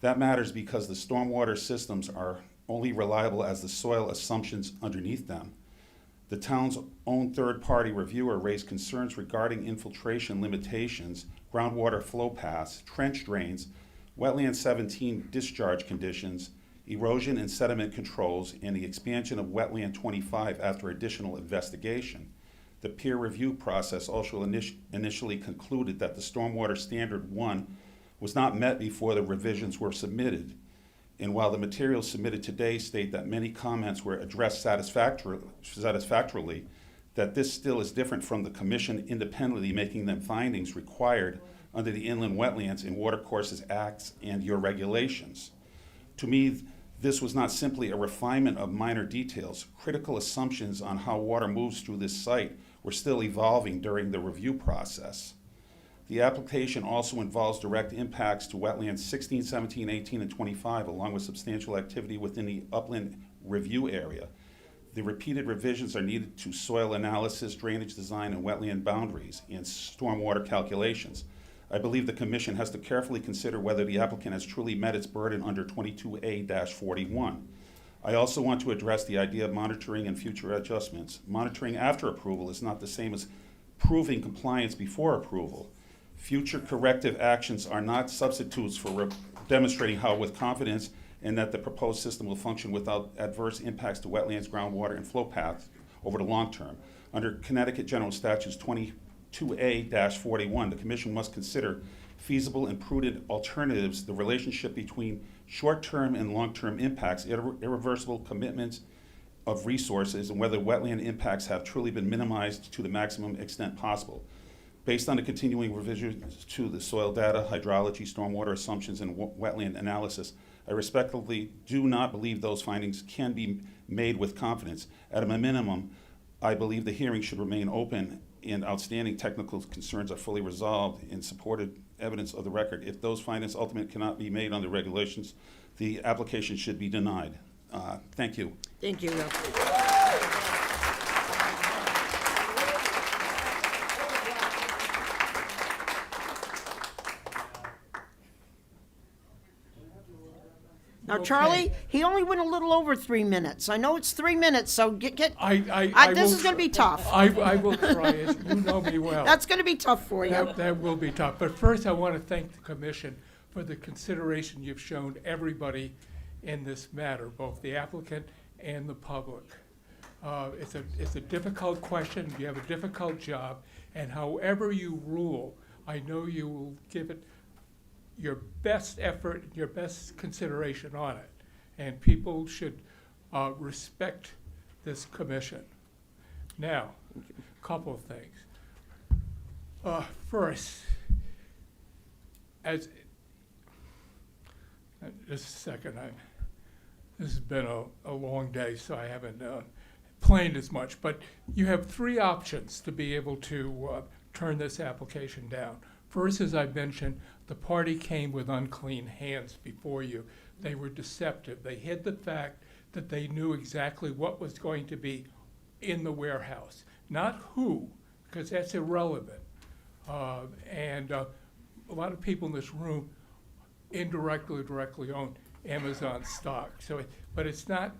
That matters because the stormwater systems are only reliable as the soil assumptions underneath them. The town's own third-party reviewer raised concerns regarding infiltration limitations, groundwater flow paths, trench drains, wetland 17 discharge conditions, erosion and sediment controls, and the expansion of wetland 25 after additional investigation. The peer review process also initially concluded that the stormwater standard 1 was not met before the revisions were submitted. And while the materials submitted today state that many comments were addressed satisfactorily, that this still is different from the Commission independently making them findings required under the Inland Wetlands and Watercourses Acts and your regulations. To me, this was not simply a refinement of minor details. Critical assumptions on how water moves through this site were still evolving during the review process. The application also involves direct impacts to wetlands 16, 17, 18, and 25, along with substantial activity within the upland review area. The repeated revisions are needed to soil analysis, drainage design, and wetland boundaries, and stormwater calculations. I believe the Commission has to carefully consider whether the applicant has truly met its burden under 22A-41. I also want to address the idea of monitoring and future adjustments. Monitoring after approval is not the same as proving compliance before approval. Future corrective actions are not substitutes for demonstrating how with confidence and that the proposed system will function without adverse impacts to wetlands, groundwater, and flow paths over the long term. Under Connecticut General Statutes 22A-41, the Commission must consider feasible and prudent alternatives, the relationship between short-term and long-term impacts, irreversible commitments of resources, and whether wetland impacts have truly been minimized to the maximum extent possible. Based on the continuing revisions to the soil data, hydrology, stormwater assumptions, and wetland analysis, I respectfully do not believe those findings can be made with confidence. At a minimum, I believe the hearing should remain open and outstanding technical concerns are fully resolved and supported evidence of the record. If those findings ultimately cannot be made under regulations, the application should be denied. Thank you. Thank you. Now, Charlie, he only went a little over 3 minutes. I know it's 3 minutes, so get. This is going to be tough. I will try it. You know me well. That's going to be tough for you. That will be tough. But first, I want to thank the Commission for the consideration you've shown everybody in this matter, both the applicant and the public. It's a difficult question. You have a difficult job, and however you rule, I know you will give it your best effort, your best consideration on it. And people should respect this commission. Now, a couple of things. First, just a second, this has been a long day, so I haven't planned as much, but you have three options to be able to turn this application down. First, as I mentioned, the party came with unclean hands before you. They were deceptive. They hid the fact that they knew exactly what was going to be in the warehouse, not who, because that's irrelevant. And a lot of people in this room indirectly or directly own Amazon stock. So, but it's not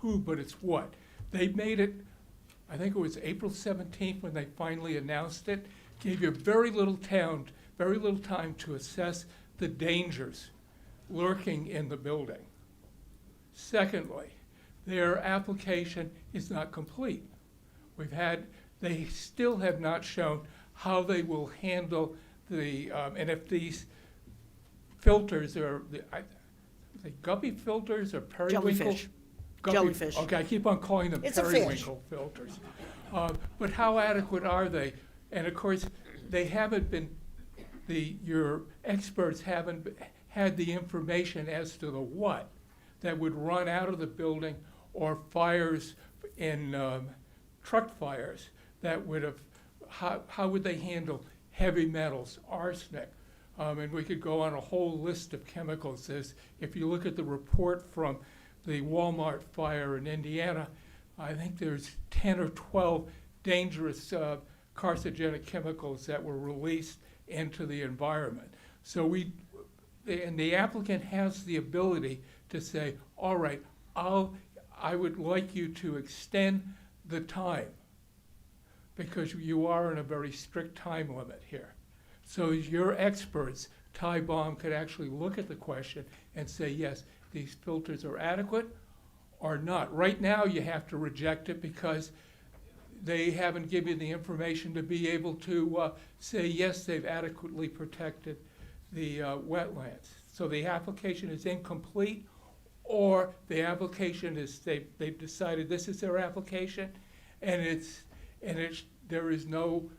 who, but it's what. They made it, I think it was April 17th when they finally announced it, gave you very little time to assess the dangers lurking in the building. Secondly, their application is not complete. They still have not shown how they will handle and if these filters are, the guppy filters or periwinkle? Jellyfish. Guppy- Jellyfish. Okay, I keep on calling them It's a fish. periwinkle filters. But how adequate are they? And of course, they haven't been, your experts haven't had the information as to the what that would run out of the building or fires in truck fires that would have, how would they handle heavy metals, arsenic? And we could go on a whole list of chemicals. If you look at the report from the Walmart fire in Indiana, I think there's 10 or 12 dangerous carcinogenic chemicals that were released into the environment. So and the applicant has the ability to say, all right, I would like you to extend the time because you are in a very strict time limit here. So your experts, Ty Baum, could actually look at the question and say, yes, these filters are adequate or not. Right now, you have to reject it because they haven't given you the information to be able to say, yes, they've adequately protected the wetlands. So the application is incomplete, or the application is, they've decided this is their application, and there is no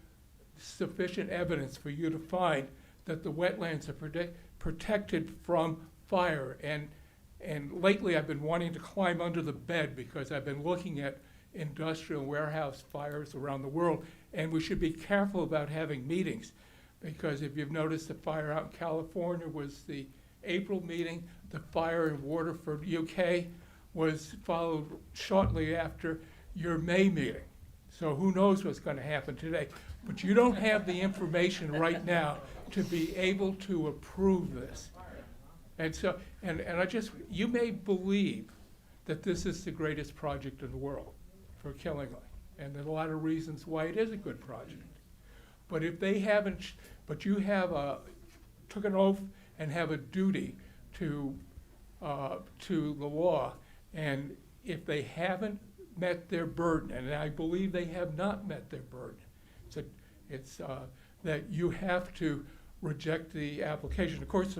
sufficient evidence for you to find that the wetlands are protected from fire. And lately I've been wanting to climb under the bed because I've been looking at industrial warehouse fires around the world, and we should be careful about having meetings because if you've noticed, the fire out in California was the April meeting. The fire in Waterford, UK was followed shortly after your May meeting. So who knows what's going to happen today. But you don't have the information right now to be able to approve this. And so, and you may believe that this is the greatest project in the world for Killingly. And there's a lot of reasons why it is a good project. But if they haven't, but you have took an oath and have a duty to the law, and if they haven't met their burden, and I believe they have not met their burden, it's that you have to reject the application. Of course,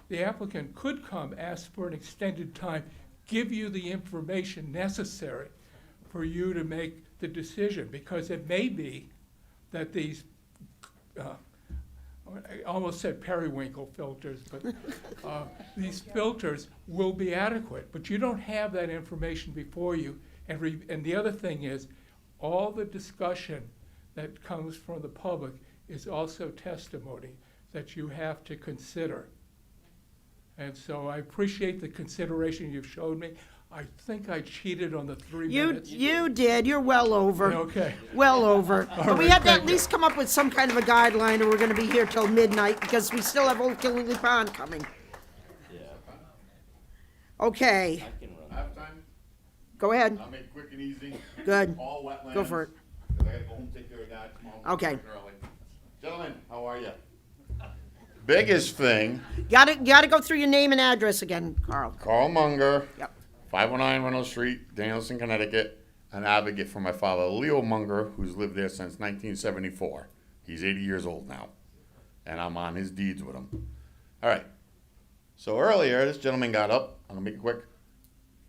the applicant could come, ask for an extended time, give you the information necessary for you to make the decision, because it may be that these, I almost said periwinkle filters, but these filters will be adequate, but you don't have that information before you. And the other thing is, all the discussion that comes from the public is also testimony that you have to consider. And so I appreciate the consideration you've showed me. I think I cheated on the 3 minutes. You did. You're well over. Okay. Well over. All But we right, had to thank at least come up with some kind of a guideline, or we're going to be here till midnight because we still have Old Killingly Pond coming. Okay. I have time? Go ahead. I'll make it quick and easy. Good. All wetlands. Go for it. 'Cause I gotta go home and take care of that tomorrow. Okay. Early. Gentlemen, how are you? Biggest thing, Gotta go through your name and address again, Carl. Carl Munger. Yep. 509 Reynolds Street, Danielson, Connecticut. An advocate for my father, Leo Munger, who's lived there since 1974. He He's 80 years old now, and I'm on his deeds with him. All right. So earlier, this gentleman got up. I'm gonna make it quick.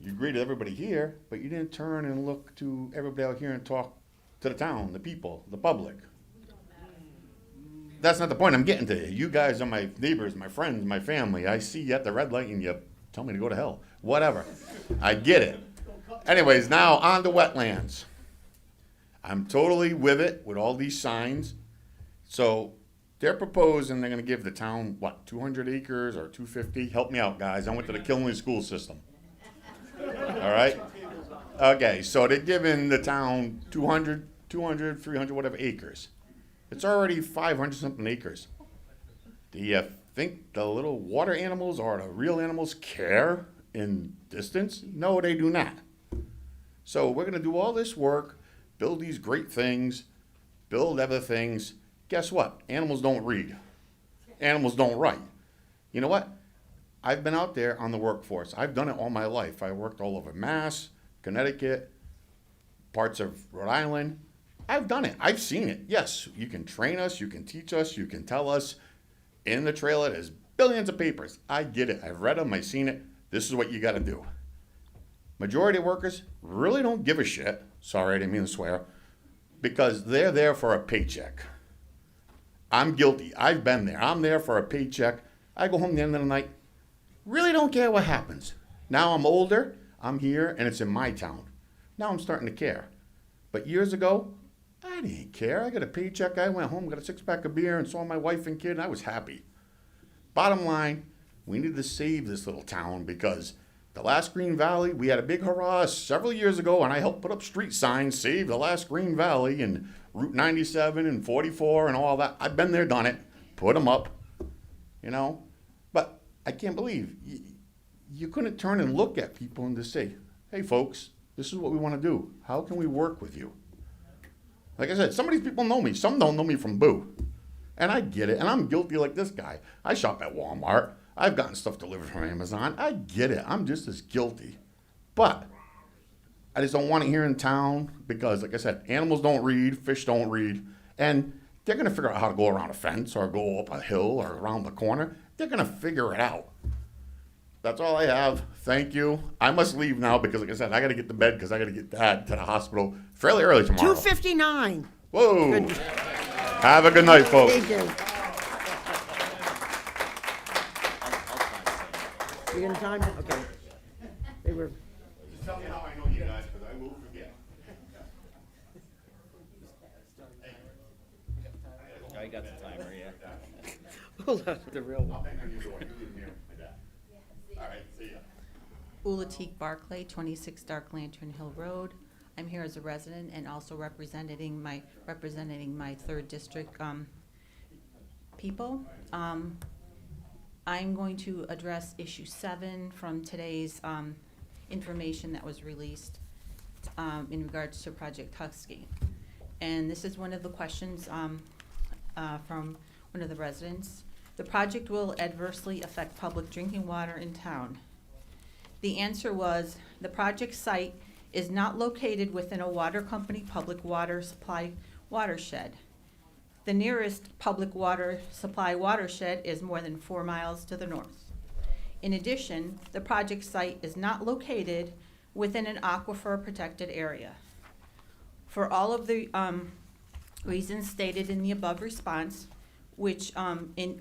You greeted everybody here, but you didn't turn and look to everybody out here and talk to the town, the people, the public. That's not the point I'm getting to. You guys are my neighbors, my friends, my family. I see you at the red light and you tell me to go to hell. Whatever. I get it. Anyways, now on to wetlands. I'm totally with it, with all these signs. So they're proposing they're gonna give the town, what, 200 acres or 250? Help me out, guys. I went to the Killenly school system. All right? Okay, so they're giving the town 200, 300, whatever acres. It's already 500 something acres. Do you think the little water animals or the real animals care in distance? No, they do not. So we're gonna do all this work, build these great things, build other things. Guess what? Animals don't read. Animals don't write. You know what? I've been out there on the workforce. I've done it all my life. I worked all over Mass, Connecticut, parts of Rhode Island. I've done it. I've seen it. Yes, you can train us, you can teach us, you can tell us. In the trailer, there's billions of papers. I get it. I've read them, I've seen it. This is what you gotta do. Majority of workers really don't give a shit. Sorry, I didn't mean to swear. Because they're there for a paycheck. I'm guilty. I've been there. I'm there for a paycheck. I go home at the end of the night. Really don't care what happens. Now I'm older, I'm here, and it's in my town. Now I'm starting to care. But years ago, I didn't care. I got a paycheck, I went home, got a 6-pack of beer, and saw my wife and kid, and I was happy. Bottom line, we need to save this little town because the last Green Valley, we had a big hurrah several years ago, and I helped put up street signs, save the last Green Valley, and Route 97 and 44 and all that. I've been there, done it, put them up, you know. But I can't believe you couldn't turn and look at people and just say, hey folks, this is what we want to do. How can we work with you? Like I said, some of these people know me. Some don't know me from Boo. And I get it. And I'm guilty like this guy. I shop at Walmart. I've gotten stuff delivered from Amazon. I get it. I'm just as guilty. But I just don't want it here in town because, like I said, animals don't read, fish don't read. And they're going to figure out how to go around a fence or go up a hill or around the corner. They're going to figure it out. That's all I have. Thank you. I must leave now because, like I said, I got to get to bed because I got to get Dad to the hospital fairly early tomorrow. 2:59. Whoa. Good. Have a good night, folks. Thank you. You gonna time it? Okay. They were. Just tell me how I know you guys because I will forget. I got the timer, yeah. Hold on. The real one. All right, see ya. Ulatique Barclay, 26 Dark Lantern Hill Road. I'm here as a resident and also representing my 3rd district people. I'm going to address issue 7 from today's information that was released in regards to Project Husky. And this is one of the questions from one of the residents. The project will adversely affect public drinking water in town. The answer was, the project site is not located within a water company public water supply watershed. The nearest public water supply watershed is more than 4 miles to the north. In addition, the project site is not located within an aquifer protected area. For all of the reasons stated in the above response, which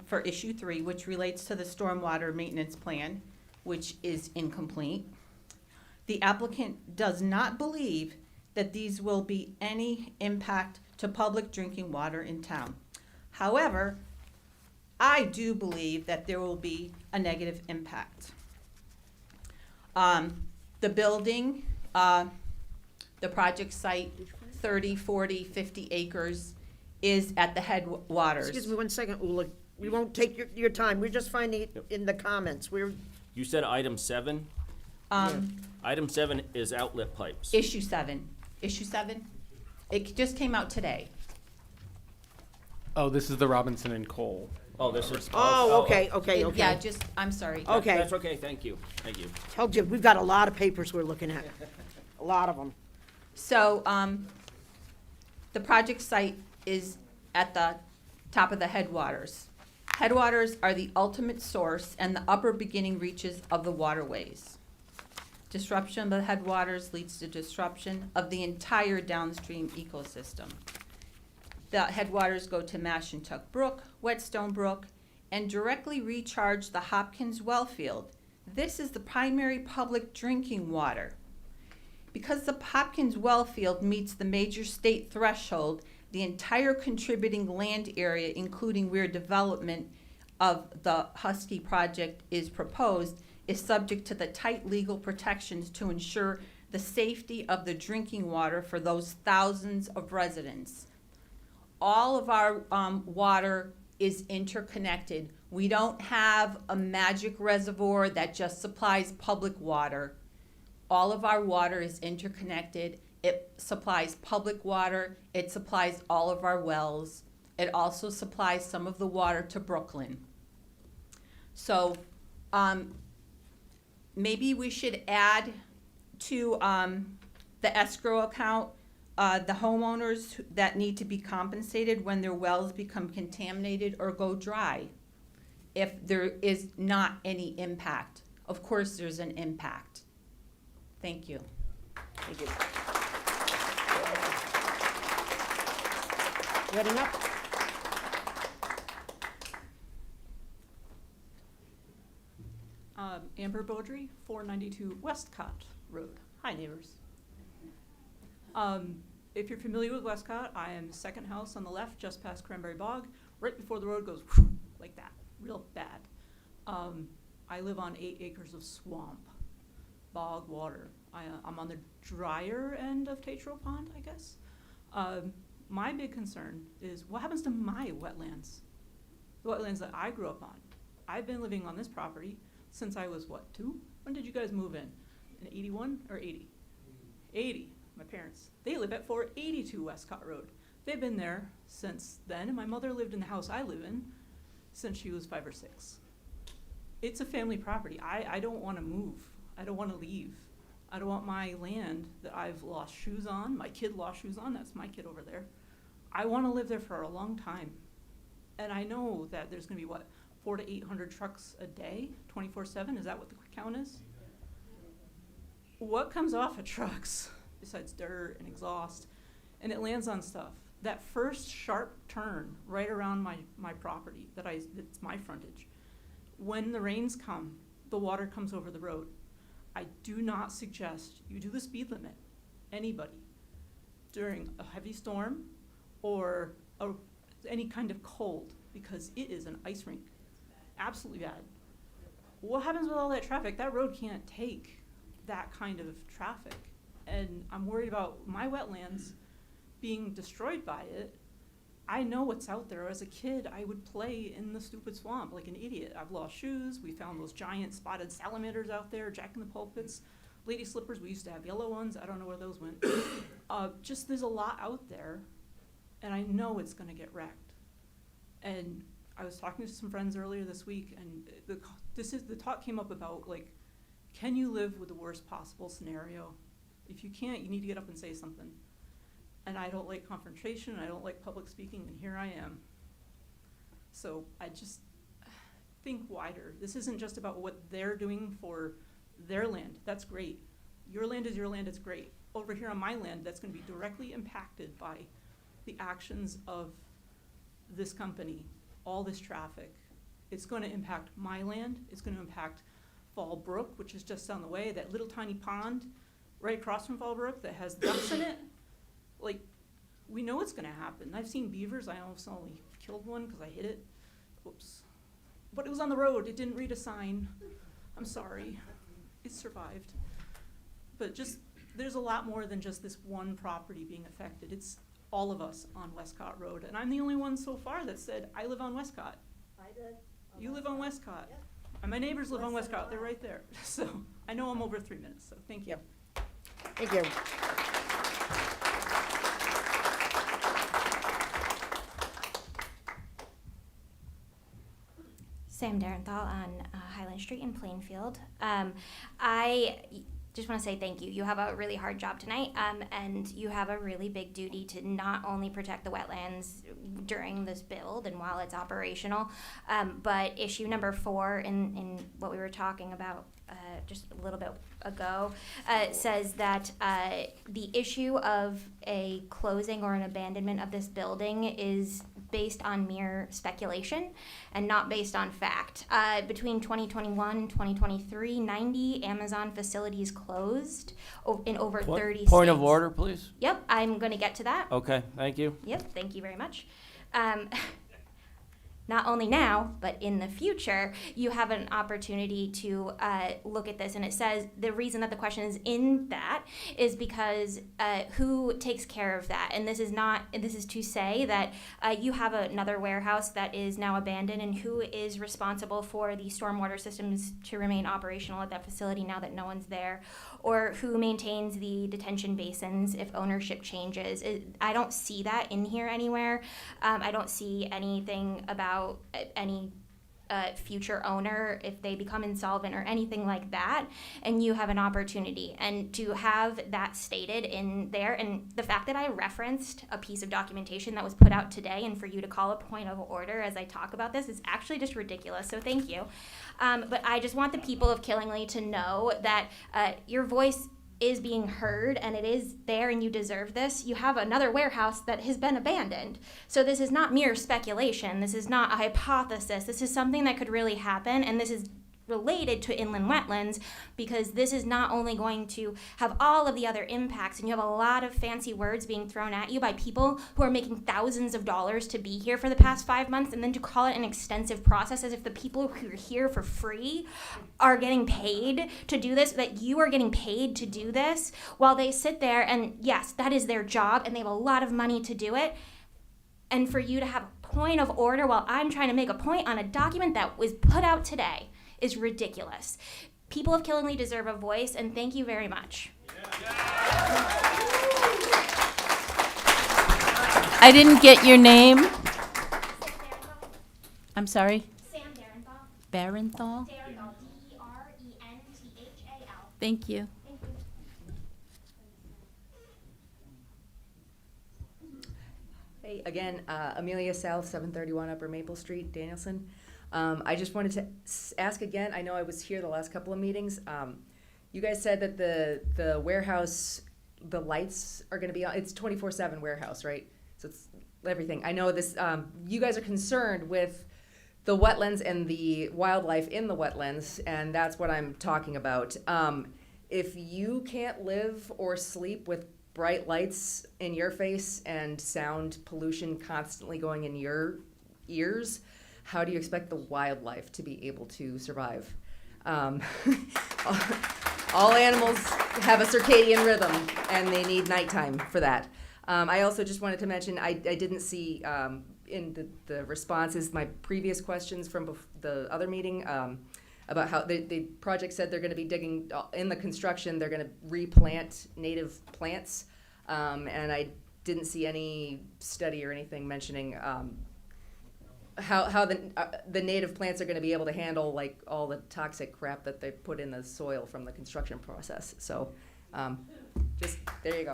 for issue 3, which relates to the stormwater maintenance plan, which is incomplete, the applicant does not believe that these will be any impact to public drinking water in town. However, I do believe that there will be a negative impact. The building, the project site, 30, 40, 50 acres, is at the headwaters. Excuse me 1 second, Ula. We won't take your time. We're just finding it in the comments. You said item 7? Item 7 is outlet pipes. Issue 7. Issue 7? It just came out today. Oh, this is the Robinson and Cole. Oh, this is. Okay. Yeah, just, I'm sorry. Okay. That's okay, thank you. Told you, we've got a lot of papers we're looking at. A lot of them. So, the project site is at the top of the headwaters. Headwaters are the ultimate source and the upper beginning reaches of the waterways. Disruption of the headwaters leads to disruption of the entire downstream ecosystem. The headwaters go to Mashantuck Brook, Whetstone Brook, and directly recharge the Hopkins well field. This is the primary public drinking water. Because the Hopkins well field meets the major state threshold, the entire contributing land area, including where development of the Husky project is proposed, is subject to the tight legal protections to ensure the safety of the drinking water for those thousands of residents. All of our water is interconnected. We don't have a magic reservoir that just supplies public water. All of our water is interconnected. It supplies public water. It supplies all of our wells. It also supplies some of the water to Brooklyn. So maybe we should add to the escrow account the homeowners that need to be compensated when their wells become contaminated or go dry, if there is not any impact. Of course, there's an impact. Thank you. Thank you. You had enough? Amber Beaudry, 492 Westcott Road. Hi, neighbors. If you're familiar with Westcott, I am the second house on the left, just past Cranberry Bog, right before the road goes like that, real bad. I live on 8 acres of swamp, bog water. I'm on the drier end of Tatro Pond, I guess. My big concern is what happens to my wetlands, the wetlands that I grew up on. I've been living on this property since I was, what, 2? When did you guys move in? In 81 or 80? 80, my parents. They live at 482 Westcott Road. They've been there since then, and my mother lived in the house I live in since she was 5 or 6. It's a family property. I don't want to move. I don't want to leave. I don't want my land that I've lost shoes on, my kid lost shoes on, that's my kid over there. I want to live there for a long time. And I know that there's going to be, what, 400 to 800 trucks a day, 24/7? Is that what the count is? What comes off of trucks besides dirt and exhaust? And it lands on stuff. That first sharp turn right around my property, it's my frontage. When the rains come, the water comes over the road. I do not suggest you do the speed limit, anybody, during a heavy storm or any kind of cold, because it is an ice rink. Absolutely bad. What happens with all that traffic? That road can't take that kind of traffic. And I'm worried about my wetlands being destroyed by it. I know what's out there. As a kid, I would play in the stupid swamp like an idiot. I've lost shoes. We found those giant spotted salamanders out there, jack-in-the-pulpits, lady slippers. We used to have yellow ones. I don't know where those went. Just there's a lot out there, and I know it's going to get wrecked. And I was talking to some friends earlier this week, and the talk came up about, like, can you live with the worst possible scenario? If you can't, you need to get up and say something. And I don't like confrontation, I don't like public speaking, and here I am. So I just think wider. This isn't just about what they're doing for their land. That's great. Your land is your land, it's great. Over here on my land, that's gonna be directly impacted by the actions of this company, all this traffic. It's gonna impact my land, it's gonna impact Fall Brook, which is just down the way, that little tiny pond right across from Fall Brook that has ducks in it. Like, we know what's gonna happen. I've seen beavers. I almost only killed one because I hit it. Whoops. But it was on the road. It didn't read a sign. I'm sorry. It survived. But just, there's a lot more than just this one property being affected. It's all of us on Westcott Road. And I'm the only one so far that said, I live on Westcott. I did. You live on Westcott. Yeah. And my neighbors live on West side Westcott. of They're right there. So I know I'm over 3 minutes, so thank you. Thank you. Sam Darenthal on Highland Street in Plainfield. just want to say thank you. You have a really hard job tonight, and you have a really big duty to not only protect the wetlands during this build and while it's operational, but issue number 4 in what we were talking about just a little bit ago says that the issue of a closing or an abandonment of this building is based on mere speculation and not based on fact. Between 2021 and 2023, 90 Amazon facilities closed in over 30 states. Point of order, please. Yep, I'm going to get to that. Okay, thank you. Yep, thank you very much. Not only now, but in the future, you have an opportunity to look at this. And it says the reason that the question is in that is because who takes care of that? And this is to say that you have another warehouse that is now abandoned, and who is responsible for the stormwater systems to remain operational at that facility now that no one's there? Or who maintains the detention basins if ownership changes? I don't see that in here anywhere. I don't see anything about any future owner if they become insolvent or anything like that. And you have an opportunity. And to have that stated in there, and the fact that I referenced a piece of documentation that was put out today, and for you to call a point of order as I talk about this is actually just ridiculous. So thank you. But I just want the people of Killingly to know that your voice is being heard, and it is there, and you deserve this. You have another warehouse that has been abandoned. So this is not mere speculation. This is not a hypothesis. This is something that could really happen, and this is related to inland wetlands, because this is not only going to have all of the other impacts, and you have a lot of fancy words being thrown at you by people who are making thousands of dollars to be here for the past 5 months, and then to call it an extensive process as if the people who are here for free are getting paid to do this, that you are getting paid to do this while they sit there, and yes, that is their job, and they have a lot of money to do it. And for you to have a point of order while I'm trying to make a point on a document that was put out today is ridiculous. People of Killingly deserve a voice, and thank you very much. I didn't get your name. I'm sorry? Sam Barenthal. Barenthal? Barenthal, D-E-R-E-N-T-H-A-L. Thank you. Thank you. Hey, again, Amelia South, 731 Upper Maple Street, Danielson. I just wanted to ask again, I know I was here the last couple of meetings. You guys said that the warehouse, the lights are gonna be on, it's 24/7 warehouse, right? So it's everything. I know this, you guys are concerned with the wetlands and the wildlife in the wetlands, and that's what I'm talking about. If you can't live or sleep with bright lights in your face and sound pollution constantly going in your ears, how do you expect the wildlife to be able to survive? All animals have a circadian rhythm, and they need nighttime for that. I also just wanted to mention, I didn't see in the responses my previous questions from the other meeting about how the project said they're going to be digging in the construction, they're going to replant native plants, and I didn't see any study or anything mentioning how the native plants are going to be able to handle like all the toxic crap that they put in the soil from the construction process. So just there you go.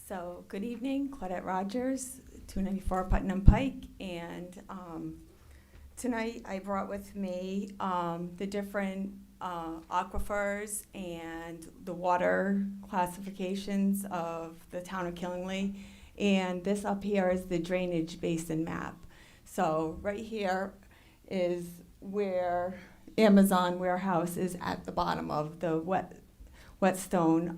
So, good evening, Claudette Rogers, 294 Putnam Pike, and tonight I brought with me the different aquifers and the water classifications of the town of Killingly, and this up here is the drainage basin map. So right here is where Amazon warehouse is at the bottom of the Whetstone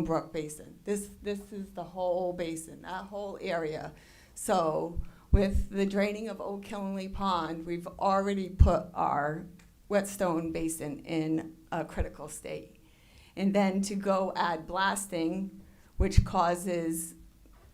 Brook Basin. This is the whole basin, that whole area. So with the draining of Old Killingly Pond, we've already put our Whetstone Basin in a critical state. And then to go add blasting, which causes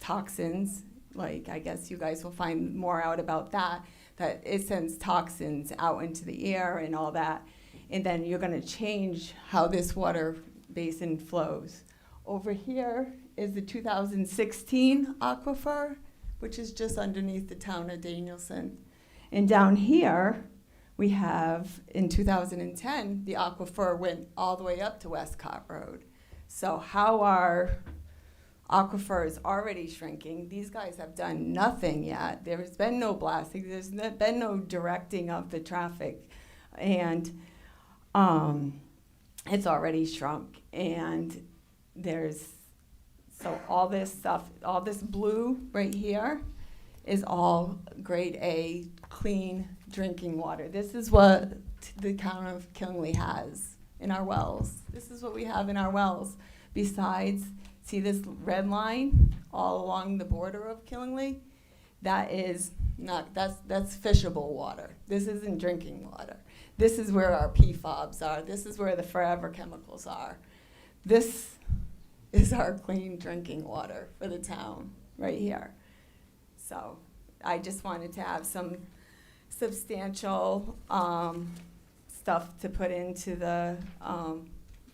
toxins, like I guess you guys will find more out about that, that it sends toxins out into the air and all that. and then you're gonna change how this water basin flows. Over here is the 2016 aquifer, which is just underneath the town of Danielson. And down here, we have, in 2010, the aquifer went all the way up to Westcott Road. So how our aquifer is already shrinking. These guys have done nothing yet. There's been no blasting. There's been no directing of the traffic. And it's already shrunk. And so all this stuff, all this blue right here is all grade A clean drinking water. This is what the town of Killingly has in our wells. This is what we have in our wells. Besides, see this red line all along the border of Killingly? That is not, that's fishable water. This isn't drinking water. This is where our PFOBs are. This is where the forever chemicals are. This is our clean drinking water for the town right here. So I just wanted to have some substantial stuff to put into the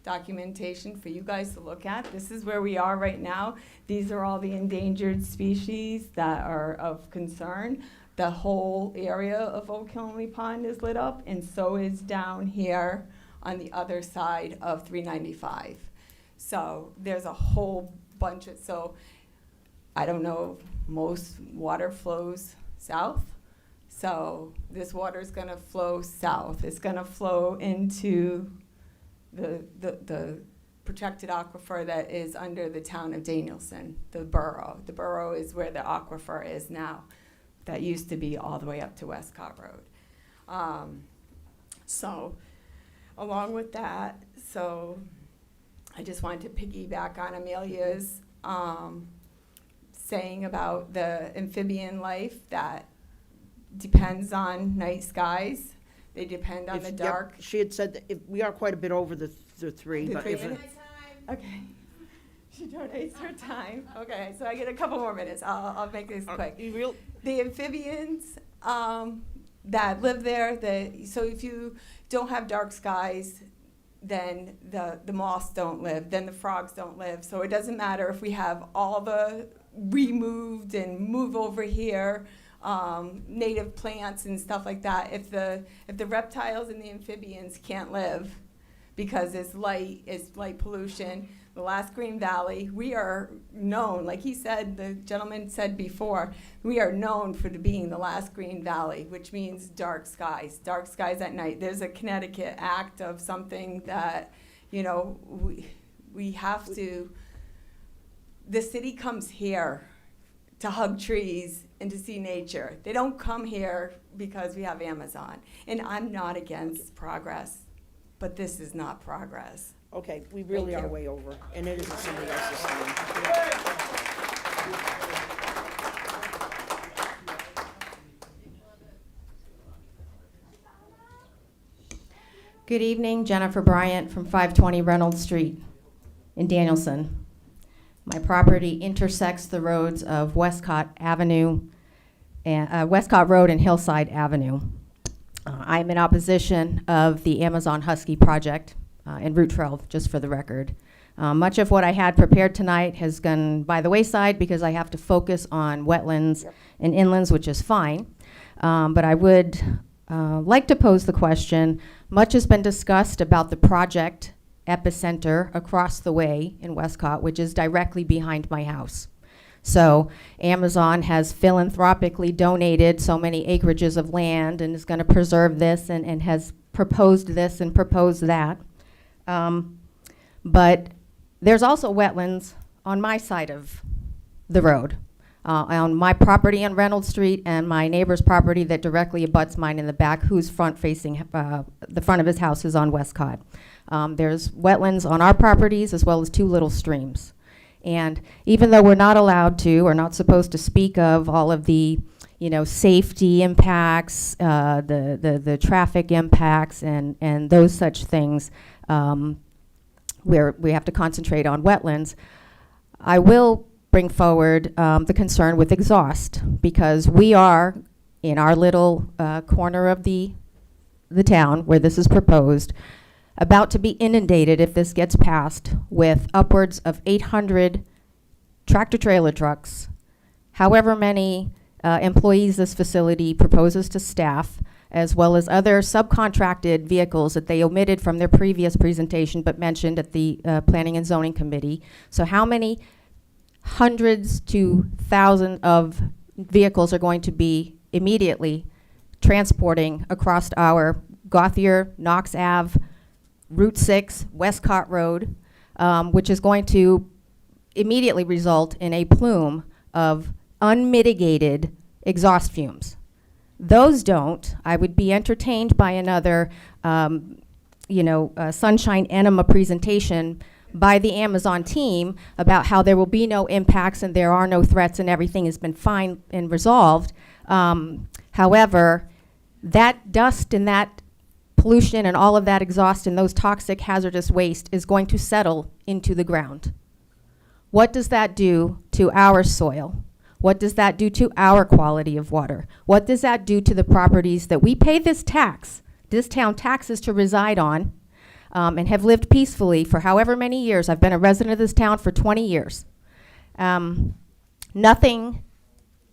documentation for you guys to look at. This is where we are right now. These are all the endangered species that are of concern. The whole area of Old Killingly Pond is lit up, and so is down here on the other side of 395. So there's a whole bunch of, so I don't know, most water flows south. So this water is gonna flow south. It's gonna flow into the protected aquifer that is under the town of Danielson, the borough. The borough is where the aquifer is now. That used to be all the way up to Westcott Road. So along with that, so I just wanted to piggyback on Amelia's saying about the amphibian life that depends on night skies. They depend on the dark. She had said that we are quite a bit over the three. The But 3 if minutes? Okay. She donates her time. Okay, so I get a couple more minutes. I'll make this quick. The amphibians that live there, so if you don't have dark skies, then the moths don't live, then the frogs don't live. So it doesn't matter if we have all the removed and move over here, native plants and stuff like that. If the reptiles and the amphibians can't live because it's light pollution, the last Green Valley, we are known, like he said, the gentleman said before, we are known for being the last Green Valley, which means dark skies at night. There's a Connecticut Act of something that, we have to, the city comes here to hug trees and to see nature. They don't come here because we have Amazon. And I'm not against progress, but this is not progress. Okay, we really are way over, and it isn't somebody else's time. Good evening, Jennifer Bryant from 520 Reynolds Street in Danielson. My property intersects the roads of Westcott Avenue, Westcott Road and Hillside Avenue. I'm in opposition of the Amazon Husky project and Route 12, just for the record. Much of what I had prepared tonight has gone by the wayside because I have to focus on wetlands and inlands, which is fine. But I would like to pose the question, much has been discussed about the project epicenter across the way in Westcott, which is directly behind my house. So Amazon has philanthropically donated so many acreages of land and is going to preserve this and has proposed this and proposed that. But there's also wetlands on my side of the road, on my property on Reynolds Street and my neighbor's property that directly abuts mine in the back, whose front-facing, the front of his house is on Westcott. There's wetlands on our properties as well as 2 little streams. And even though we're not allowed to or not supposed to speak of all of the safety impacts, the traffic impacts and those such things, where we have to concentrate on wetlands, I will bring forward the concern with exhaust, because we are in our little corner of the the town where this is proposed, about to be inundated if this gets passed with upwards of 800 tractor-trailer trucks, however many employees this facility proposes to staff, as well as other subcontracted vehicles that they omitted from their previous presentation but mentioned at the Planning and Zoning Committee. So how many hundreds to thousands of vehicles are going to be immediately transporting across our Gauthier, Knox Ave, Route 6, Westcott Road, which is going to immediately result in a plume of unmitigated exhaust fumes. Those don't. I would be entertained by another, sunshine enema presentation by the Amazon team about how there will be no impacts and there are no threats and everything has been fine and resolved. However, that dust and that pollution and all of that exhaust and those toxic hazardous waste is going to settle into the ground. What does that do to our soil? What does that do to our quality of water? What does that do to the properties that we pay this town taxes to reside on, and have lived peacefully for however many years? I've been a resident of this town for 20 years. Nothing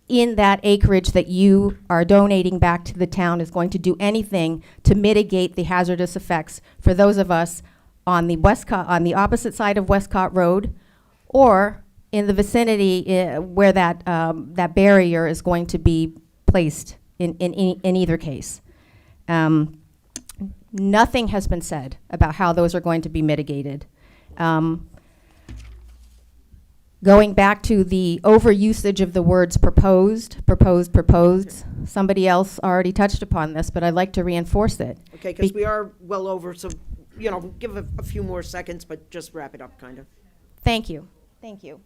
in that acreage that you are donating back to the town is going to do anything to mitigate the hazardous effects for those of us on the opposite side of Westcott Road, or in the vicinity where that barrier is going to be placed in either case. Nothing has been said about how those are going to be mitigated. Going back to the overusage of the words proposed, somebody else already touched upon this, but I'd like to reinforce it. Okay, because we are well over, so, give a few more seconds, but just wrap it up, kind of. Thank you. Thank you.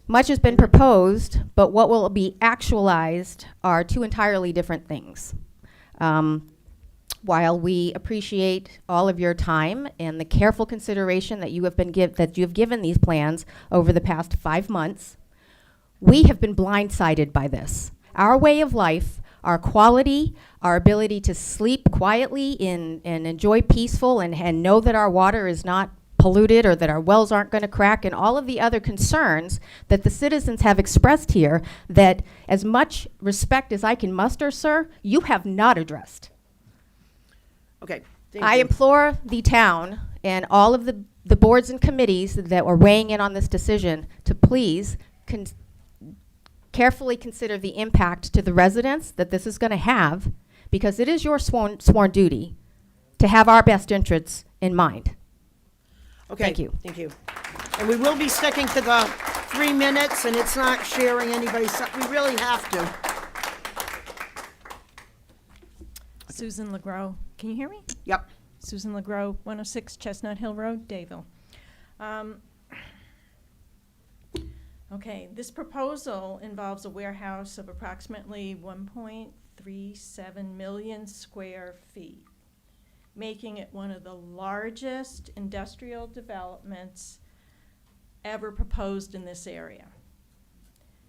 Much has been proposed, but what will be actualized are two entirely different things. While we appreciate all of your time and the careful consideration that you have given these plans over the past 5 months, we have been blindsided by this. Our way of life, our quality, our ability to sleep quietly and enjoy peaceful and know that our water is not polluted or that our wells aren't going to crack, and all of the other concerns that the citizens have expressed here, that as much respect as I can muster, sir, you have not addressed. Okay. I implore the town and all of the boards and committees that were weighing in on this decision to please carefully consider the impact to the residents that this is going to have, because it is your sworn duty to have our best interests in mind. Okay. Thank you. Thank you. And we will be sticking to the 3 minutes, and it's not sharing anybody's, we really have to. Susan LeGros. Can you hear me? Yep. Susan LeGros, 106 Chestnut Hill Road, Dayville. Okay, this proposal involves a warehouse of approximately 1.37 million square feet, making it one of the largest industrial developments ever proposed in this area.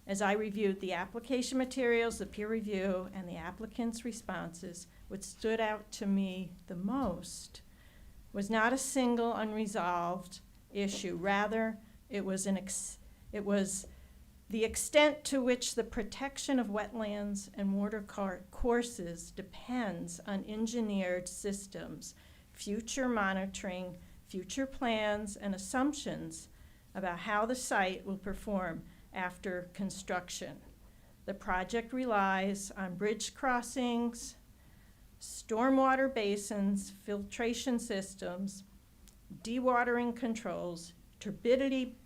As I reviewed the application materials, the peer review, and the applicant's responses, what stood out to me the most was not a single unresolved issue. Rather, it was the extent to which the protection of wetlands and water courses depends on engineered systems, future monitoring, future plans, and assumptions about how the site will perform after construction. The project relies on bridge crossings, stormwater basins, filtration systems, dewatering controls, turbidity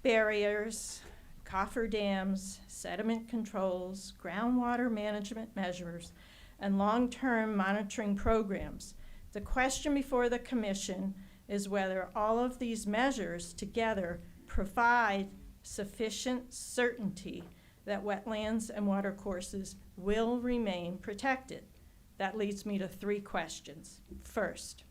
barriers, cofferdams, sediment controls, groundwater management measures, and long-term monitoring programs. The question before the Commission is whether all of these measures together provide sufficient certainty that wetlands and watercourses will remain protected. That leads me to 3 questions. First,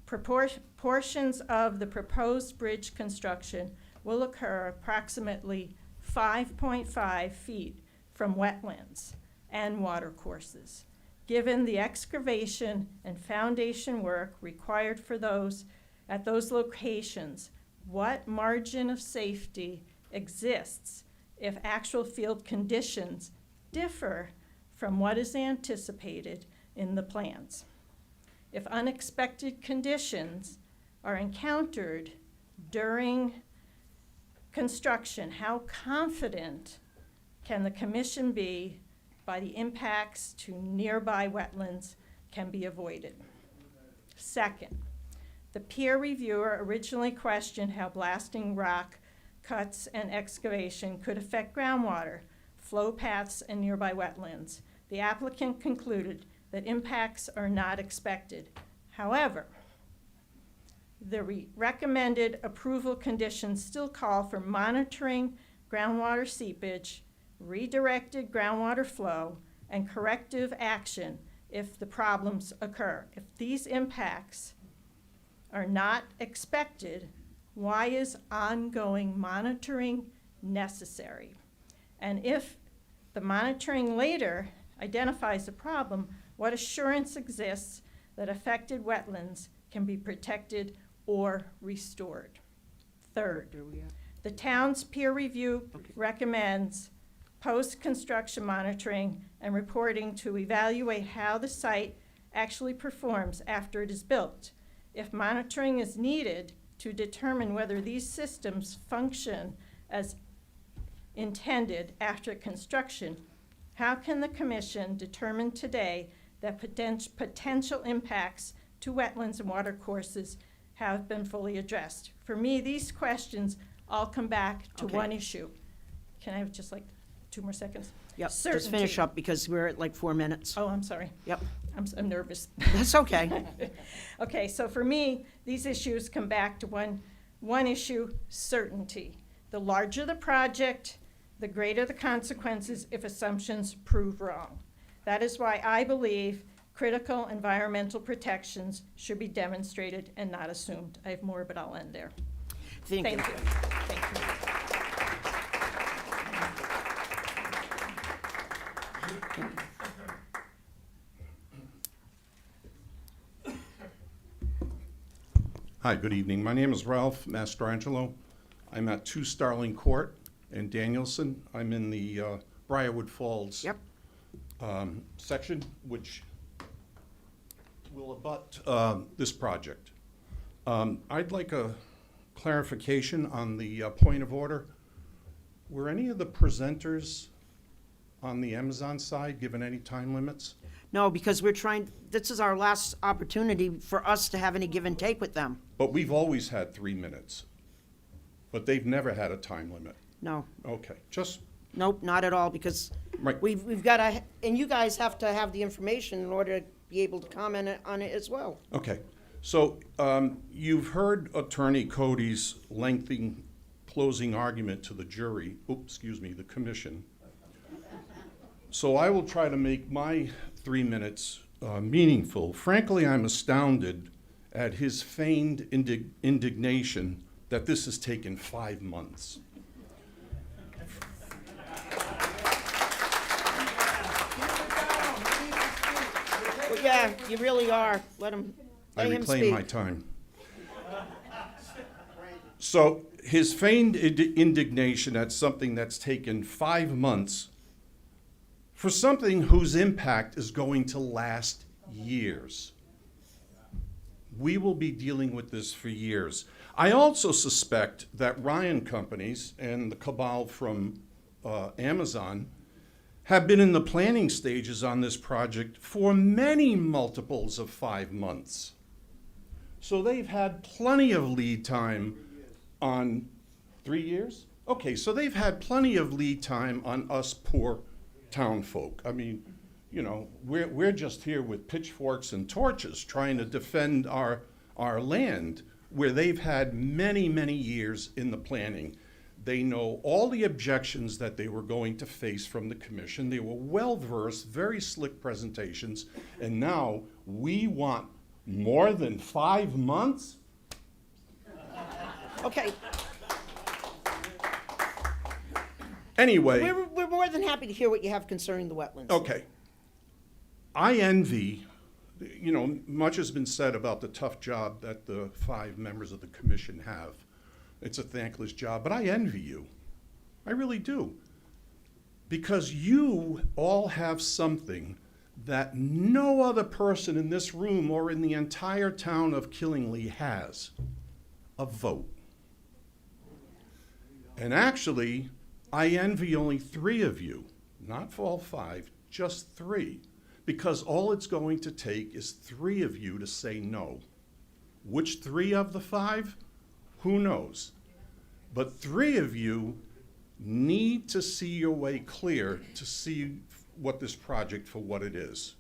portions of the proposed bridge construction will occur approximately 5.5 feet from wetlands and watercourses. given the excavation and foundation work required for those at those locations, what margin of safety exists if actual field conditions differ from what is anticipated in the plans? If unexpected conditions are encountered during construction, how confident can the commission be by the impacts to nearby wetlands can be avoided? Second, the peer reviewer originally questioned how blasting rock cuts and excavation could affect groundwater, flow paths, and nearby wetlands. The applicant concluded that impacts are not expected. However, the recommended approval conditions still call for monitoring groundwater seepage, redirected groundwater flow, and corrective action if the problems occur. If these impacts are not expected, why is ongoing monitoring necessary? And if the monitoring later identifies a problem, what assurance exists that affected wetlands can be protected or restored? Third, the town's peer review recommends post-construction monitoring and reporting to evaluate how the site actually performs after it is built. If monitoring is needed to determine whether these systems function as intended after construction, how can the commission determine today that potential impacts to wetlands and watercourses have been fully addressed? For me, these questions all come back to Okay. one issue. Can I have just like 2 more seconds? Yep, just Certainty. finish up because we're at like 4 minutes. Oh, I'm sorry. Yep, I'm nervous. that's okay. Okay, so for me, these issues come back to one issue: certainty. The larger the project, the greater the consequences if assumptions prove wrong. That is why I believe critical environmental protections should be demonstrated and not assumed. I have more, but I'll end there. Thank you. Thank you. Hi, good evening. My name is Ralph Mastrangelo. I'm at 2 Starling Court in Danielson. I'm in the Briarwood Falls section, which will abut this project. I'd like a clarification on the point of order. Were any of the presenters on the Amazon side given any time limits? No, because this is our last opportunity for us to have any give and take with them. But we've always had 3 minutes. But they've never had a time limit. No, Okay, just, nope, not at all, because right. we've got to, and you guys have to have the information in order to be able to comment on it as well. Okay, so you've heard Attorney Cody's lengthy closing argument to the jury, the commission. So I will try to make my 3 minutes meaningful. Frankly, I'm astounded at his feigned indignation that this has taken 5 months. Well, yeah, you really are. Let him reclaim speak. my time. So his feigned indignation at something that's taken 5 months for something whose impact is going to last years. We will be dealing with this for years. I also suspect that Ryan Companies and the cabal from Amazon have been in the planning stages on this project for many multiples of 5 months. So they've had plenty of lead time on 3 years? Okay, so they've had plenty of lead time on us poor town folk. I mean, you know, we're just here with pitchforks and torches trying to defend our land where they've had many, many years in the planning. They know all the objections that they were going to face from the commission. They were well-versed, very slick presentations, and now we want more than 5 months? Okay, Anyway, we're more than happy to hear what you have concerning the wetlands. okay. I envy, you know, much has been said about the tough job that the 5 members of the commission have. It's a thankless job, but I envy you. I really do. Because you all have something that no other person in this room or in the entire town of Killingly has: a vote. And actually, I envy only 3 of you, not all 5, just 3, because all it's going to take is 3 of you to say no. Which 3 of the 5? Who knows? But 3 of you need to see your way clear to see what this project for what it is.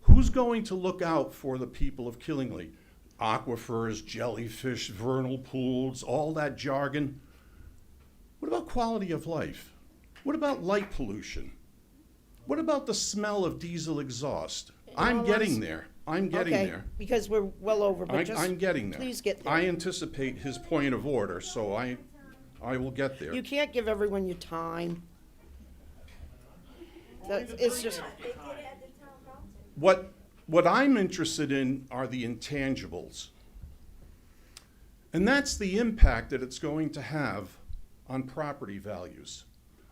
Who's going to look out for the people of Killingly? Aquifers, jellyfish, vernal pools, all that jargon. What about quality of life? What about light pollution? What about the smell of diesel exhaust? I'm getting there. I'm getting Okay, there. because we're well over, but just. I'm getting there. Please get there. I anticipate his point of order, so I will get there. You can't give everyone your time. It's just, What I'm interested in are the intangibles. And that's the impact that it's going to have on property values.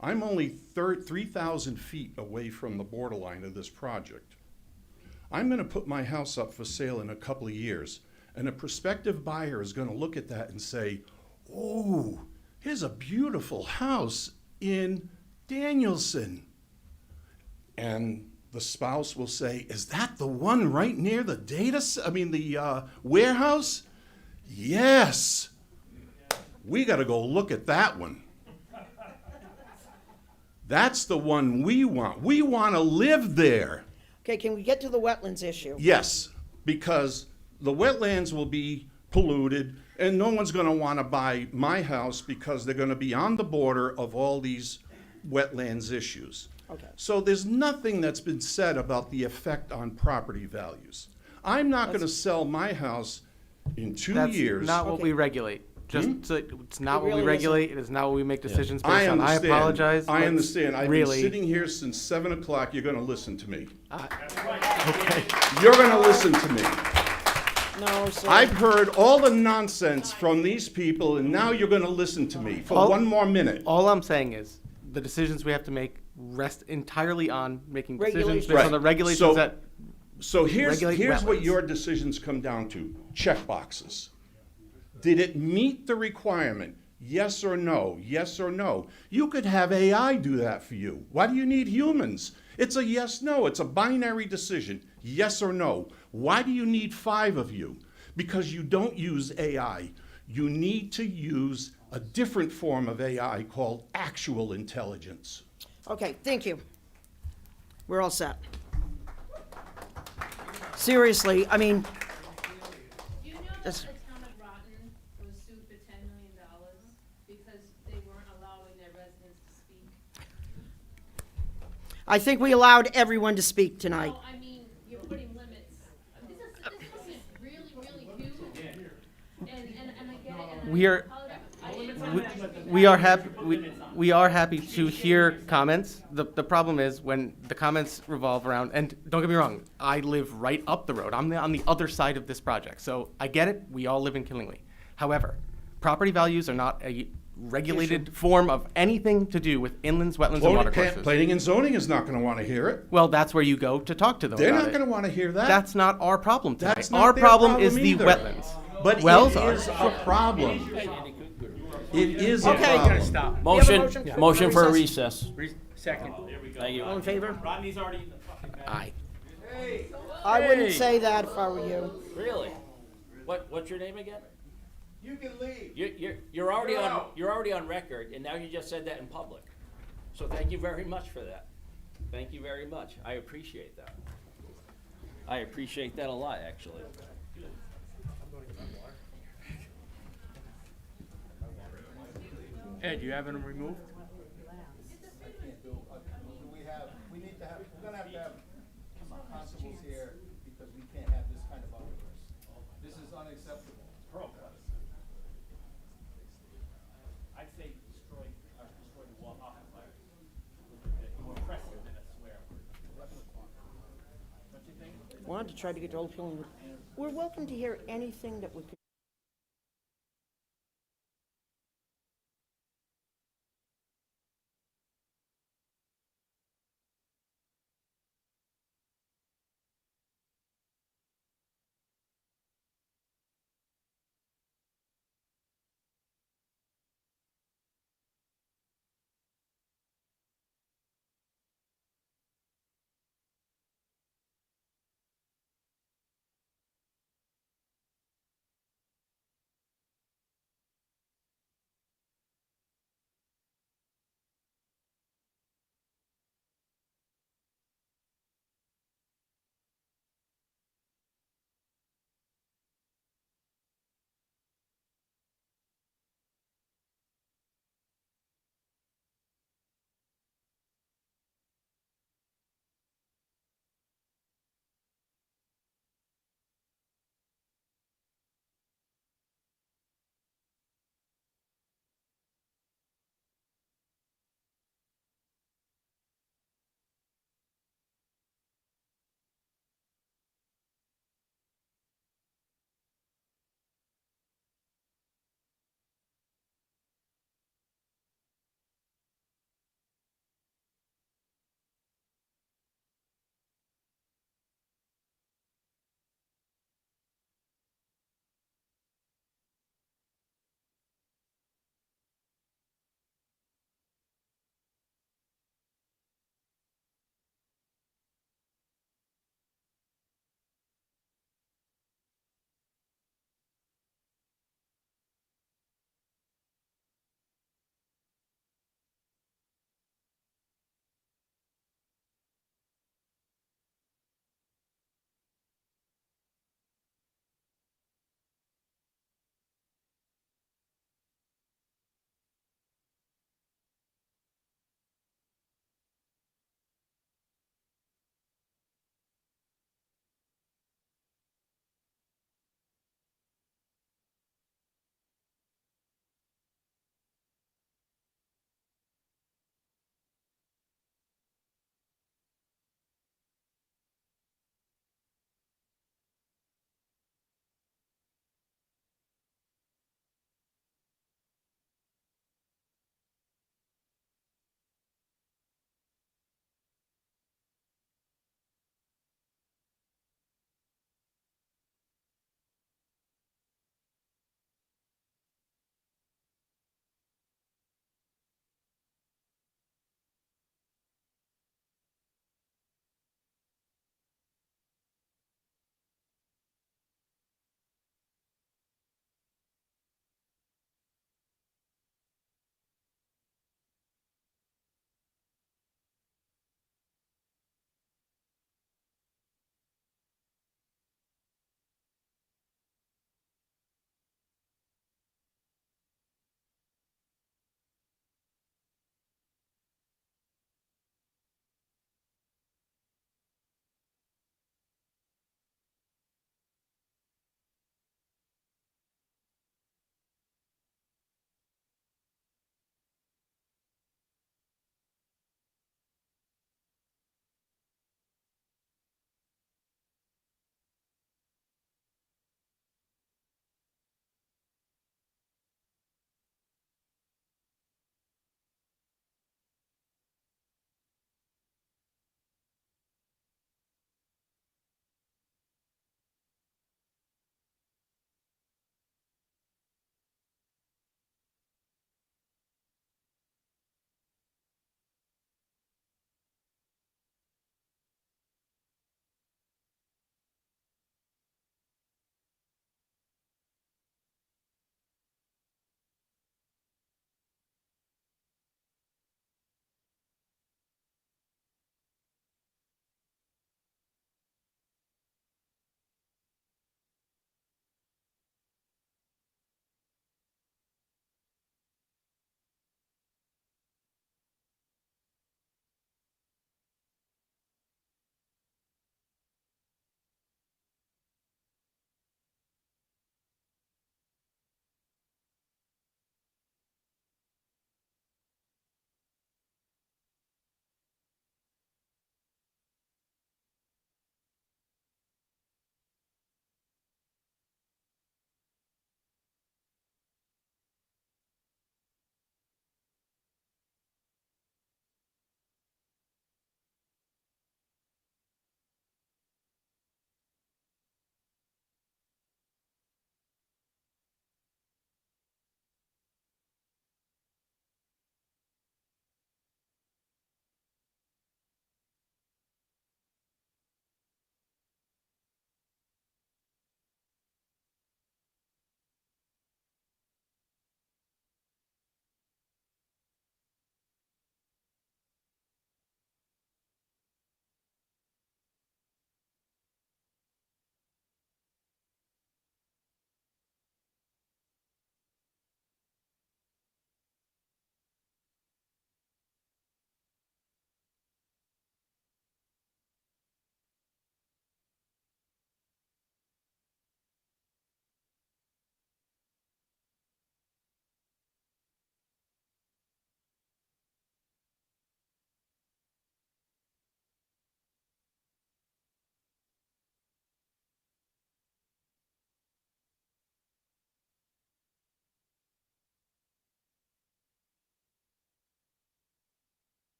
I'm only 3,000 feet away from the borderline of this project. I'm going to put my house up for sale in a couple of years, and a prospective buyer is going to look at that and say, "Oh, here's a beautiful house in Danielson." And the spouse will say, "Is that the one right near the warehouse? Yes. We got to go look at that one. That's the one we want. We want to live there." okay, can we get to the wetlands issue? Yes, because the wetlands will be polluted, and no one's going to want to buy my house because they're going to be on the border of all these wetlands issues. Okay. So there's nothing that's been said about the effect on property values. I'm not going to sell my house in 2 years. Not what Okay. we regulate. Just so it's not It what we really regulate. It is not what we make decisions based I on. I understand. apologize. I Let's understand. I've really. been sitting here since 7 o'clock. You're going to listen to me. Okay. You're going to listen to me. No, sir. I've heard all the nonsense from these people, and now you're going to listen to me for All- 1 more minute. All I'm saying is the decisions we have to make rest entirely on making decisions Regulations. based on the regulations that So here's regulate what wetlands. your decisions come down to. Check boxes. Did it meet the requirement? Yes or no? Yes or no? You could have AI do that for you. Why do you need humans? It's a yes, no. It's a binary decision. Yes or no. Why do you need 5 of you? Because you don't use AI. You need to use a different form of AI called actual intelligence. Okay, thank you. We're all set. Seriously, I mean, You know that That's- the town of Groton was sued for $10 million because they weren't allowing their residents to speak? I think we allowed everyone to speak tonight. No, I mean, you're putting limits. This is really, really huge. And I get it. And We are- we are happy. We are happy to hear comments. The problem is when the comments revolve around, and don't get me wrong, I live right up the road. I'm on the other side of this project, so I get it. We all live in Killingly. However, property values are not a regulated form of anything to do with inlands, wetlands, and water courses. Planning and zoning is not going to want to hear it. Well, that's where you go to talk to them. They're about not it. going to want to hear that. That's not our problem tonight. That's not Our their problem is the either. wetlands. But Wells it are. is a problem. It is a Okay. problem. Stop. Motion for a recess. Second. Thank you. All in favor? Rodney's already in the fucking back. Aye. I wouldn't say that if I were you. Really? What's your name again? You can leave. You're already on record, and now you just said that in public. So thank you very much for that. Thank you very much. I appreciate that. I appreciate that a lot, actually. Ed, you having them removed? We need to have, we're gonna have constables here because we can't have this kind of outburst. This is unacceptable. I'd say destroy the wall off the fire. More impressive than a swear word. wanted to try to get all the feeling. We're welcome to hear anything that we could.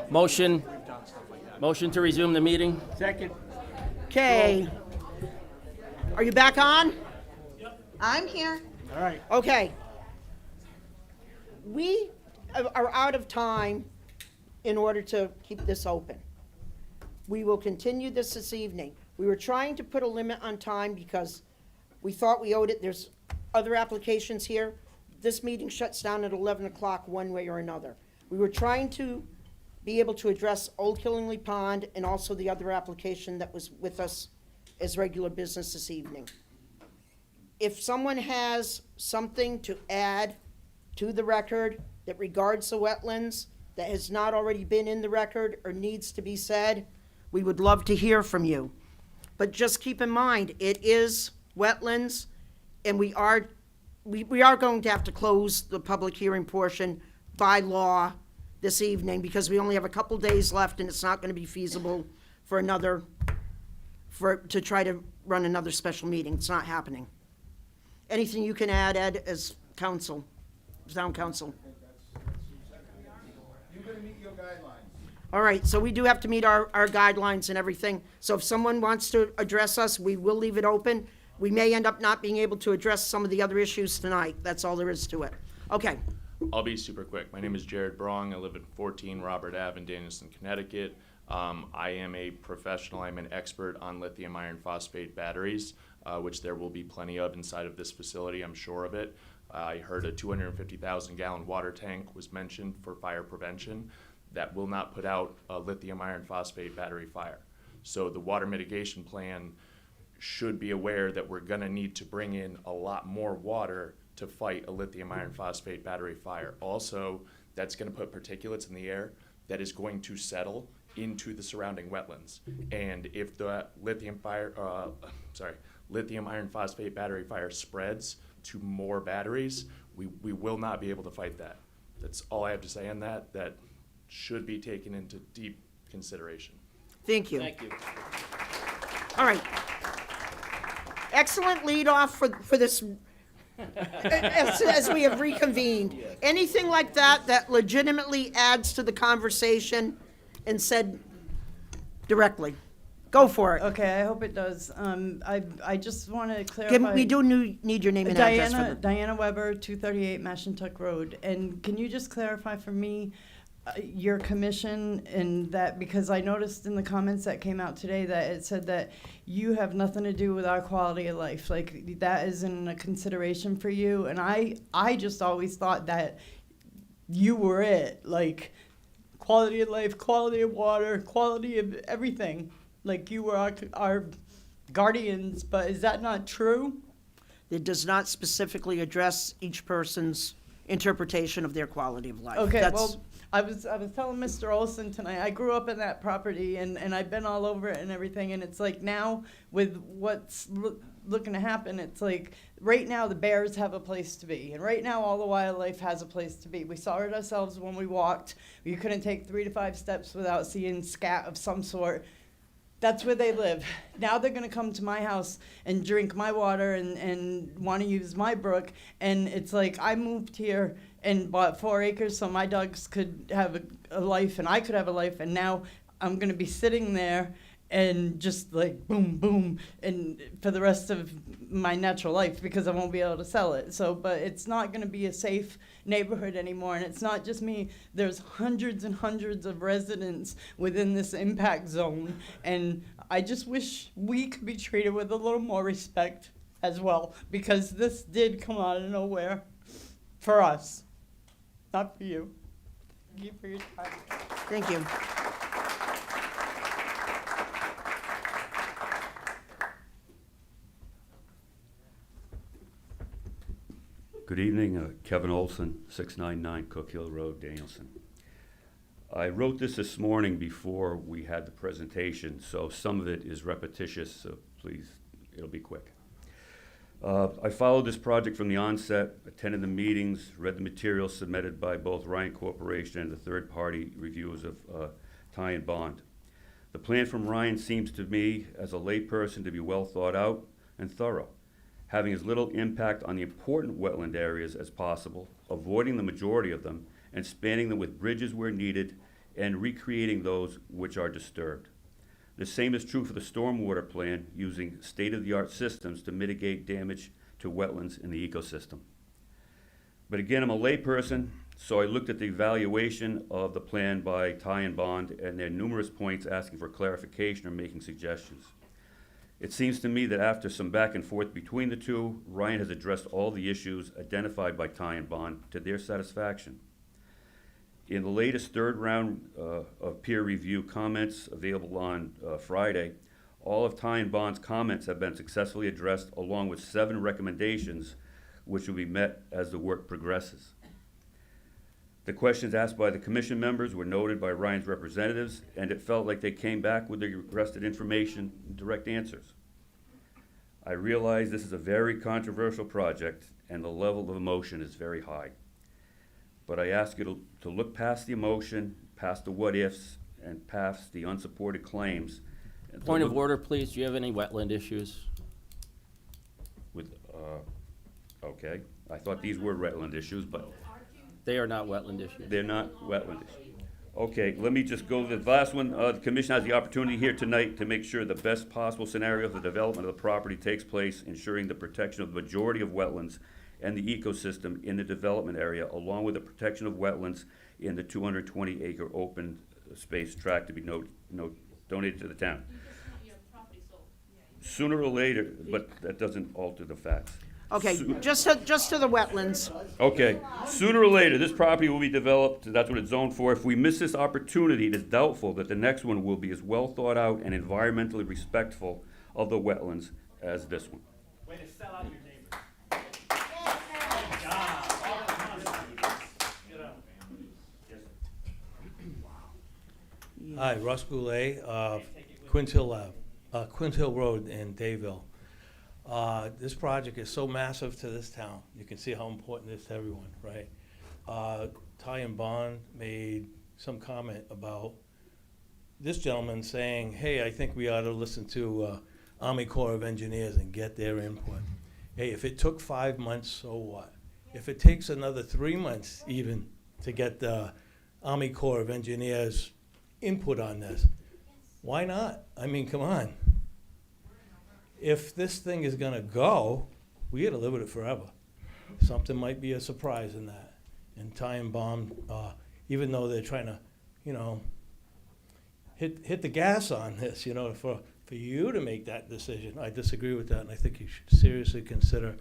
Motion to resume the meeting? Second. Okay. Are you back on? I'm here. All right. Okay. We are out of time in order to keep this open. We will continue this evening. We were trying to put a limit on time because we thought we owed it. There's other applications here. This meeting shuts down at 11 o'clock one way or another. We were trying to be able to address Old Killingley Pond and also the other application that was with us as regular business this evening. If someone has something to add to the record that regards the wetlands that has not already been in the record or needs to be said, we would love to hear from you. But just keep in mind, it is wetlands, and we are going to have to close the public hearing portion by law this evening because we only have a couple days left and it's not going to be feasible to try to run another special meeting. It's not happening. Anything you can add, Ed, as counsel, town council? You're gonna meet your guidelines. All right, so we do have to meet our guidelines and everything. So if someone wants to address us, we will leave it open. We may end up not being able to address some of the other issues tonight. That's all there is to it. Okay. I'll be super quick. My name is Jared Brong. I live at 14 Robert Ave in Danielson, Connecticut. I am a professional. I'm an expert on lithium iron phosphate batteries, which there will be plenty of inside of this facility, I'm sure of it. I heard a 250,000 gallon water tank was mentioned for fire prevention. That will not put out a lithium iron phosphate battery fire. So the water mitigation plan should be aware that we're gonna need to bring in a lot more water to fight a lithium iron phosphate battery fire. Also, that's gonna put particulates in the air that is going to settle into the surrounding wetlands. And if the lithium iron phosphate battery fire spreads to more batteries, we will not be able to fight that. That's all I have to say on that. That should be taken into deep consideration. Thank you. Thank you. All right. Excellent lead off for this as we have reconvened. Anything like that legitimately adds to the conversation and said directly. Go for it. Okay, I hope it does. I just want to clarify. We do need your name and address for them. Diana Weber, 238 Mashantuck Road. And can you just clarify for me your commission and that, because I noticed in the comments that came out today that it said that you have nothing to do with our quality of life. Like that isn't a consideration for you. And I just always thought that you were it. Like quality of life, quality of water, quality of everything. Like you were our guardians, but is that not true? It does not specifically address each person's interpretation of their quality of life. Okay, well, I was telling Mr. Olson tonight, I grew up in that property and I've been all over it and everything, and it's like now with what's looking to happen, it's like right now the bears have a place to be, and right now all the wildlife has a place to be. We saw it ourselves when we walked. You couldn't take 3 to 5 steps without seeing scat of some sort. That's where they live. Now they're gonna come to my house and drink my water and wanna use my brook. And it's like, I moved here and bought 4 acres so my dogs could have a life and I could have a life. And now I'm gonna be sitting there and just like boom, boom, and for the rest of my natural life because I won't be able to sell it. So, but it's not gonna be a safe neighborhood anymore, and it's not just me. There's hundreds and hundreds of residents within this impact zone, and I just wish we could be treated with a little more respect as well, because this did come out of nowhere for us, not for you. Thank you for your time. Thank you. Good evening, Kevin Olson, 699 Cook Hill Road, Danielson. I wrote this morning before we had the presentation, so some of it is repetitious, so please, it'll be quick. I followed this project from the onset, attended the meetings, read the materials submitted by both Ryan Corporation and the third-party reviewers of Ty and Bond. The plan from Ryan seems to me, as a layperson, to be well thought out and thorough. having as little impact on the important wetland areas as possible, avoiding the majority of them, and spanning them with bridges where needed, and recreating those which are disturbed. The same is true for the stormwater plan, using state-of-the-art systems to mitigate damage to wetlands in the ecosystem. But again, I'm a layperson, so I looked at the evaluation of the plan by Ty and Bond, and there are numerous points asking for clarification or making suggestions. It seems to me that after some back and forth between the two, Ryan has addressed all the issues identified by Ty and Bond to their satisfaction. In the latest third round of peer review comments available on Friday, all of Ty and Bond's comments have been successfully addressed, along with 7 recommendations which will be met as the work progresses. The questions asked by the commission members were noted by Ryan's representatives, and it felt like they came back with the requested information and direct answers. I realize this is a very controversial project, and the level of emotion is very high. But I ask you to look past the emotion, past the what-ifs, and past the unsupported claims. and to Point of look order, please. Do you have any wetland issues? With, okay, I thought these were wetland issues, but They are not wetland issues. they're not wetland issues. Okay, let me just go to the last one. The commission has the opportunity here tonight to make sure the best possible scenario of the development of the property takes place, ensuring the protection of the majority of wetlands and the ecosystem in the development area, along with the protection of wetlands in the 220-acre open space tract to be donated to the town. Sooner or later, but that doesn't alter the facts. Okay, just to the wetlands. Okay, sooner or later, this property will be developed, that's what it's zoned for. If we miss this opportunity, it is doubtful that the next one will be as well thought out and environmentally respectful of the wetlands as this one. Way to sell out your neighbors. Good job. Get up. Hi, Russ Goulet, Quint Hill Road in Dayville. This project is so massive to this town. You can see how important it is to everyone, right? Ty and Bond made some comment about this gentleman saying, hey, I think we ought to listen to Army Corps of Engineers and get their input. Hey, if it took 5 months, so what? If it takes another 3 months even to get the Army Corps of Engineers input on this, why not? I mean, come on. If this thing is gonna go, we gotta live with it forever. Something might be a surprise in that. And Ty and Bomb, even though they're trying to, hit the gas on this, for you to make that decision, I disagree with that, and I think you should seriously consider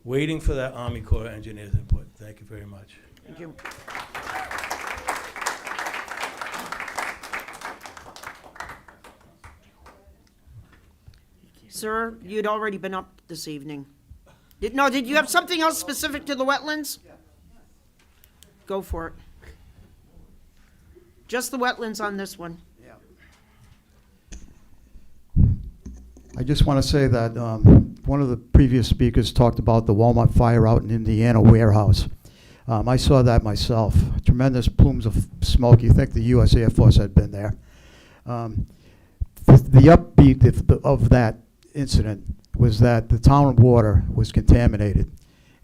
waiting for that Army Corps of Engineers input. Thank you very much. Thank you. Sir, you'd already been up this evening. Did you have something else specific to the wetlands? Go for it. Just the wetlands on this one. I just want to say that one of the previous speakers talked about the Walmart fire out in Indiana warehouse. I saw that myself. Tremendous plumes of smoke. You think the U.S. Air Force had been there. The upbeat of that incident was that the town water was contaminated,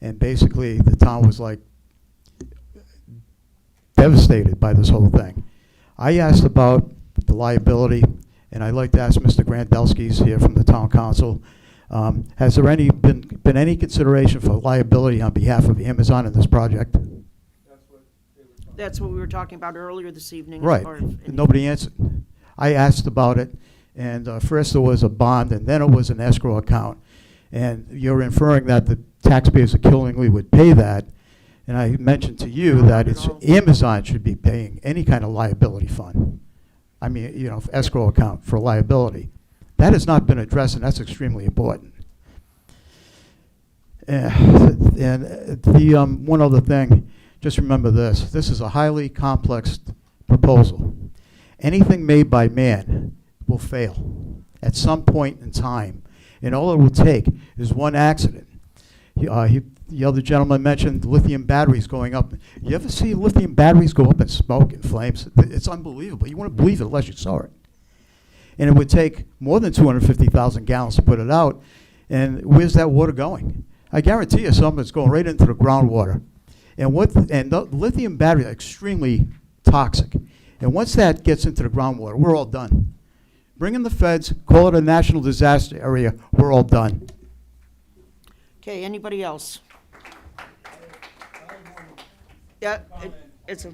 and basically the town was like devastated by this whole thing. I asked about the liability, and I'd like to ask Mr. Grandelski's here from the town council. Has there been any consideration for liability on behalf of Amazon in this project? That's what we were talking about earlier this evening. Right. Nobody answered. I asked about it, and first there was a bond, and then it was an escrow account. And you're inferring that the taxpayers of Killingly would pay that. And I mentioned to you that it's Amazon should be paying any kind of liability fund. I mean, escrow account for liability. That has not been addressed, and that's extremely important. And one other thing, just remember this. This is a highly complex proposal. Anything made by man will fail at some point in time. And all it will take is one accident. The other gentleman mentioned lithium batteries going up. You ever see lithium batteries go up in smoke and flames? It's unbelievable. You wouldn't believe it unless you saw it. And it would take more than 250,000 gallons to put it out. And where's that water going? I guarantee you some of it's going right into the groundwater. And the lithium batteries are extremely toxic. And once that gets into the groundwater, we're all done. Bring in the feds, call it a national disaster area, we're all done. Okay, anybody else? Yeah, it's a,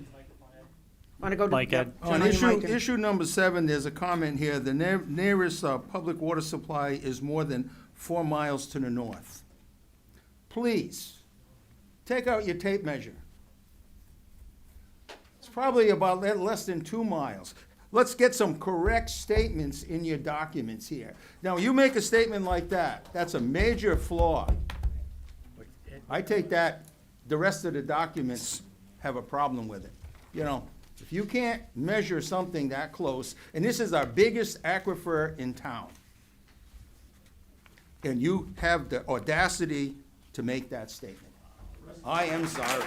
want to go to? Mike, yep, Ed. John, On your issue, mic. issue number 7, there's a comment here, the nearest public water supply is more than 4 miles to the north. Please, take out your tape measure. It's probably about less than 2 miles. Let's get some correct statements in your documents here. Now, you make a statement like that, that's a major flaw. I take that, the rest of the documents have a problem with it. You know, if you can't measure something that close, and this is our biggest aquifer in town, and you have the audacity to make that statement, I am sorry.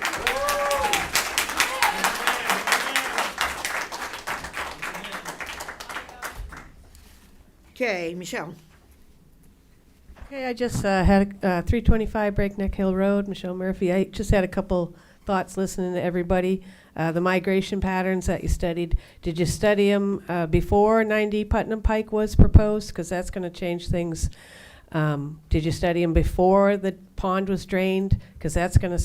Okay, Michelle. Okay, I just had 325 Breakneck Hill Road, Michelle Murphy. I just had a couple thoughts listening to everybody. The migration patterns that you studied, did you study them before 90 Putnam Pike was proposed? Because that's going to change things. Did you study them before the pond was drained? Because that's going to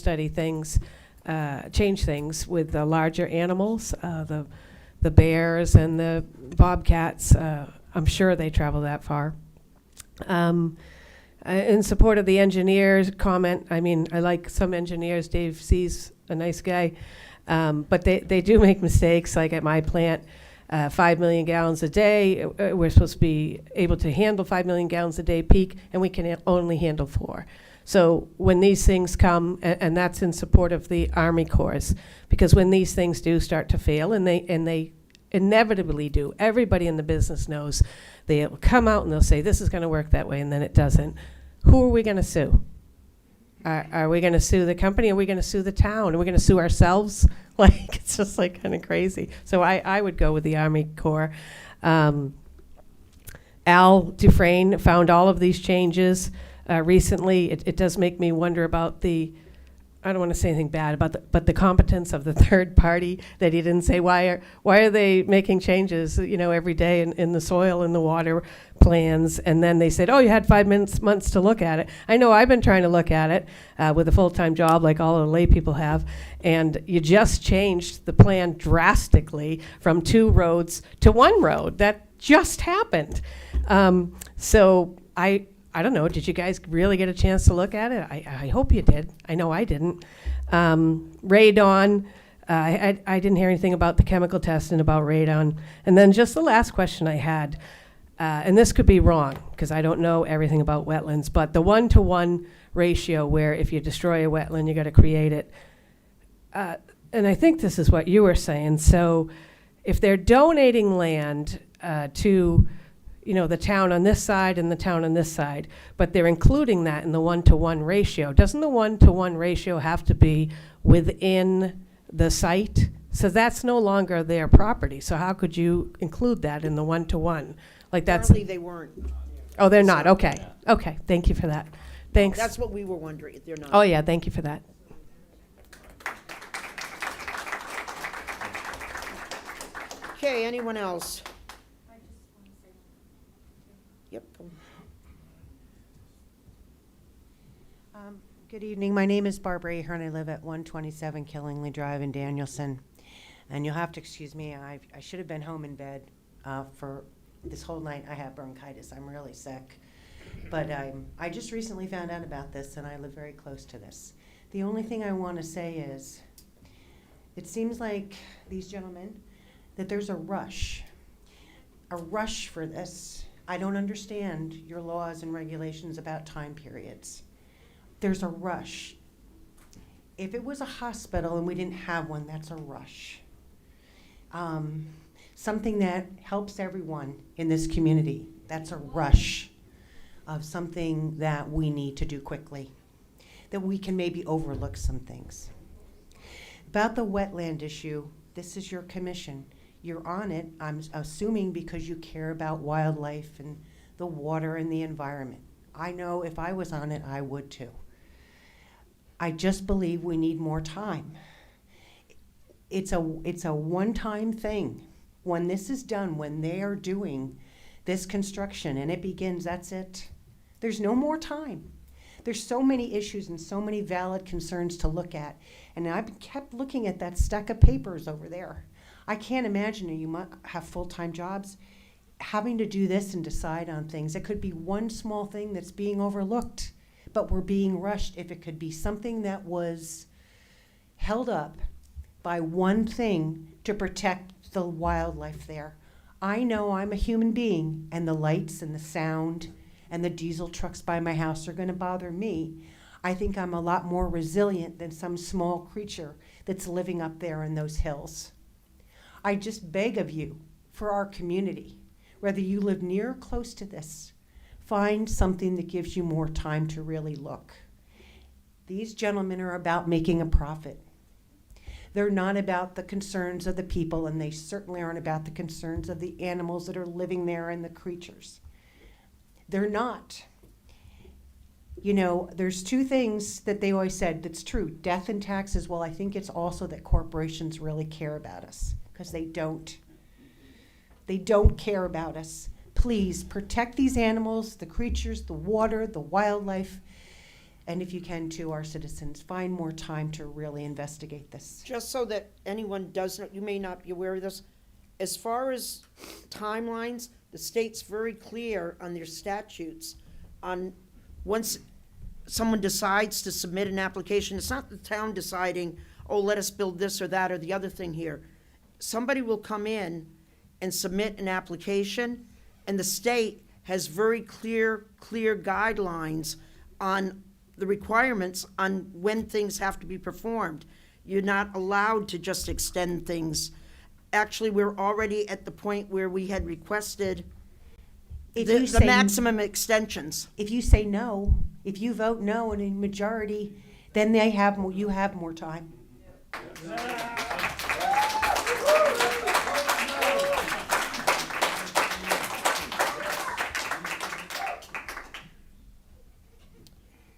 change things with the larger animals, the bears and the bobcats. I'm sure they travel that far. In support of the engineer's comment, I mean, I like some engineers. Dave C's a nice guy, but they do make mistakes. Like at my plant, 5 million gallons a day. We're supposed to be able to handle 5 million gallons a day peak, and we can only handle 4. So when these things come, and that's in support of the Army Corps, because when these things do start to fail, and they inevitably do, everybody in the business knows, they'll come out and they'll say, this is going to work that way, and then it doesn't. Who are we going to sue? Are we going to sue the company? Are we going to sue the town? Are we going to sue ourselves? Like, it's just like kind of crazy. So I would go with the Army Corps. Al Dufresne found all of these changes recently. It does make me wonder about I don't want to say anything bad about but the competence of the third party, that he didn't say why are they making changes, every day in the soil and the water plans, and then they said, oh, you had 5 months to look at it. I know I've been trying to look at it with a full-time job like all the lay people have, and you just changed the plan drastically from 2 roads to 1 road. That just happened. So I don't know, did you guys really get a chance to look at it? I hope you did. I know I didn't. Radon, I didn't hear anything about the chemical test and about radon. And then just the last question I had, and this could be wrong because I don't know everything about wetlands, but the 1-to-1 ratio where if you destroy a wetland, you got to create it. And I think this is what you were saying. So if they're donating land to the town on this side and the town on this side, but they're including that in the 1-to-1 ratio. Doesn't the 1-to-1 ratio have to be within the site? So that's no longer their property. So how could you include that in the 1-to-1? Like that's. Apparently they weren't. Oh, they're not. Okay. Okay. Thank you for that. Thanks. That's what we were wondering, if they're not. Oh yeah. Thank you for that. Okay, anyone else? Yep. Good evening. My name is Barbara Ahern. I live at 127 Killingly Drive in Danielson. And you'll have to excuse me. I should have been home in bed for this whole night. I have bronchitis. I'm really sick. But I just recently found out about this, and I live very close to this. The only thing I want to say is it seems like these gentlemen, that there's a rush for this. I don't understand your laws and regulations about time periods. There's a rush. If it was a hospital and we didn't have one, that's a rush. Something that helps everyone in this community, that's a rush of something that we need to do quickly, that we can maybe overlook some things. About the wetland issue, this is your commission. You're on it, I'm assuming because you care about wildlife and the water and the environment. I know if I was on it, I would too. I just believe we need more time. It's a one-time thing. When this is done, when they are doing this construction and it begins, that's it. There's no more time. There's so many issues and so many valid concerns to look at. And I've kept looking at that stack of papers over there. I can't imagine you might have full-time jobs having to do this and decide on things. It could be one small thing that's being overlooked, but we're being rushed. If it could be something that was held up by one thing to protect the wildlife there. I know I'm a human being, and the lights and the sound and the diesel trucks by my house are going to bother me. I think I'm a lot more resilient than some small creature that's living up there in those hills. I just beg of you, for our community, whether you live near or close to this, find something that gives you more time to really look. These gentlemen are about making a profit. They're not about the concerns of the people, and they certainly aren't about the concerns of the animals that are living there and the creatures. They're not. You know, there's two things that they always said that's true, death and taxes. Well, I think it's also that corporations really care about us, because they don't. They don't care about us. Please protect these animals, the creatures, the water, the wildlife, and if you can too, our citizens. Find more time to really investigate this. Just so that anyone does not, you may not be aware of this, as far as timelines, the state's very clear on their statutes on once someone decides to submit an application, it's not the town deciding, oh, let us build this or that or the other thing here. Somebody will come in and submit an application, and the state has very clear guidelines on the requirements on when things have to be performed. You're not allowed to just extend things. Actually, we're already at the point where we had requested the maximum extensions. If you say no, if you vote no in a majority, then you have more time.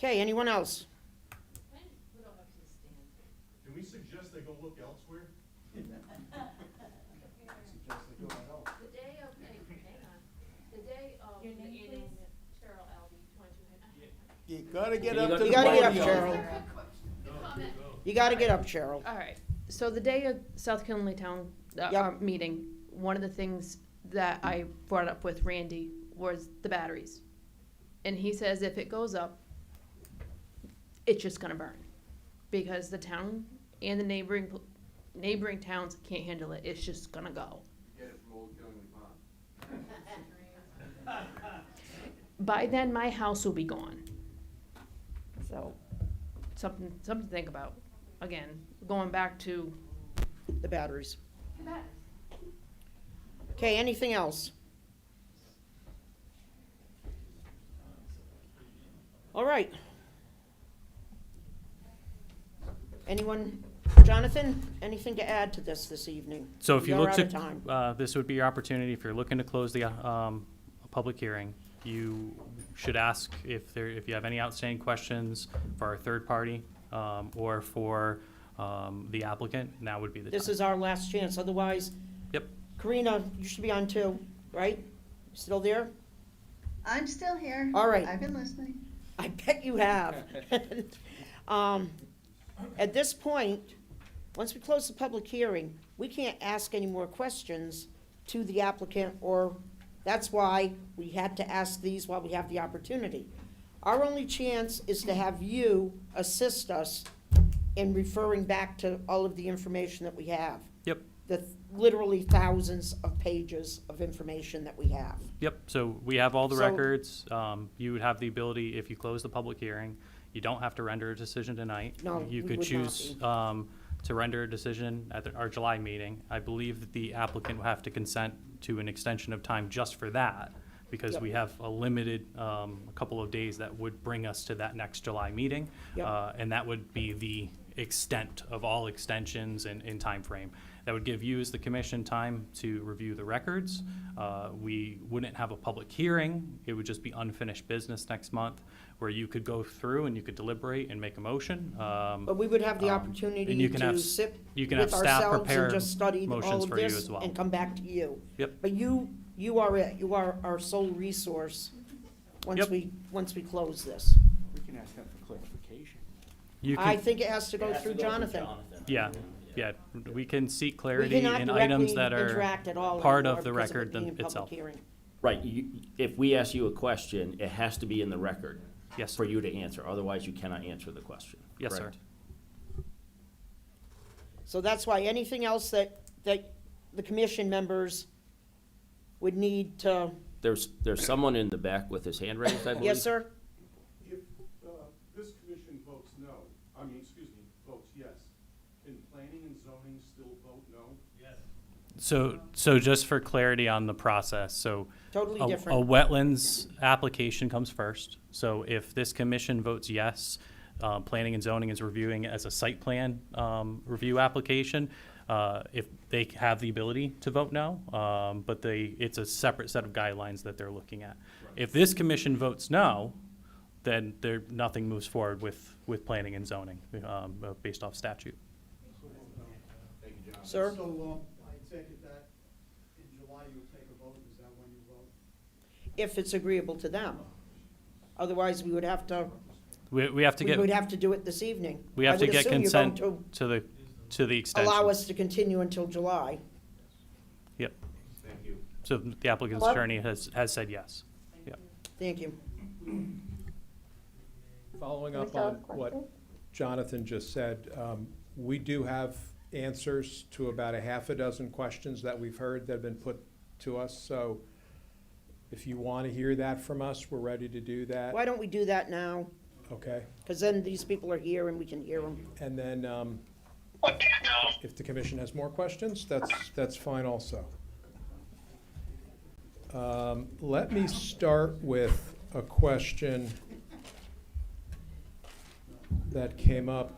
Okay, anyone else? Can we suggest they go look elsewhere? The day of, the day of the annual, Cheryl Albee, 22. You gotta get up to the You gotta get up, podium. Cheryl. You gotta get up, Cheryl. All right, so the day of South Killingly Town meeting, one of the things that I brought up with Randy was the batteries. And he says if it goes up, it's just gonna burn. Because the town and the neighboring towns can't handle it, it's just gonna go. Get it from Old Killingly Pond. By then, my house will be gone. So, something to think about. Again, going back to The batteries. Okay, anything else? All right. Anyone, Jonathan, anything to add to this evening? So if you You're look out to, of time. this would be your opportunity, if you're looking to close the public hearing, you should ask if you have any outstanding questions for our third party or for the applicant. Now would be the time. This is our last chance, otherwise. Yep. Karina, you should be on too, right? Still there? I'm still here. All right. I've been listening. I bet you have. At this point, once we close the public hearing, we can't ask any more questions to the applicant, or that's why we had to ask these while we have the opportunity. Our only chance is to have you assist us in referring back to all of the information that we have. Yep. The literally thousands of pages of information that we have. Yep, so we have all the So- records. You would have the ability, if you close the public hearing, you don't have to render a decision tonight. No, You we could would not choose be. to render a decision at our July meeting. I believe that the applicant will have to consent to an extension of time just for that, because Yep. we have a limited, a couple of days that would bring us to that next July meeting. Yep. And that would be the extent of all extensions and timeframe. That would give you as the commission time to review the records. We wouldn't have a public hearing. It would just be unfinished business next month where you could go through and you could deliberate and make a motion. But we would have the opportunity and you can have to s- sit you can with have staff ourselves prepare and just study all motions of for you this as well. and come back to you. Yep. But you are it. You are our sole resource once Yep. we close this. We can ask them for clarification. You I can, think it has to go through Jonathan. yeah, we can seek We clarity cannot in items directly that are interact at all part anymore of the because record it being a public itself. hearing. Right, if we ask you a question, it has to be in the record. Yes. For you to answer, otherwise you cannot answer the question. Yes, sir. correct? So that's why anything else that the commission members would need to, There's someone in the back with his hand raised, I believe. yes, sir? If this commission votes no, votes yes, can planning and zoning still vote no? Yes. So just for clarity on the process, so Totally a different. wetlands application comes first. So if this commission votes yes, planning and zoning is reviewing it as a site plan review application. If they have the ability to vote no, but it's a separate set of guidelines that they're looking at. If this commission votes no, then nothing moves forward with planning and zoning based off statute. Sir? So, I take it that in July you'll take a vote, is that when you vote? If it's agreeable to them. Otherwise, we would have to, We have to we get would have to do it this evening. we have I to would get assume you're going consent to the extension. allow us to continue until July. Yep. Thank you. So the applicant's Hello? attorney has said yes. Yep. Thank you. Following up on what Jonathan just said, we do have answers to about a half a dozen questions that we've heard that have been put to us. So if you want to hear that from us, we're ready to do that. Why don't we do that now? Okay. Because then these people are here and we can hear them. And then if the commission has more questions, that's fine also. Let me start with a question that came up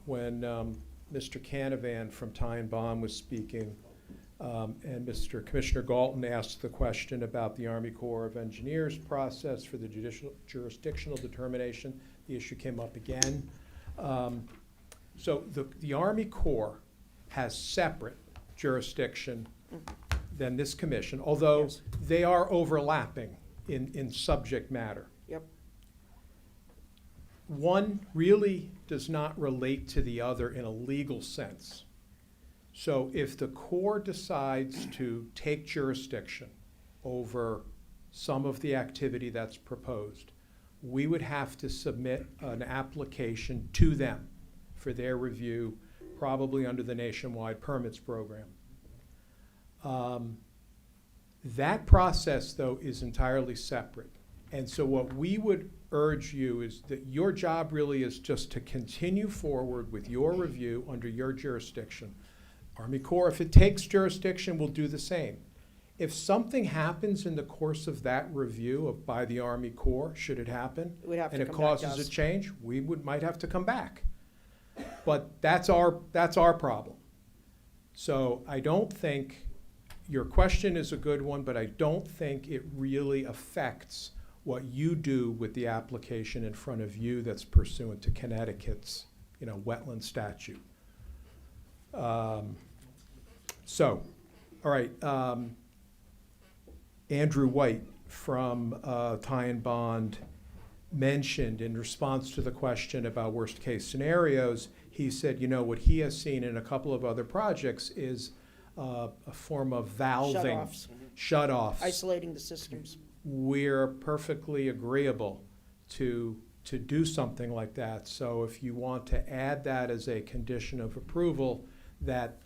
when Mr. Canavan from Ty and Bond was speaking, and Mr. Commissioner Galton asked the question about the Army Corps of Engineers process for the jurisdictional determination. The issue came up again. So the Army Corps has separate jurisdiction than this commission, although they are overlapping in subject matter. Yep. One really does not relate to the other in a legal sense. So if the Corps decides to take jurisdiction over some of the activity that's proposed, we would have to submit an application to them for their review, probably under the Nationwide Permits Program. That process, though, is entirely separate. And so what we would urge you is that your job really is just to continue forward with your review under your jurisdiction. Army Corps, if it takes jurisdiction, will do the same. If something happens in the course of that review by the Army Corps, should it happen, It would have to and it come back to causes us. a change, we might have to come back. But that's our problem. So I don't think, your question is a good one, but I don't think it really affects what you do with the application in front of you that's pursuant to Connecticut's, wetland statute. So, all right, Andrew White from Ty and Bond mentioned in response to the question about worst case scenarios, he said, what he has seen in a couple of other projects is a form of valving, Shut-offs. shut-offs. Isolating the systems. We're perfectly agreeable to do something like that. So if you want to add that as a condition of approval, that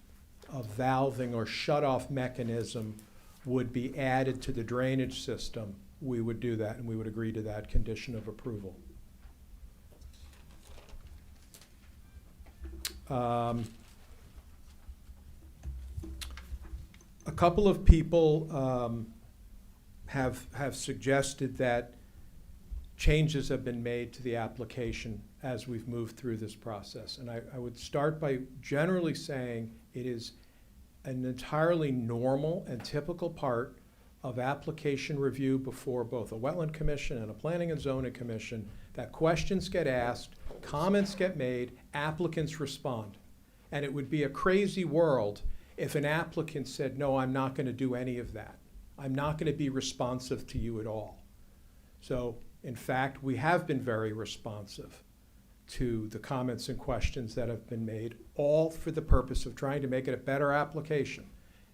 a valving or shut-off mechanism would be added to the drainage system, we would do that, and we would agree to that condition of approval. A couple of people have suggested that changes have been made to the application as we've moved through this process. And I would start by generally saying it is an entirely normal and typical part of application review before both a wetland commission and a planning and zoning commission, that questions get asked, comments get made, applicants respond. And it would be a crazy world if an applicant said, no, I'm not going to do any of that. I'm not going to be responsive to you at all. So, in fact, we have been very responsive to the comments and questions that have been made, all for the purpose of trying to make it a better application.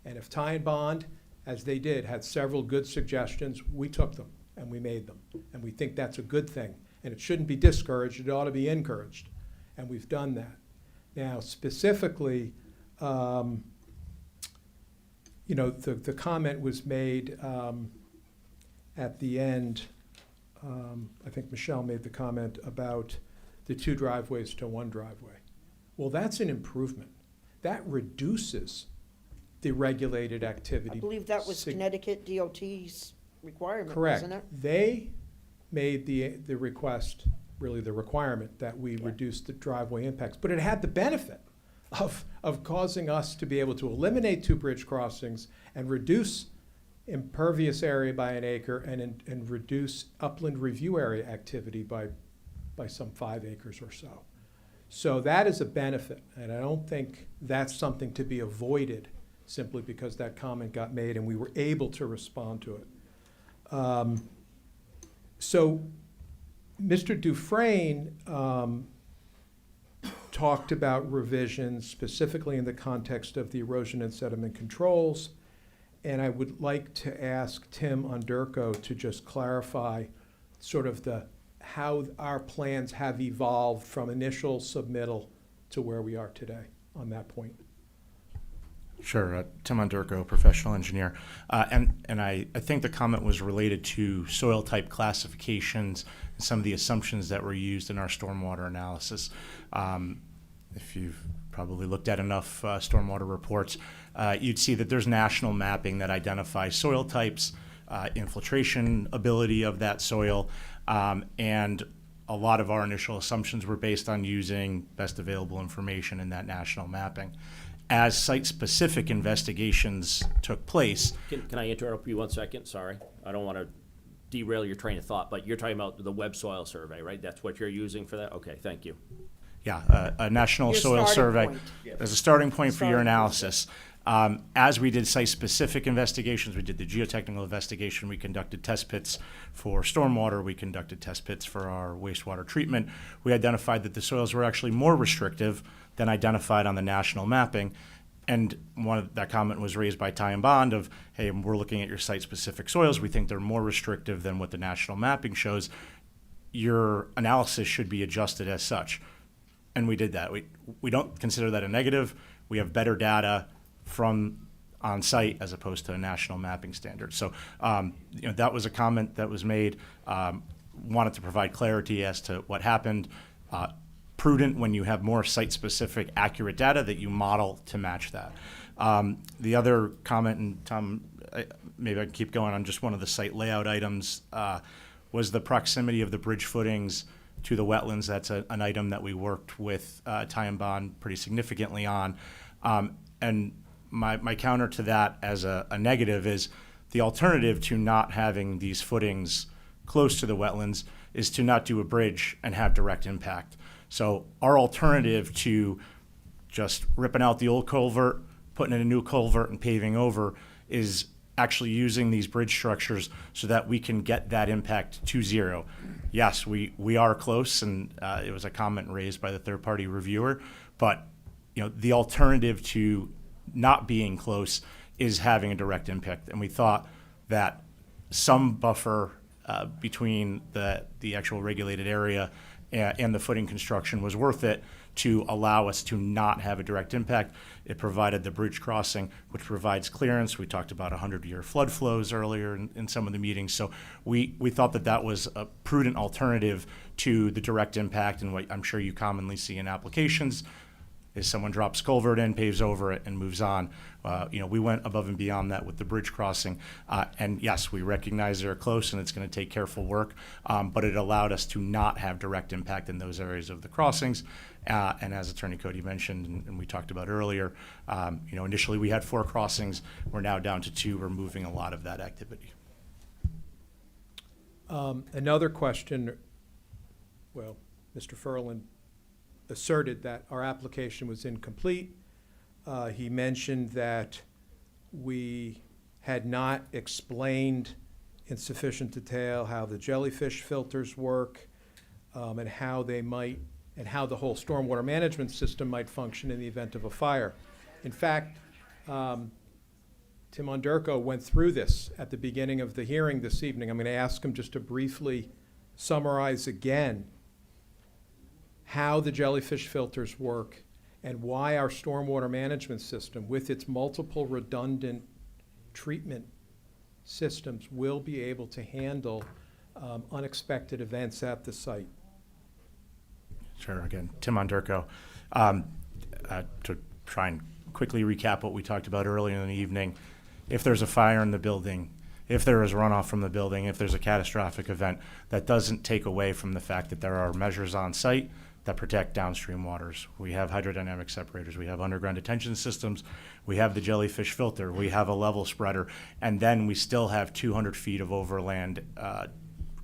And if Ty and Bond, as they did, had several good suggestions, we took them and we made them. And we think that's a good thing. And it shouldn't be discouraged, it ought to be encouraged. And we've done that. Now, specifically, the comment was made at the end. I think Michelle made the comment about the 2 driveways to 1 driveway. Well, that's an improvement. That reduces the regulated activity. I believe that was Connecticut DOT's requirement, Correct. wasn't it? They made the request, really the requirement, that we reduce the driveway impacts. But it had the benefit of causing us to be able to eliminate 2 bridge crossings and reduce impervious area by 1 acre and reduce upland review area activity by some 5 acres or so. So that is a benefit, and I don't think that's something to be avoided simply because that comment got made and we were able to respond to it. So Mr. Dufresne talked about revisions specifically in the context of the erosion and sediment controls. And I would like to ask Tim Underko to just clarify sort of how our plans have evolved from initial submittal to where we are today on that point. Sure. Tim Underko, professional engineer. And I think the comment was related to soil type classifications and some of the assumptions that were used in our stormwater analysis. If you've probably looked at enough stormwater reports, you'd see that there's national mapping that identifies soil types, infiltration ability of that soil, and a lot of our initial assumptions were based on using best available information in that national mapping. As site-specific investigations took place. Can I interrupt you 1 second? Sorry. I don't want to derail your train of thought, but you're talking about the web soil survey, right? That's what you're using for that? Okay, thank you. Yeah, a national soil survey as a starting point for your analysis. As we did site-specific investigations, we did the geotechnical investigation, we conducted test pits for stormwater, we conducted test pits for our wastewater treatment. We identified that the soils were actually more restrictive than identified on the national mapping. And that comment was raised by Ty and Bond of, hey, we're looking at your site-specific soils, we think they're more restrictive than what the national mapping shows. Your analysis should be adjusted as such. And we did that. We don't consider that a negative. We have better data from on site as opposed to a national mapping standard. So that was a comment that was made. Wanted to provide clarity as to what happened. Prudent when you have more site-specific, accurate data that you model to match that. The other comment, and Tom, maybe I can keep going on just one of the site layout items, was the proximity of the bridge footings to the wetlands. That's an item that we worked with Ty and Bond pretty significantly on. And my counter to that as a negative is the alternative to not having these footings close to the wetlands is to not do a bridge and have direct impact. So our alternative to just ripping out the old culvert, putting in a new culvert and paving over is actually using these bridge structures so that we can get that impact to zero. Yes, we are close, and it was a comment raised by the third-party reviewer, but the alternative to not being close is having a direct impact. And we thought that some buffer between the actual regulated area and the footing construction was worth it to allow us to not have a direct impact. It provided the bridge crossing, which provides clearance. We talked about 100-year flood flows earlier in some of the meetings. So we thought that was a prudent alternative to the direct impact and what I'm sure you commonly see in applications. is someone drops culvert in, paves over it, and moves on. We went above and beyond that with the bridge crossing. And yes, we recognize they're close and it's going to take careful work, but it allowed us to not have direct impact in those areas of the crossings. And as Attorney Cody mentioned, and we talked about earlier, initially we had 4 crossings. We're now down to 2. We're moving a lot of that activity. Another question, well, Mr. Furlan asserted that our application was incomplete. He mentioned that we had not explained in sufficient detail how the jellyfish filters work, and how they might, and how the whole stormwater management system might function in the event of a fire. In fact, Tim Onderko went through this at the beginning of the hearing this evening. I'm going to ask him just to briefly summarize again how the jellyfish filters work and why our stormwater management system, with its multiple redundant treatment systems, will be able to handle unexpected events at the site. Sure. Again, Tim Onderko. To try and quickly recap what we talked about earlier in the evening, if there's a fire in the building, if there is runoff from the building, if there's a catastrophic event, that doesn't take away from the fact that there are measures on site that protect downstream waters. We have hydrodynamic separators, we have underground detention systems, we have the jellyfish filter, we have a level spreader, and then we still have 200 feet of overland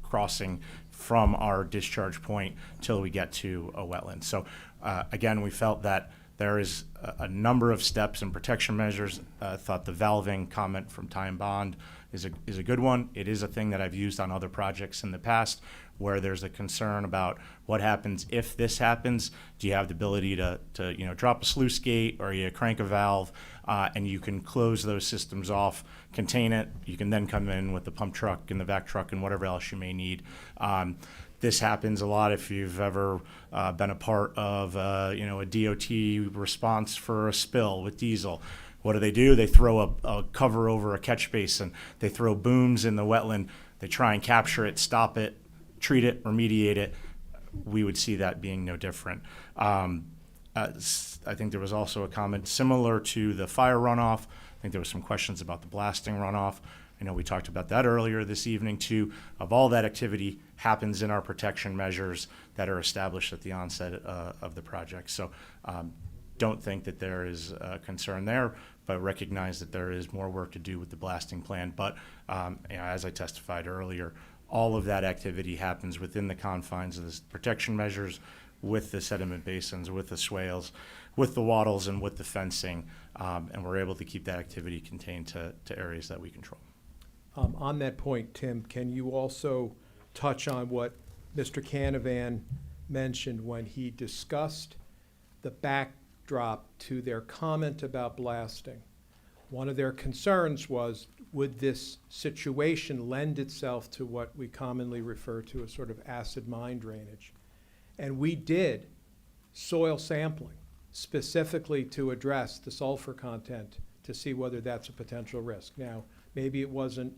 crossing from our discharge point till we get to a wetland. So again, we felt that there is a number of steps and protection measures. Thought the valving comment from Time Bond is a good one. It is a thing that I've used on other projects in the past where there's a concern about what happens if this happens. Do you have the ability to drop a sluice gate, or you crank a valve, and you can close those systems off, contain it. You can then come in with the pump truck and the vac truck and whatever else you may need. This happens a lot if you've ever been a part of a DOT response for a spill with diesel. What do? They throw a cover over a catch basin. They throw booms in the wetland. They try and capture it, stop it, treat it, remediate it. We would see that being no different. I think there was also a comment similar to the fire runoff. I think there was some questions about the blasting runoff. I know we talked about that earlier this evening too. Of all that activity happens in our protection measures that are established at the onset of the project. So don't think that there is a concern there, but recognize that there is more work to do with the blasting plan. But as I testified earlier, all of that activity happens within the confines of the protection measures, with the sediment basins, with the swales, with the wattles, and with the fencing, and we're able to keep that activity contained to areas that we control. On that point, Tim, can you also touch on what Mr. Canavan mentioned when he discussed the backdrop to their comment about blasting? One of their concerns was, would this situation lend itself to what we commonly refer to as sort of acid mine drainage? And we did soil sampling specifically to address the sulfur content to see whether that's a potential risk. Now, maybe it wasn't,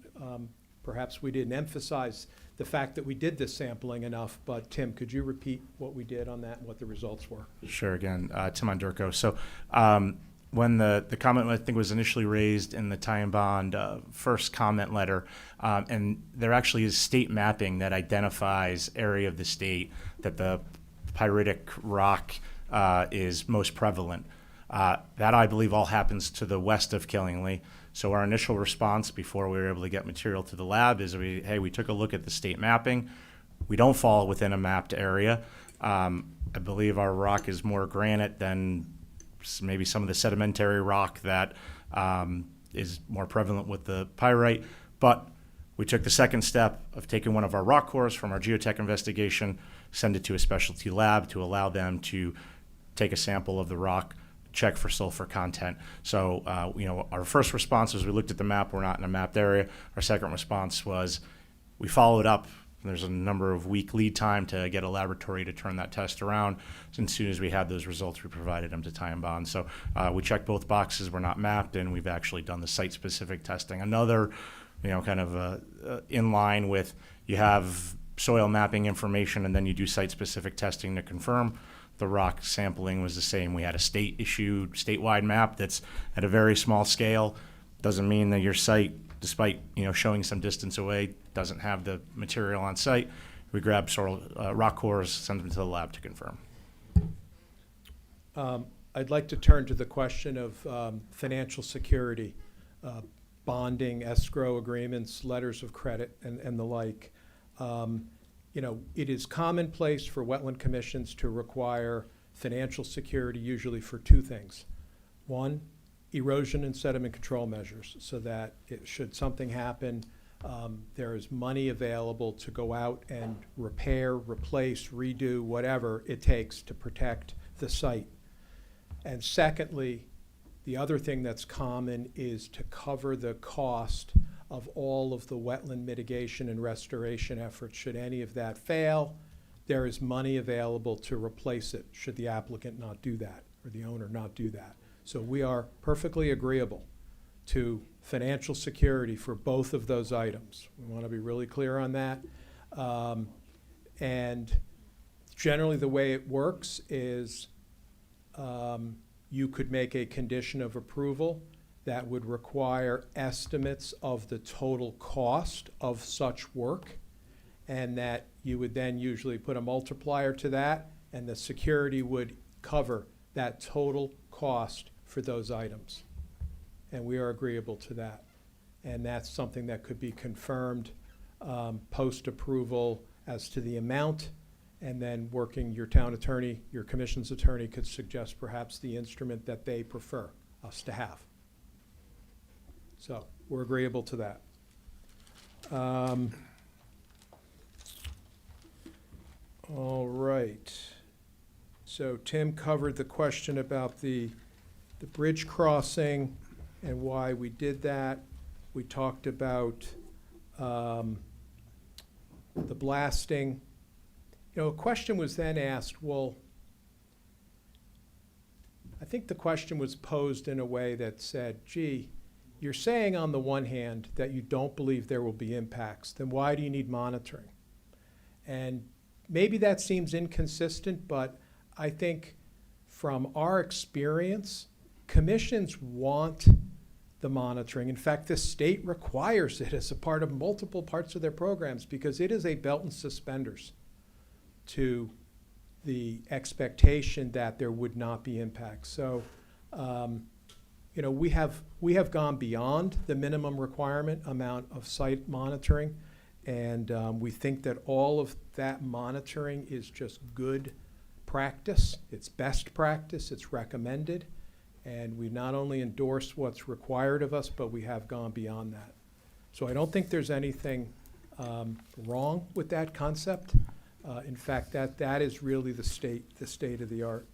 perhaps we didn't emphasize the fact that we did this sampling enough, but Tim, could you repeat what we did on that and what the results were? Sure, again, Tim Onderko. So when the comment, I think, was initially raised in the Time Bond first comment letter, and there actually is state mapping that identifies area of the state that the pyritic rock is most prevalent. That, I believe, all happens to the west of Killingly. So our initial response before we were able to get material to the lab is we took a look at the state mapping. We don't fall within a mapped area. I believe our rock is more granite than maybe some of the sedimentary rock that is more prevalent with the pyrite. But we took the second step of taking one of our rock cores from our geotech investigation, send it to a specialty lab to allow them to take a sample of the rock, check for sulfur content. So, our first response was we looked at the map, we're not in a mapped area. Our second response was we followed up. There's a number of week lead time to get a laboratory to turn that test around. So as soon as we had those results, we provided them to Time Bond. So we checked both boxes. We're not mapped, and we've actually done the site-specific testing. Another, kind of in line with you have soil mapping information, and then you do site-specific testing to confirm. The rock sampling was the same. We had a state-issued, statewide map that's at a very small scale. Doesn't mean that your site, despite showing some distance away, doesn't have the material on site. We grab rock cores, send them to the lab to confirm. I'd like to turn to the question of financial security, bonding, escrow agreements, letters of credit, and the like. It is commonplace for wetland commissions to require financial security usually for two things. One, erosion and sediment control measures, so that should something happen, there is money available to go out and repair, replace, redo, whatever it takes to protect the site. And secondly, the other thing that's common is to cover the cost of all of the wetland mitigation and restoration efforts. Should any of that fail, there is money available to replace it, should the applicant not do that, or the owner not do that. So we are perfectly agreeable to financial security for both of those items. We want to be really clear on that. And generally the way it works is you could make a condition of approval that would require estimates of the total cost of such work, and that you would then usually put a multiplier to that, and the security would cover that total cost for those items. And we are agreeable to that. And that's something that could be confirmed post-approval as to the amount, and then working your town attorney, your commission's attorney could suggest perhaps the instrument that they prefer us to have. So we're agreeable to that. All right. So Tim covered the question about the bridge crossing and why we did that. We talked about the blasting. A question was then asked, well, I think the question was posed in a way that said, gee, you're saying on the one hand that you don't believe there will be impacts, then why do you need monitoring? And maybe that seems inconsistent, but I think from our experience, commissions want the monitoring. In fact, the state requires it as a part of multiple parts of their programs because it is a belt and suspenders to the expectation that there would not be impacts. So, we have gone beyond the minimum requirement amount of site monitoring, and we think that all of that monitoring is just good practice. It's best practice. It's recommended, and we not only endorse what's required of us, but we have gone beyond that. So I don't think there's anything wrong with that concept. In fact, that is really the state of the art.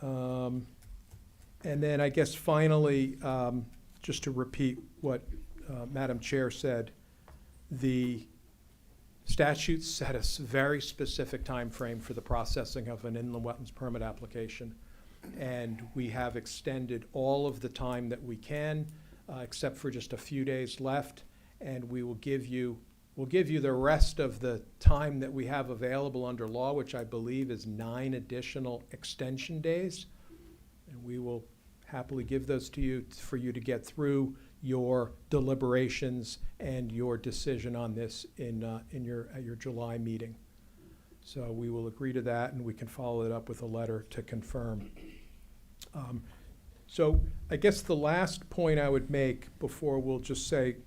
And then I guess finally, just to repeat what Madam Chair said, the statutes set a very specific time frame for the processing of an inland wetlands permit application, and we have extended all of the time that we can, except for just a few days left, and we will give you the rest of the time that we have available under law, which I believe is 9 additional extension days. And we will happily give those to you for you to get through your deliberations and your decision on this at your July meeting. So we will agree to that, and we can follow it up with a letter to confirm. So I guess the last point I would make before we'll just say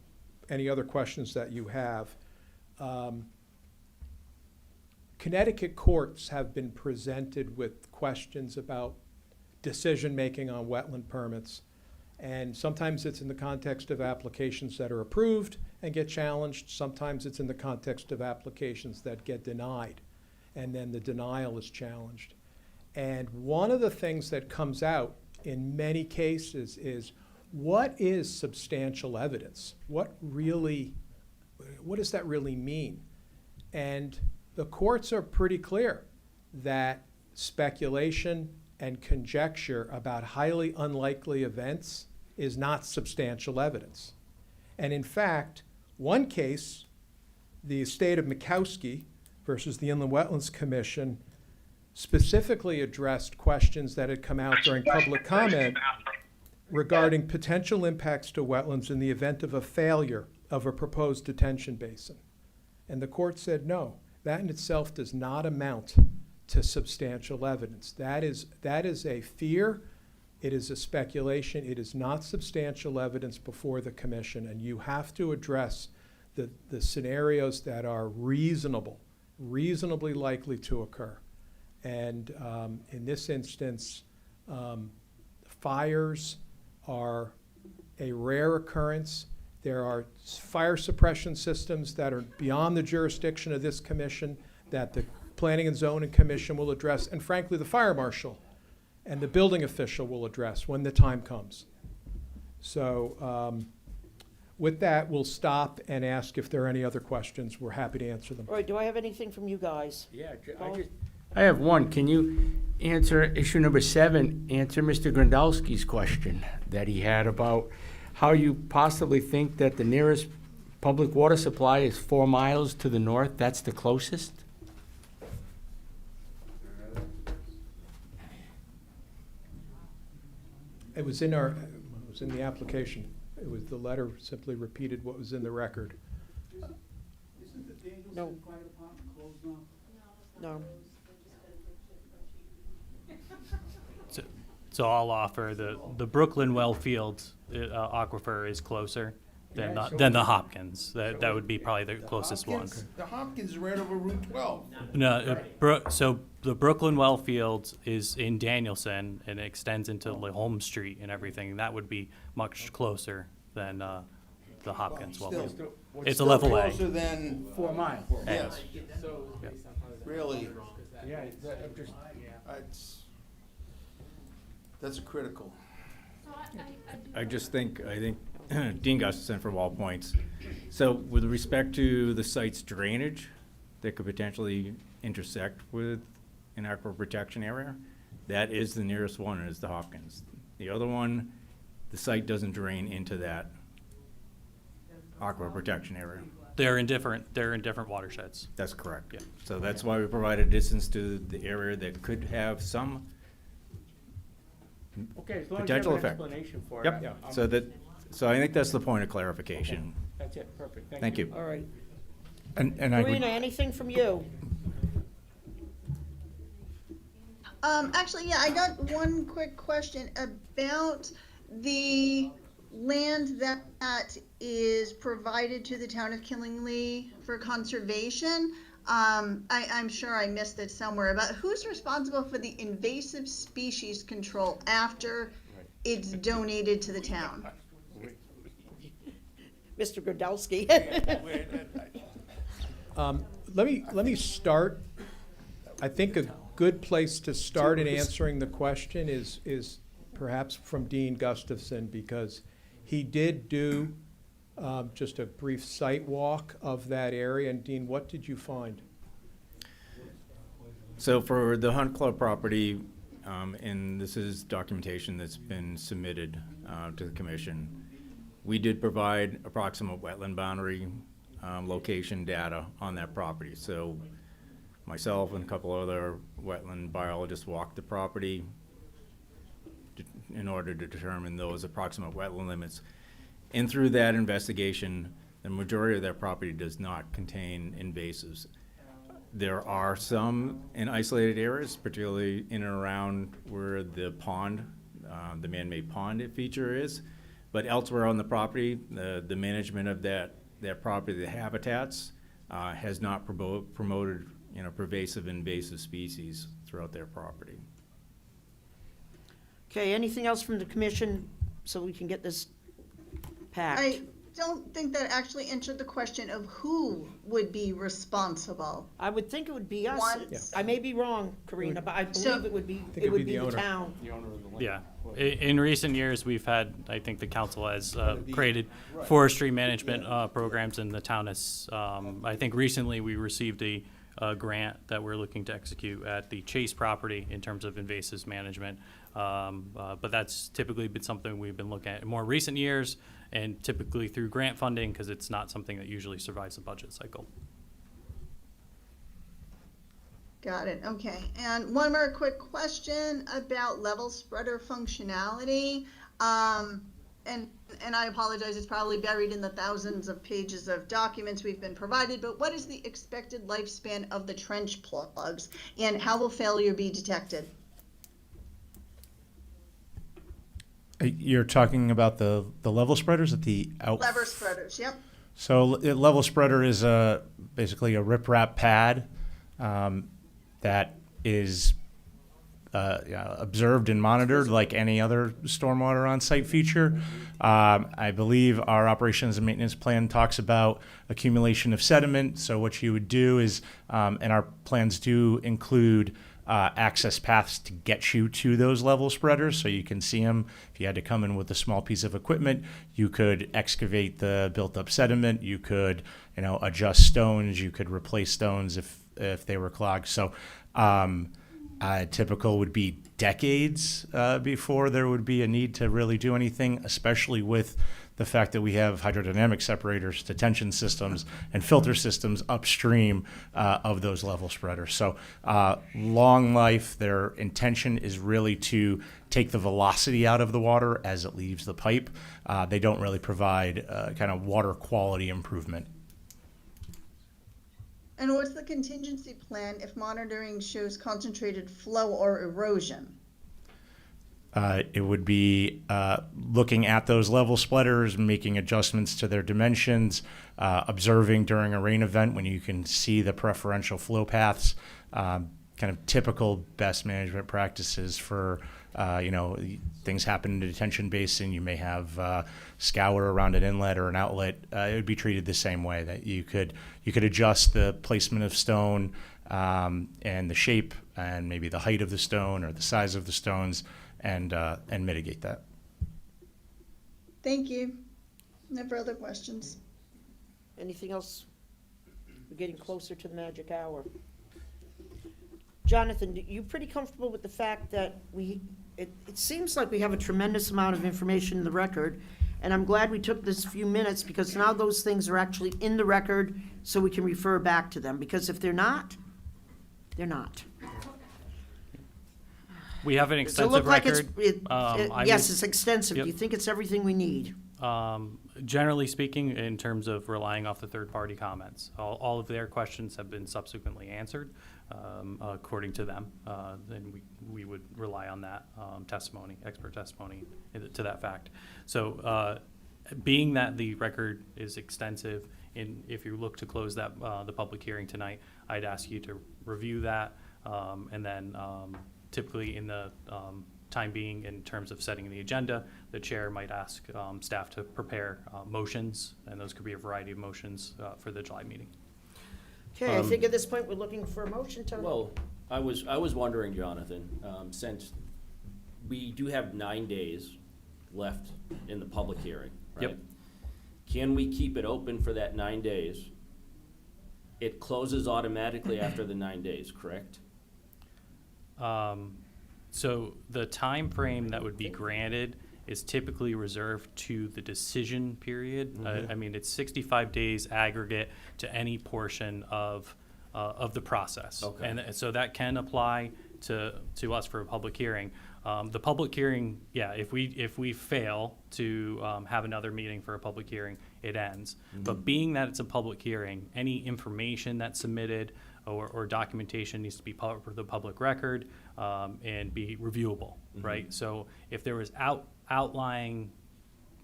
any other questions that you have. Connecticut courts have been presented with questions about decision-making on wetland permits. And sometimes it's in the context of applications that are approved and get challenged. Sometimes it's in the context of applications that get denied, and then the denial is challenged. And one of the things that comes out in many cases is, what is substantial evidence? What does that really mean? And the courts are pretty clear that speculation and conjecture about highly unlikely events is not substantial evidence. And in fact, one case, the estate of Mikowski, versus the Inland Wetlands Commission specifically addressed questions that had come out during public comment regarding potential impacts to wetlands in the event of a failure of a proposed detention basin. And the court said, no, that in itself does not amount to substantial evidence. That is a fear, it is a speculation, it is not substantial evidence before the commission, and you have to address the scenarios that are reasonably likely to occur. And in this instance, fires are a rare occurrence. There are fire suppression systems that are beyond the jurisdiction of this commission that the Planning and Zoning Commission will address, and frankly, the fire marshal and the building official will address when the time comes. So with that, we'll stop and ask if there are any other questions. We're happy to answer them. All right, do I have anything from you guys? Yeah, I have one. Can you answer issue number 7, answer Mr. Grandalski's question that he had about how you possibly think that the nearest public water supply is 4 miles to the north? That's the closest? It was in the application. It was, the letter simply repeated what was in the record. No. No. So I'll offer the Brooklyn Wellfield aquifer is closer than the Hopkins. That would be probably the closest one. The Hopkins is right over Route 12. No, so the Brooklyn Wellfield is in Danielson and it extends into like Holmes Street and everything. That would be much closer than the Hopkins Wellfield. It's a level A. Closer than 4 miles. Yes. Yeah. Really. Yeah, That's critical. I think Dean Gustafson from All Points. So with respect to the site's drainage that could potentially intersect with an aquifer protection area, that is the nearest one, is the Hopkins. The other one, the site doesn't drain into that aquifer protection area. They're in different watersheds. That's correct. Yeah. So that's why we provided distance to the area that could have some Okay, as long as you have potential an effect. explanation for it. Yep. Yeah. So I think that's the point of clarification. That's it, perfect. Thank you. All right. And I would, Karina, anything from you? Actually, yeah, I got one quick question about the land that is provided to the town of Killingly for conservation. I'm sure I missed it somewhere, but who's responsible for the invasive species control after it's donated to the town? Mr. Grodowski. Let me start. I think a good place to start in answering the question is perhaps from Dean Gustafson, because he did do just a brief site walk of that area. And Dean, what did you find? So for the Hunt Club property, and this is documentation that's been submitted to the commission, we did provide approximate wetland boundary location data on that property. So myself and a couple other wetland biologists walked the property in order to determine those approximate wetland limits. And through that investigation, the majority of that property does not contain invasives. There are some in isolated areas, particularly in and around where the pond, the man-made pond feature is. But elsewhere on the property, the management of that property, the habitats, has not promoted pervasive invasive species throughout their property. Okay, anything else from the commission so we can get this packed? I don't think that actually answered the question of who would be responsible. I would think it would be us. Once- I may be wrong, Karina, but I So- believe it would be, it'd be the owner. town. Yeah. In recent years, we've had, I think the council has created forestry management programs, and the town has, I think recently we received a grant that we're looking to execute at the Chase property in terms of invasives management. But that's typically been something we've been looking at in more recent years, and typically through grant funding, because it's not something that usually survives the budget cycle. Got it, okay. And one more quick question about level spreader functionality. And I apologize, it's probably buried in the thousands of pages of documents we've been provided, but what is the expected lifespan of the trench plugs, and how will failure be detected? You're talking about the level spreaders at the out. Lever spreaders, yep. So level spreader is basically a riprap pad that is observed and monitored like any other stormwater on-site feature. I believe our operations and maintenance plan talks about accumulation of sediment. So what you would do is, and our plans do include access paths to get you to those level spreaders so you can see them. If you had to come in with a small piece of equipment, you could excavate the built up sediment. You could, adjust stones. You could replace stones if they were clogged. So typical would be decades before there would be a need to really do anything, especially with the fact that we have hydrodynamic separators, detention systems, and filter systems upstream of those level spreaders. So long life, their intention is really to take the velocity out of the water as it leaves the pipe. They don't really provide kind of water quality improvement. And what's the contingency plan if monitoring shows concentrated flow or erosion? It would be looking at those level spreaders, making adjustments to their dimensions, observing during a rain event when you can see the preferential flow paths, kind of typical best management practices for, things happen in a detention basin. You may have scour around an inlet or an outlet. It would be treated the same way, that you could adjust the placement of stone and the shape and maybe the height of the stone or the size of the stones, and mitigate that. Thank you. No further questions. Anything else? We're getting closer to the magic hour. Jonathan, you pretty comfortable with the fact that it seems like we have a tremendous amount of information in the record, and I'm glad we took this few minutes because now those things are actually in the record so we can refer back to them, because if they're not, they're not. We have an Does it extensive look like record. yes, it's extensive. Yep. Do you think it's everything we need? Generally speaking, in terms of relying off the third-party comments, all of their questions have been subsequently answered according to them. Then we would rely on that testimony, expert testimony, to that fact. So, being that the record is extensive, if you look to close that the public hearing tonight, I'd ask you to review that, and then typically in the time being, in terms of setting the agenda, the chair might ask staff to prepare motions, and those could be a variety of motions for the July meeting. Okay, I think at this point we're looking for a motion to. Well, I was wondering, Jonathan, since we do have 9 days left in the public hearing, right? Yep. Can we keep it open for that 9 days? It closes automatically after the 9 days, correct? So the time frame that would be granted is typically reserved to the decision period. I mean, it's 65 days aggregate to any portion of the process. Okay. And so that can apply to us for a public hearing. The public hearing, yeah, if we fail to have another meeting for a public hearing, it ends. But being that it's a public hearing, any information that's submitted or documentation needs to be part of the public record and be reviewable, right? So if there was outlying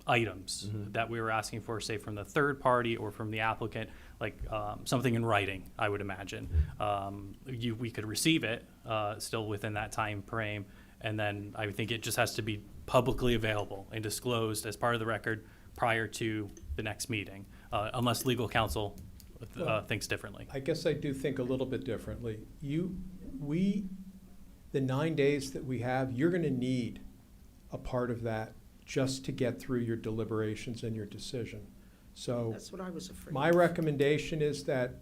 items that we were asking for, say from the third party or from the applicant, like something in writing, I would imagine, we could receive it still within that time frame, and then I think it just has to be publicly available and disclosed as part of the record prior to the next meeting, unless legal counsel thinks differently. I guess I do think a little bit differently. The 9 days that we have, you're going to need a part of that just to get through your deliberations and your decision. So That's what I was afraid. my recommendation is that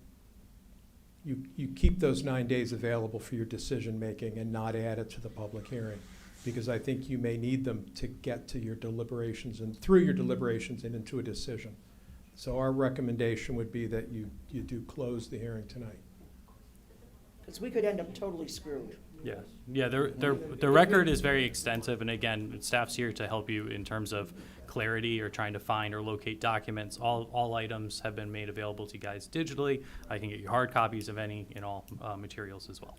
you keep those 9 days available for your decision making and not add it to the public hearing, because I think you may need them to get to your deliberations and through your deliberations and into a decision. So our recommendation would be that you do close the hearing tonight. because we could end up totally screwed. Yeah, yeah, the record is very extensive, and again, staff's here to help you in terms of clarity or trying to find or locate documents. All items have been made available to you guys digitally. I can get you hard copies of any and all materials as well.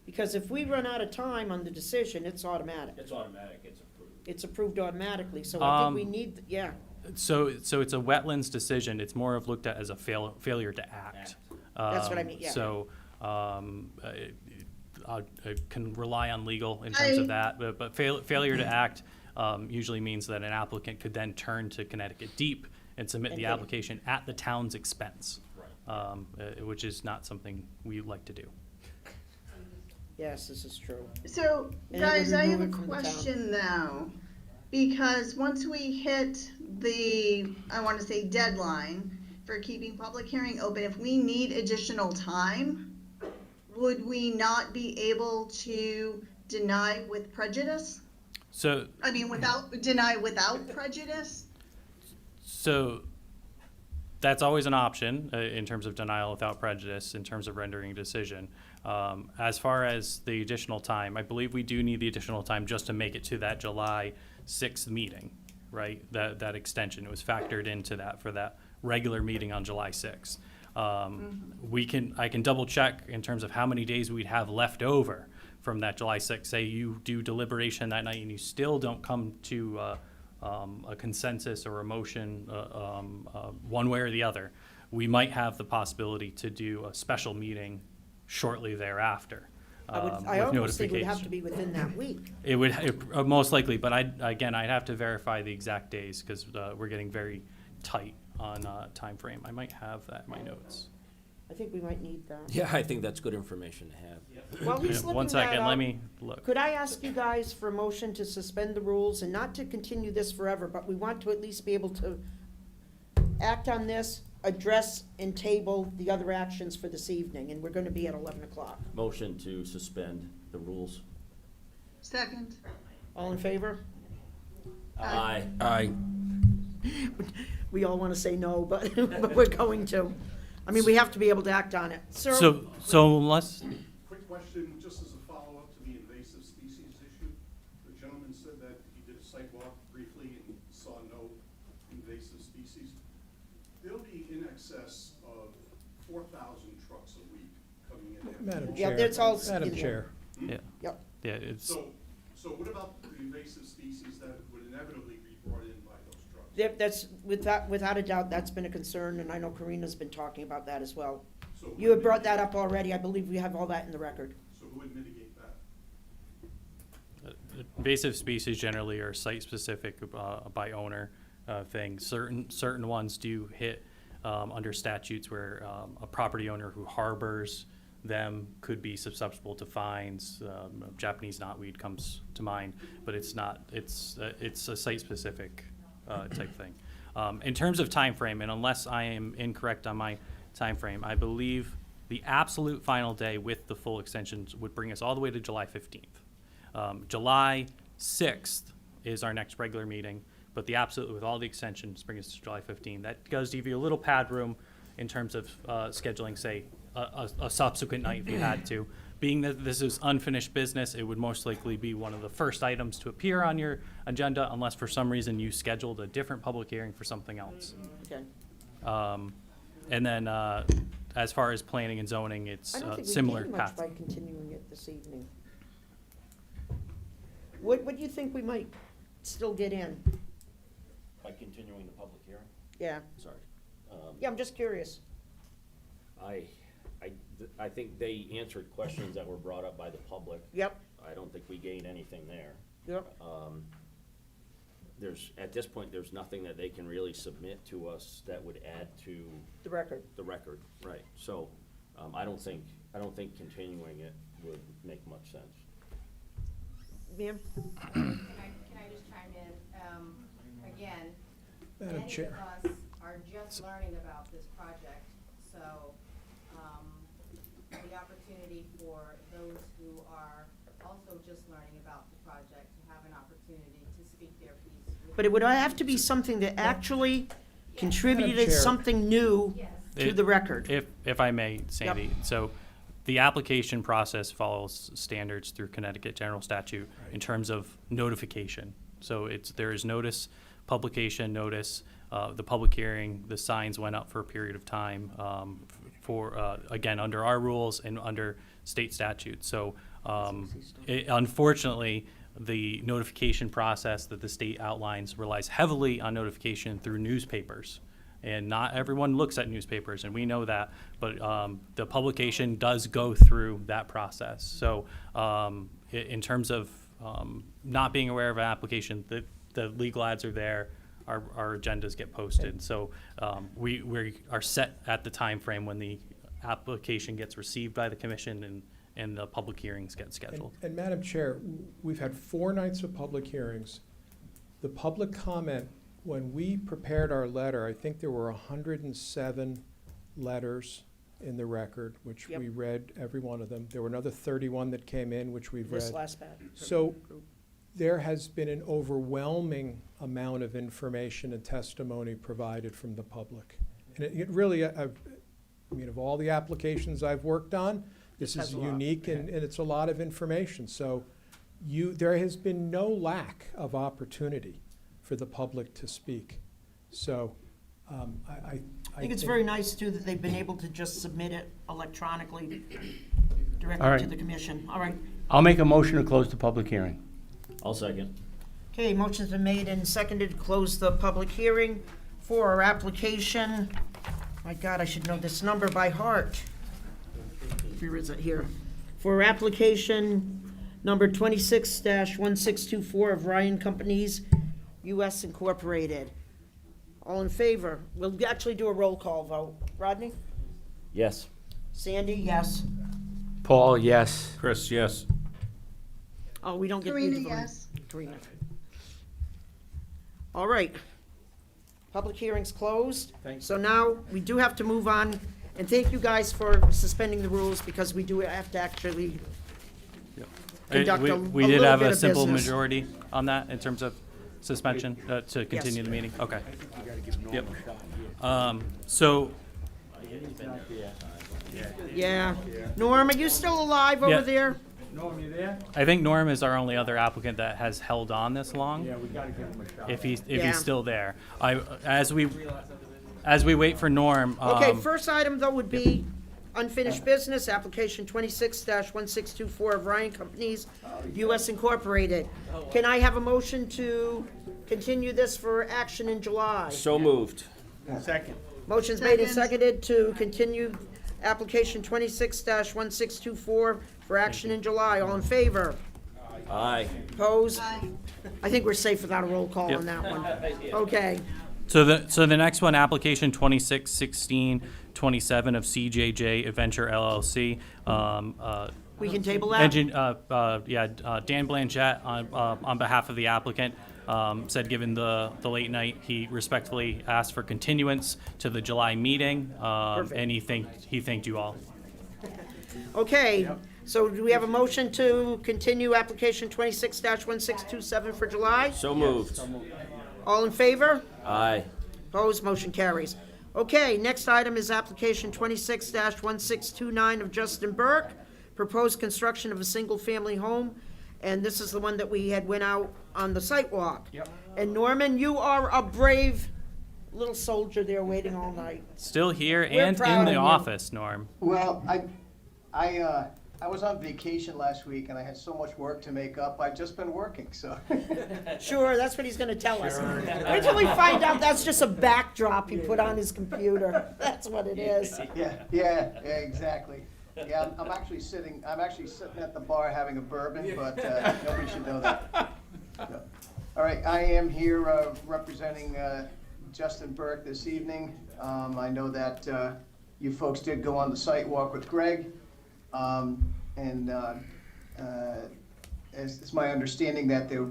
Because if we run out of time on the decision, it's automatic. It's automatic, it's approved. It's approved automatically, so I think we need, yeah. So it's a wetlands decision. It's more of looked at as a failure to act. That's what I mean, yeah. So, I can rely on legal in terms of that, but failure to act usually means that an applicant could then turn to Connecticut Deep and submit the application at the town's expense, which is not something we like to do. Yes, this is true. So, And it would guys, I have a remove it from the town. question now, because once we hit the, I want to say deadline for keeping public hearing open, if we need additional time, would we not be able to deny with prejudice? So, I mean, deny without prejudice? So that's always an option in terms of denial without prejudice, in terms of rendering a decision. As far as the additional time, I believe we do need the additional time just to make it to that July 6th meeting, right? That extension, it was factored into that for that regular meeting on July 6th. I can double check in terms of how many days we'd have left over from that July 6th. Say you do deliberation that night and you still don't come to a consensus or a motion one way or the other. We might have the possibility to do a special meeting shortly thereafter. I almost think it would have to be within that week. It would most likely, but I'd have to verify the exact days because we're getting very tight on time frame. I might have that in my notes. I think we might need that. Yeah, I think that's good information to have. While he's Yeah, looking one second, that let up, me look. Could I ask you guys for a motion to suspend the rules and not to continue this forever, but we want to at least be able to act on this, address and table the other actions for this evening, and we're gonna be at 11 o'clock. Motion to suspend the rules. Second. All in favor? Aye. Aye. We all wanna say no, but, but we're going to. I mean, we have to be able to act on it. Sir? So unless, Quick question, just as a follow-up to the invasive species issue. The gentleman said that he did a site walk briefly and saw no invasive species. There'll be in excess of 4,000 trucks a week coming in. Madam Yeah, Chair. that's all Madam in there. Chair. yeah, Yep. yeah, it's. So what about the invasive species that would inevitably be brought in by those trucks? Yep, that's, without a doubt, that's been a concern, and I know Karina's been talking about that as well. So who You had would brought that mitigate- up already, I believe we have all that in the record. So who would mitigate that? Invasive species generally are site-specific by owner things. Certain ones do hit under statutes where a property owner who harbors them could be susceptible to fines. Japanese knotweed comes to mind, but it's not. It's a site-specific type thing. In terms of time frame, and unless I am incorrect on my time frame, I believe the absolute final day with the full extensions would bring us all the way to July 15th. July 6th is our next regular meeting, but the absolute, with all the extensions, brings us to July 15th. That does give you a little pad room in terms of scheduling, say, a subsequent night if you had to. Being that this is unfinished business, it would most likely be one of the first items to appear on your agenda unless for some reason you scheduled a different public hearing for something else. Okay. And then as far as planning and zoning, it's I don't think we similar gain much path. by continuing it this evening. What do you think we might still get in? By continuing the public hearing? Yeah, Sorry. yeah, I'm just curious. I think they answered questions that were brought up by the public. Yep, I don't think we gained anything there. yep. At this point, there's nothing that they can really submit to us that would add to The record. the record, right? So, I don't think continuing it would make much sense. Ma'am? Can I just chime in? Again, Madam many of Chair. us are just learning about this project, so the opportunity for those who are also just learning about the project to have an opportunity to speak their piece. But it would have to be something that actually contributed Madam Chair. something new Yes. to the record. If I may, Sandy, so the application process follows standards through Connecticut General Statute in terms of notification. So there is notice, publication notice, the public hearing, the signs went up for a period of time again, under our rules and under state statute. So unfortunately, the notification process that the state outlines relies heavily on notification through newspapers. And not everyone looks at newspapers, and we know that, but the publication does go through that process. So in terms of not being aware of an application, the legal ads are there, our agendas get posted. So we are set at the time frame when the application gets received by the commission and the public hearings get scheduled. And Madam Chair, we've had 4 nights of public hearings. The public comment, when we prepared our letter, I think there were 107 letters in the record, which Yep. we read every one of them. There were another 31 that came in, which we've read. This last batch. So there has been an overwhelming amount of information and testimony provided from the public. And it really, I mean, of all the applications I've worked on, this is unique and it's a lot of information. So there has been no lack of opportunity for the public to speak. So I think it's very nice too that they've been able to just submit it electronically All directly right. to the commission. All right. I'll make a motion to close the public hearing. I'll second. Okay, motion's been made and seconded to close the public hearing for our application. My God, I should know this number by heart. Where is it here? For application number 26-1624 of Ryan Companies, U.S. Incorporated. All in favor? We'll actually do a roll call vote. Rodney? Yes. Sandy, yes. Paul, yes. Chris, yes. Oh, we don't get Karina, you to vote. yes. Karina. All right. Public hearing's closed. So now we do have to move on, and thank you guys for suspending the rules because we do have to actually conduct a We little did have bit a of simple business. majority on that in terms of suspension to continue the meeting. Okay. Yep. So Yeah. Norm, are you still alive over Yeah. there? Norm, you there? I think Norm is our only other applicant that has held on this long. Yeah, we gotta give him a shot. If Yeah. he's still there. As we wait for Norm. Okay, first item though would be unfinished business, application 26-1624 of Ryan Companies, U.S. Incorporated. Can I have a motion to continue this for action in July? So moved. Second. Motion's made and Second. seconded to continue application 26-1624 for action in July. All in favor? Aye. Opposed? Aye. I think we're safe without a roll call Yep. on that one. Okay. So the next one, application 26-1627 of CJJ Adventure LLC. We can table that? Dan Blanchett on behalf of the applicant said given the late night, he respectfully asked for continuance to the July meeting, and he thanked you all. Okay, so do we have a motion to continue application 26-1627 for July? So moved. All in favor? Aye. Opposed, motion carries. Okay, next item is application 26-1629 of Justin Burke, proposed construction of a single-family home, and this is the one that we had went out on the site walk. Yep. And Norman, you are a brave little soldier there waiting all night. Still here We're and proud in the of you. office, Norm. Well, I was on vacation last week and I had so much work to make up. I've just been working, so. Sure, that's what he's gonna tell us. Wait till we find out that's just a backdrop he put on his computer. That's what it is. Yeah, exactly. Yeah, I'm actually sitting at the bar having a bourbon, but nobody should know that. No. All right, I am here representing Justin Burke this evening. I know that you folks did go on the site walk with Greg. It's my understanding that there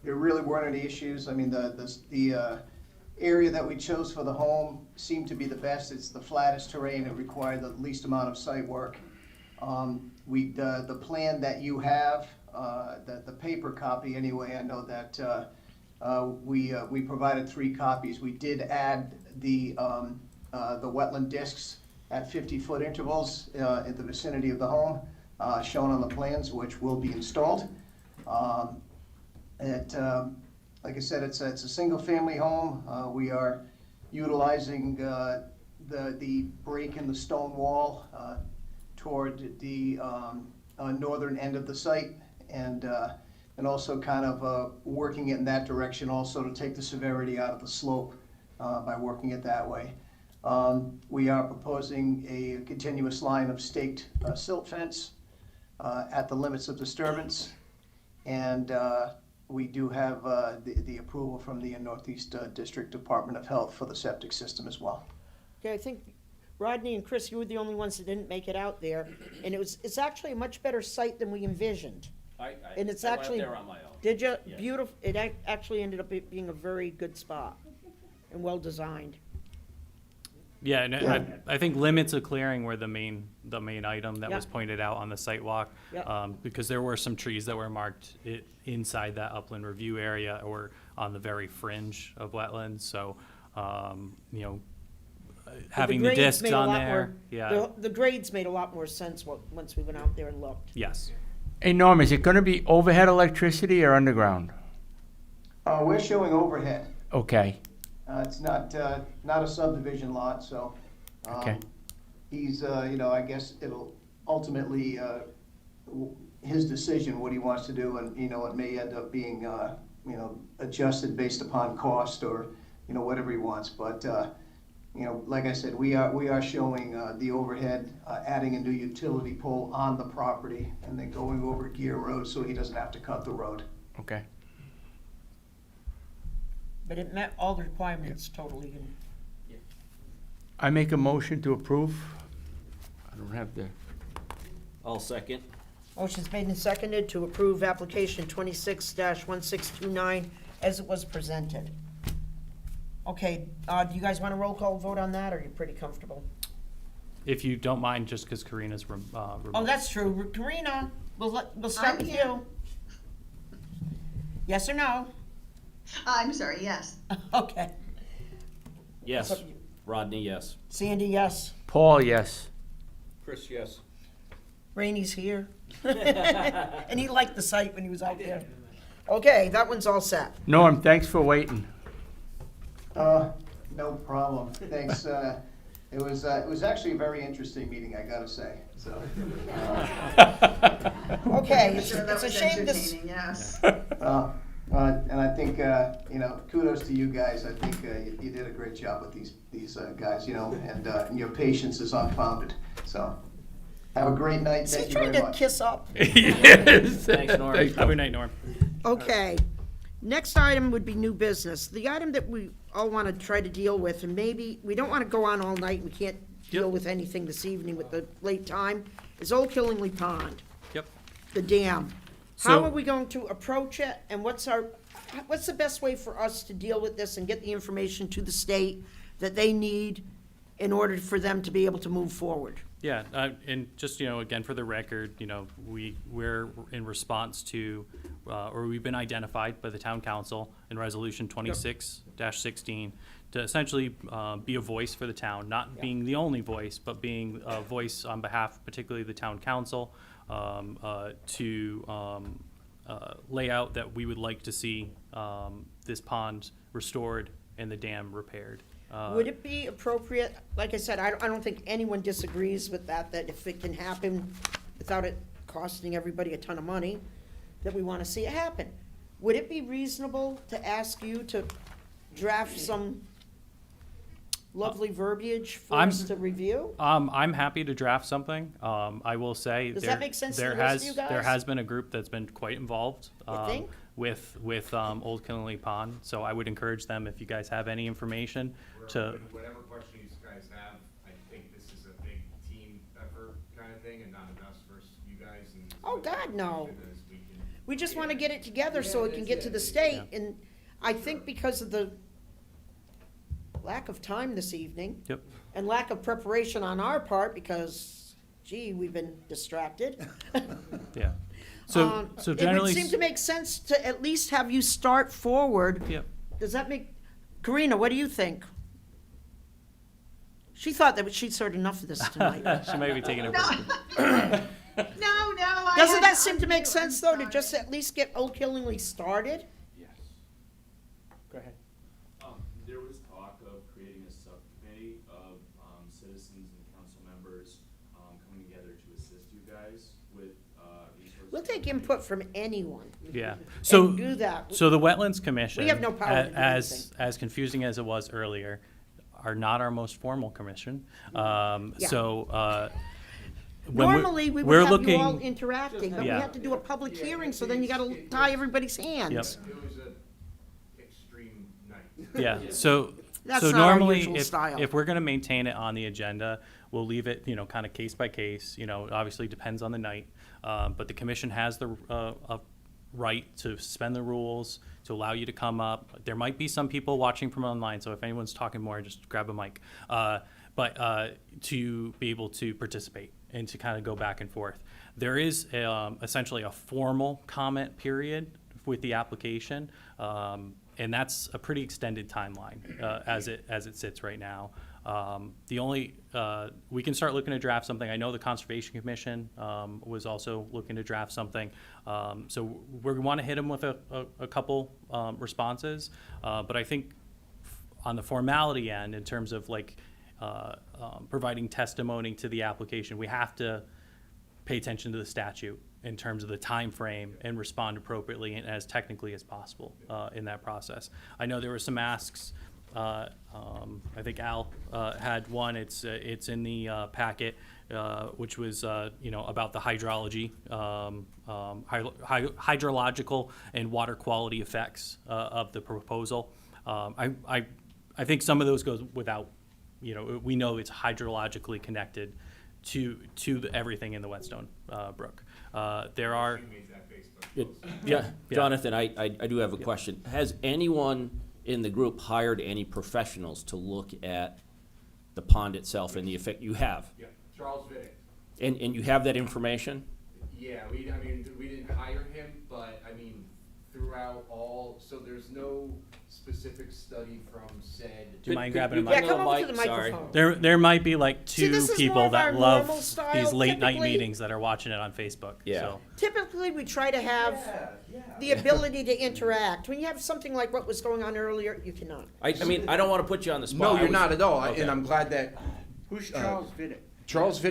really weren't any issues. I mean, the area that we chose for the home seemed to be the best. It's the flattest terrain. It required the least amount of site work. The plan that you have, the paper copy anyway, I know that we provided 3 copies. We did add the wetland discs at 50-foot intervals in the vicinity of the home, shown on the plans, which will be installed. Like I said, it's a single-family home. We are utilizing the break in the stone wall toward the northern end of the site, and also kind of working it in that direction also to take the severity out of the slope by working it that way. We are proposing a continuous line of staked silt fence at the limits of disturbance, and we do have the approval from the Northeast District Department of Health for the septic system as well. Okay, I think Rodney and Chris, you were the only ones that didn't make it out there, and it's actually a much better site than we envisioned. And it's I went actually, there on my own. did you? Yeah. Beautiful. It actually ended up being a very good spot and well designed. Yeah, and I think limits of clearing were the main item that Yeah. was pointed out on the site walk. Yeah. Because there were some trees that were marked inside that upland review area or on the very fringe of wetlands, so, you know, having the grades discs made a on lot there, more- yeah, The grades made a lot more sense once we went out there and looked. yes. Hey, Norm, is it gonna be overhead electricity or underground? We're showing overhead. Okay, It's not a subdivision lot, so Okay. he's, I guess it'll ultimately, his decision, what he wants to do, and, it may end up being, adjusted based upon cost or, whatever he wants. But, like I said, we are showing the overhead, adding a new utility pole on the property, and then going over Gear Road so he doesn't have to cut the road. okay. But it met all the requirements totally. I make a motion to approve. I don't have the, I'll second. Motion's made and seconded to approve application 26-1629 as it was presented. Okay, do you guys want a roll call vote on that, or are you pretty comfortable? If you don't mind, just because Karina's Oh, that's true. Karina, we'll start I'm with here. you. Yes or no? I'm sorry, yes. Okay. Yes. Rodney, yes. Sandy, yes. Paul, yes. Chris, yes. Rainey's here. And he liked the site when he was out there. Okay, that one's all set. Norm, thanks for waiting. No problem. Thanks. It was actually a very interesting meeting, I gotta say. So. Okay, I'm it's sure that it's a was shame this. entertaining, yes. And I think kudos to you guys. I think you did a great job with these guys. And your patience is unfounded. So. Have a great night. Is he Thank you trying very to much. kiss up? Yes. Thanks, Norm. Thanks, Have a good night, Norm. Okay. Next item would be new business. The item that we all want to try to deal with, and maybe, we don't want to go on all night, we can't deal with anything this evening with the late time, is Old Killingley Pond, Yep. the dam. How So- are we going to approach it, and what's the best way for us to deal with this and get the information to the state that they need in order for them to be able to move forward? Yeah, and just, again, for the record, we're in response to, or we've been identified by the town council in resolution 26-16 to essentially be a voice for the town, not being the only voice, but being a voice on behalf, particularly the town council, to lay out that we would like to see this pond restored and the dam repaired. Would it be appropriate, like I said, I don't think anyone disagrees with that if it can happen without it costing everybody a ton of money, that we want to see it happen. Would it be reasonable to ask you to draft some lovely verbiage for us to review? I'm happy to draft something. I will say. Does that make sense to the rest of you guys? There has been a group that's been quite involved. You think? With Old Killingley Pond, so I would encourage them, if you guys have any information, to. Whatever questions you guys have, I think this is a big team effort kind of thing, and not an us versus you guys. And Oh, God, no. as we can- We just want to get it together so it can get to the state, and I think because of the lack of time this evening. Yep. And lack of preparation on our part, because, gee, we've been distracted. Yeah. So generally. It would seem to make sense to at least have you start forward. Yep. Does that make, Karina, what do you think? She thought that she'd heard enough of this tonight. She might be taking a break. No, Doesn't that seem to make sense, though, to just at least get Old Killingly started? Yes. Go ahead. There was talk of creating a subcommittee of citizens and council members coming together to assist you guys with resources. We'll take input from anyone. Yeah. So And do that. So the Wetlands Commission, We have no power to do as confusing as it was earlier, are not our most formal commission. Normally, we we're would have looking, you all interacting, but we Yeah. have to do a public hearing, so then you gotta tie everybody's hands. Yep. It was an extreme night. Yeah, so That's so not our normally, usual style. if we're gonna maintain it on the agenda, we'll leave it, kind of case by case, obviously depends on the night. But the commission has the, a right to suspend the rules, to allow you to come up. There might be some people watching from online, so if anyone's talking more, just grab a mic. But to be able to participate and to kind of go back and forth. There is essentially a formal comment period with the application, and that's a pretty extended timeline as it sits right now. The only we can start looking to draft something. I know the Conservation Commission was also looking to draft something, so we want to hit them with a couple responses. But I think on the formality end, in terms of providing testimony to the application, we have to pay attention to the statute in terms of the time frame and respond appropriately and as technically as possible in that process. I know there were some asks. I think Al had one. It's in the packet, which was about the hydrology, hydrological and water quality effects of the proposal. I think some of those goes without. We know it's hydrologically connected to everything in the Whetstone Brook. There are. Yeah, Jonathan, I do have a question. Has anyone in the group hired any professionals to look at the pond itself and the effect you have? Yeah, Charles Vidic. And you have that information? Yeah, we didn't hire him, but throughout so there's no specific study from said. Do you mind grabbing a mic? Yeah, come over to the microphone. There might be two this is more people of our that love normal style. these late night Typically- meetings that are watching it on Facebook. Yeah. So. Typically, we try to have the ability to interact. When you have something like what was going on earlier, you cannot. I don't want to put you on the spot. No, you're not at all, Okay. and I'm glad that. Who's Charles Vidic? Charles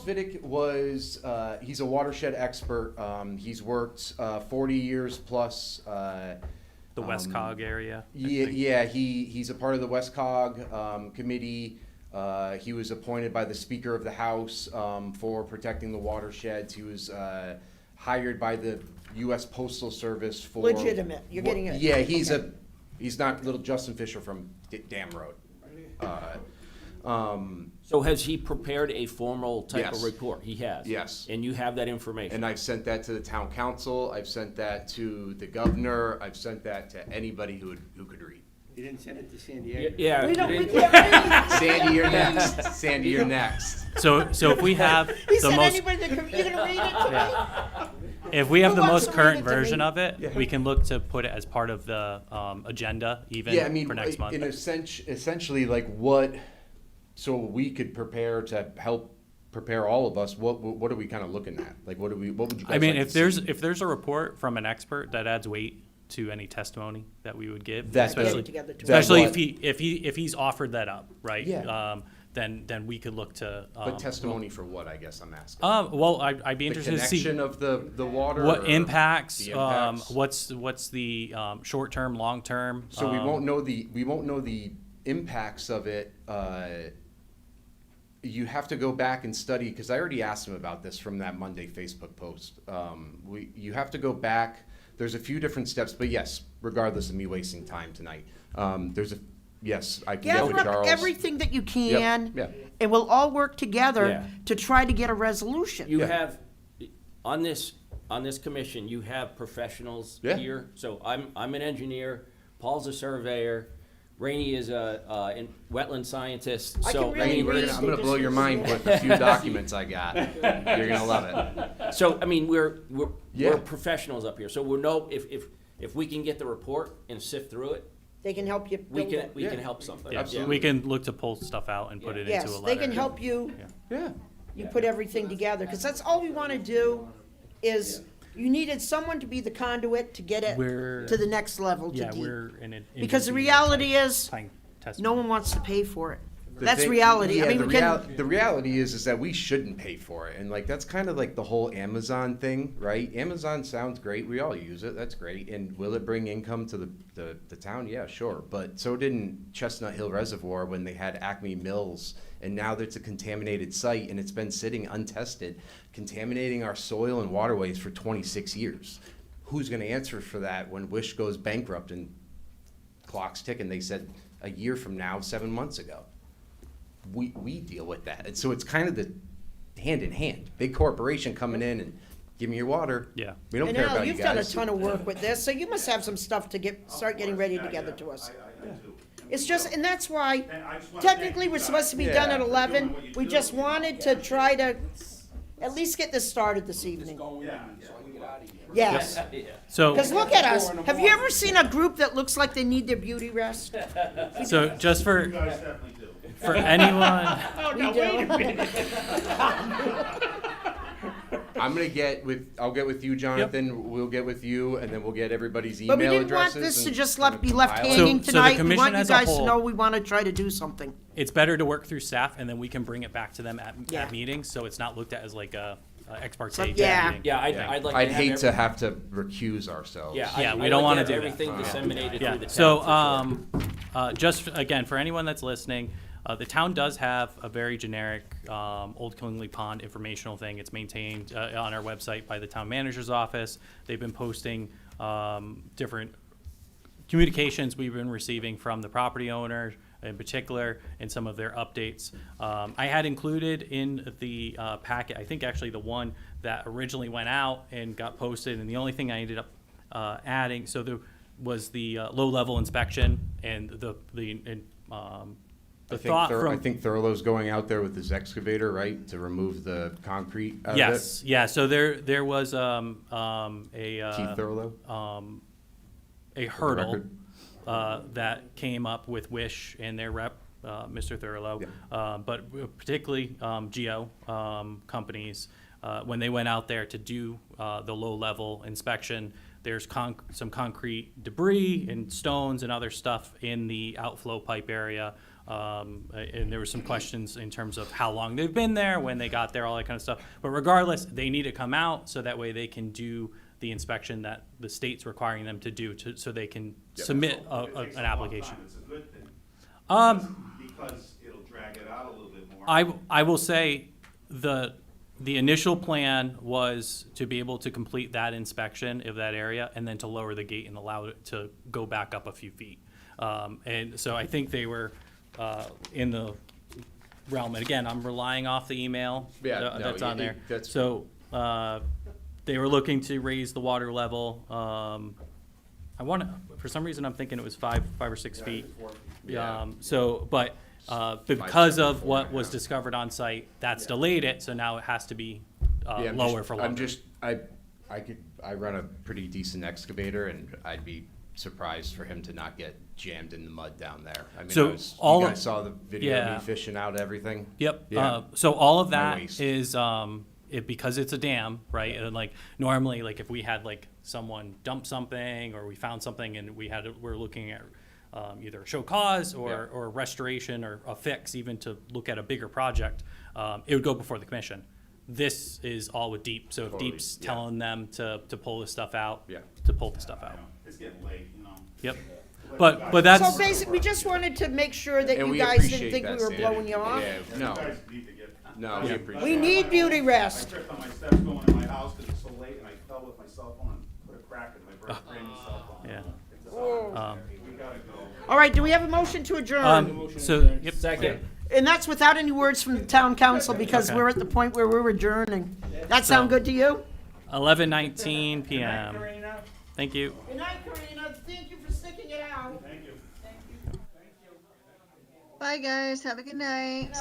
Vidic was, he's a watershed expert. He's worked 40 years plus. The Westcog area. Yeah, he's a part of the Westcog committee. He was appointed by the Speaker of the House for protecting the watersheds. He was hired by the U.S. Postal Service for. Legitimate, you're getting it. Yeah, he's not little Justin Fisher from Dam Road. So has he prepared a formal type of Yes. report? He has? Yes. And you have that information? And I've sent that to the town council, I've sent that to the governor, I've sent that to anybody who could read. You didn't send it to San Diego? Yeah. We don't. you We didn't- can't read. Sandy, you're next. Sandy, you're next. So if we have He the said most, anybody that could, you're gonna read it to me? if we have Who the wants most to read current it to me? version of it, we can look to put it as part of the agenda even Yeah, I mean, for next month. essentially, so we could prepare to help prepare all of us, what are we kind of looking at? What would you guys I mean, like if to there's see? if there's a report from an expert that adds weight to any testimony that we would give, That especially, together to especially what? if he's offered that up, right? Yeah. Then we could look to. But testimony for what, I guess I'm asking? Well, I'd be The interested to see connection of the water? what or impacts. the impacts? What's the short term, long term? So we won't know the impacts of it. You have to go back and study, because I already asked him about this from that Monday Facebook post. You have to go back. There's a few different steps, but yes, regardless of me wasting time tonight, yes, I can get Gather with up Charles. everything that you can, yeah. and we'll all work together Yeah. to try to get a resolution. You have, on this commission, you have professionals Yeah. here. So I'm an engineer, Paul's a surveyor, Rainey is a wetland scientist. I So can really read. I'm gonna blow your mind with a few documents I got. You're gonna love it. So, I mean, we're Yeah. professionals up here, so we'll know if we can get the report and sift through it, They can help you We build it. we can help something. Yeah, we can look to pull stuff out and put it into a Yes, letter. they can help you. Yeah. You put everything together, because that's all we want to do is, you needed someone to be the conduit to get it We're- to the next level, to Yeah, deep. we're in it. Because the reality is, no one wants to pay for it. The That's thing- reality. Yeah, I mean, the, we can, the reality is that we shouldn't pay for it, and like that's kind of like the whole Amazon thing, right? Amazon sounds great. We all use it. That's great. And will it bring income to the town? Yeah, sure. But so didn't Chestnut Hill Reservoir when they had Acme Mills, and now it's a contaminated site, and it's been sitting untested, contaminating our soil and waterways for 26 years. Who's going to answer for that when Wish goes bankrupt and clock's ticking? They said a year from now, 7 months ago. We deal with that. And so it's kind of the hand in hand. Big corporation coming in and give me your water. Yeah. We don't and care Al, about you you've done a guys. ton of work with this, so you must have some stuff to start getting ready together to us. It's just, and that's why, technically, we're supposed to be done at 11. We just wanted to try to at least get this started this evening. Yes. So, Because look at us. Have you ever seen a group that looks like they need their beauty rest? so just for anyone, We do. I'll get with you, Jonathan. We'll get with you, and then we'll get everybody's email But we didn't addresses. want this to and just kinda be left compile it. hanging So the tonight. We commission want you as a guys to whole- know we want to try to do something. it's better to work through staff, and then we can bring it back to them at Yeah. meetings, so it's not looked at as like a ex parte So- meeting. yeah. Yeah, I'd like I'd to hate have to have to recuse ourselves. Yeah, Yeah, I'd we don't like wanna have do that. everything disseminated through the town. So, for sure. just again, for anyone that's listening, the town does have a very generic Old Killingly Pond informational thing. It's maintained on our website by the town manager's office. They've been posting different communications we've been receiving from the property owner in particular and some of their updates. I had included in the packet, I think actually the one that originally went out and got posted, and the only thing I ended up adding, so there was the low-level inspection and the thought from. I think Thurlow's going out there with his excavator, right, to remove the concrete out Yes, of it. yeah, so there was Keith Thurlow? a hurdle that came up with Wish and their rep, Mr. Thurlow, but particularly geo companies, when they went out there to do the low-level inspection, there's some concrete debris and stones and other stuff in the outflow pipe area. And there were some questions in terms of how long they've been there, when they got there, all that kind of stuff. But regardless, they need to come out so that way they can do the inspection that the state's requiring them to do, so they can submit an application. It's a good thing. Because it'll drag it out a little bit more. I will say the initial plan was to be able to complete that inspection of that area and then to lower the gate and allow it to go back up a few feet. And so I think they were in the realm, and again, I'm relying off the email that's on there. So they were looking to raise the water level. I want to, for some reason, I'm thinking it was 5 or 6 feet. But because of what was discovered on site, that's delayed it, so now it has to be lower for longer. I run a pretty decent excavator, and I'd be surprised for him to not get jammed in the mud down there. I mean, So you guys saw the video of me fishing out everything? Yep. Yeah. So all of No that waste. is because it's a dam, right? And like normally, like if we had like someone dump something or we found something and we're looking at either a show cause or restoration or a fix, even to look at a bigger project, it would go before the commission. This is all with Deep. So if Deep's telling them to pull this stuff out, to pull the stuff out. It's getting late, you know. Yep. But that's So basically, we just wanted to make sure that And you we guys didn't appreciate think we that, were Sandy. blowing you off. Yeah, no. You guys need to get. No, we appreciate We it. need beauty rest. I tripped on my steps going to my house because it's so late, and I fell with my cell phone and put a crack in my brand new cell phone. Yeah. We gotta go. All right, do we have a motion to adjourn? Yep. Second. And that's without any words from the town council, because Okay. we're at the point where we're adjourning. That sound good to you? 11:19 p.m. Thank you. Good night, Karina. Thank you for sticking it out. Thank you. Bye, guys. Have a good night.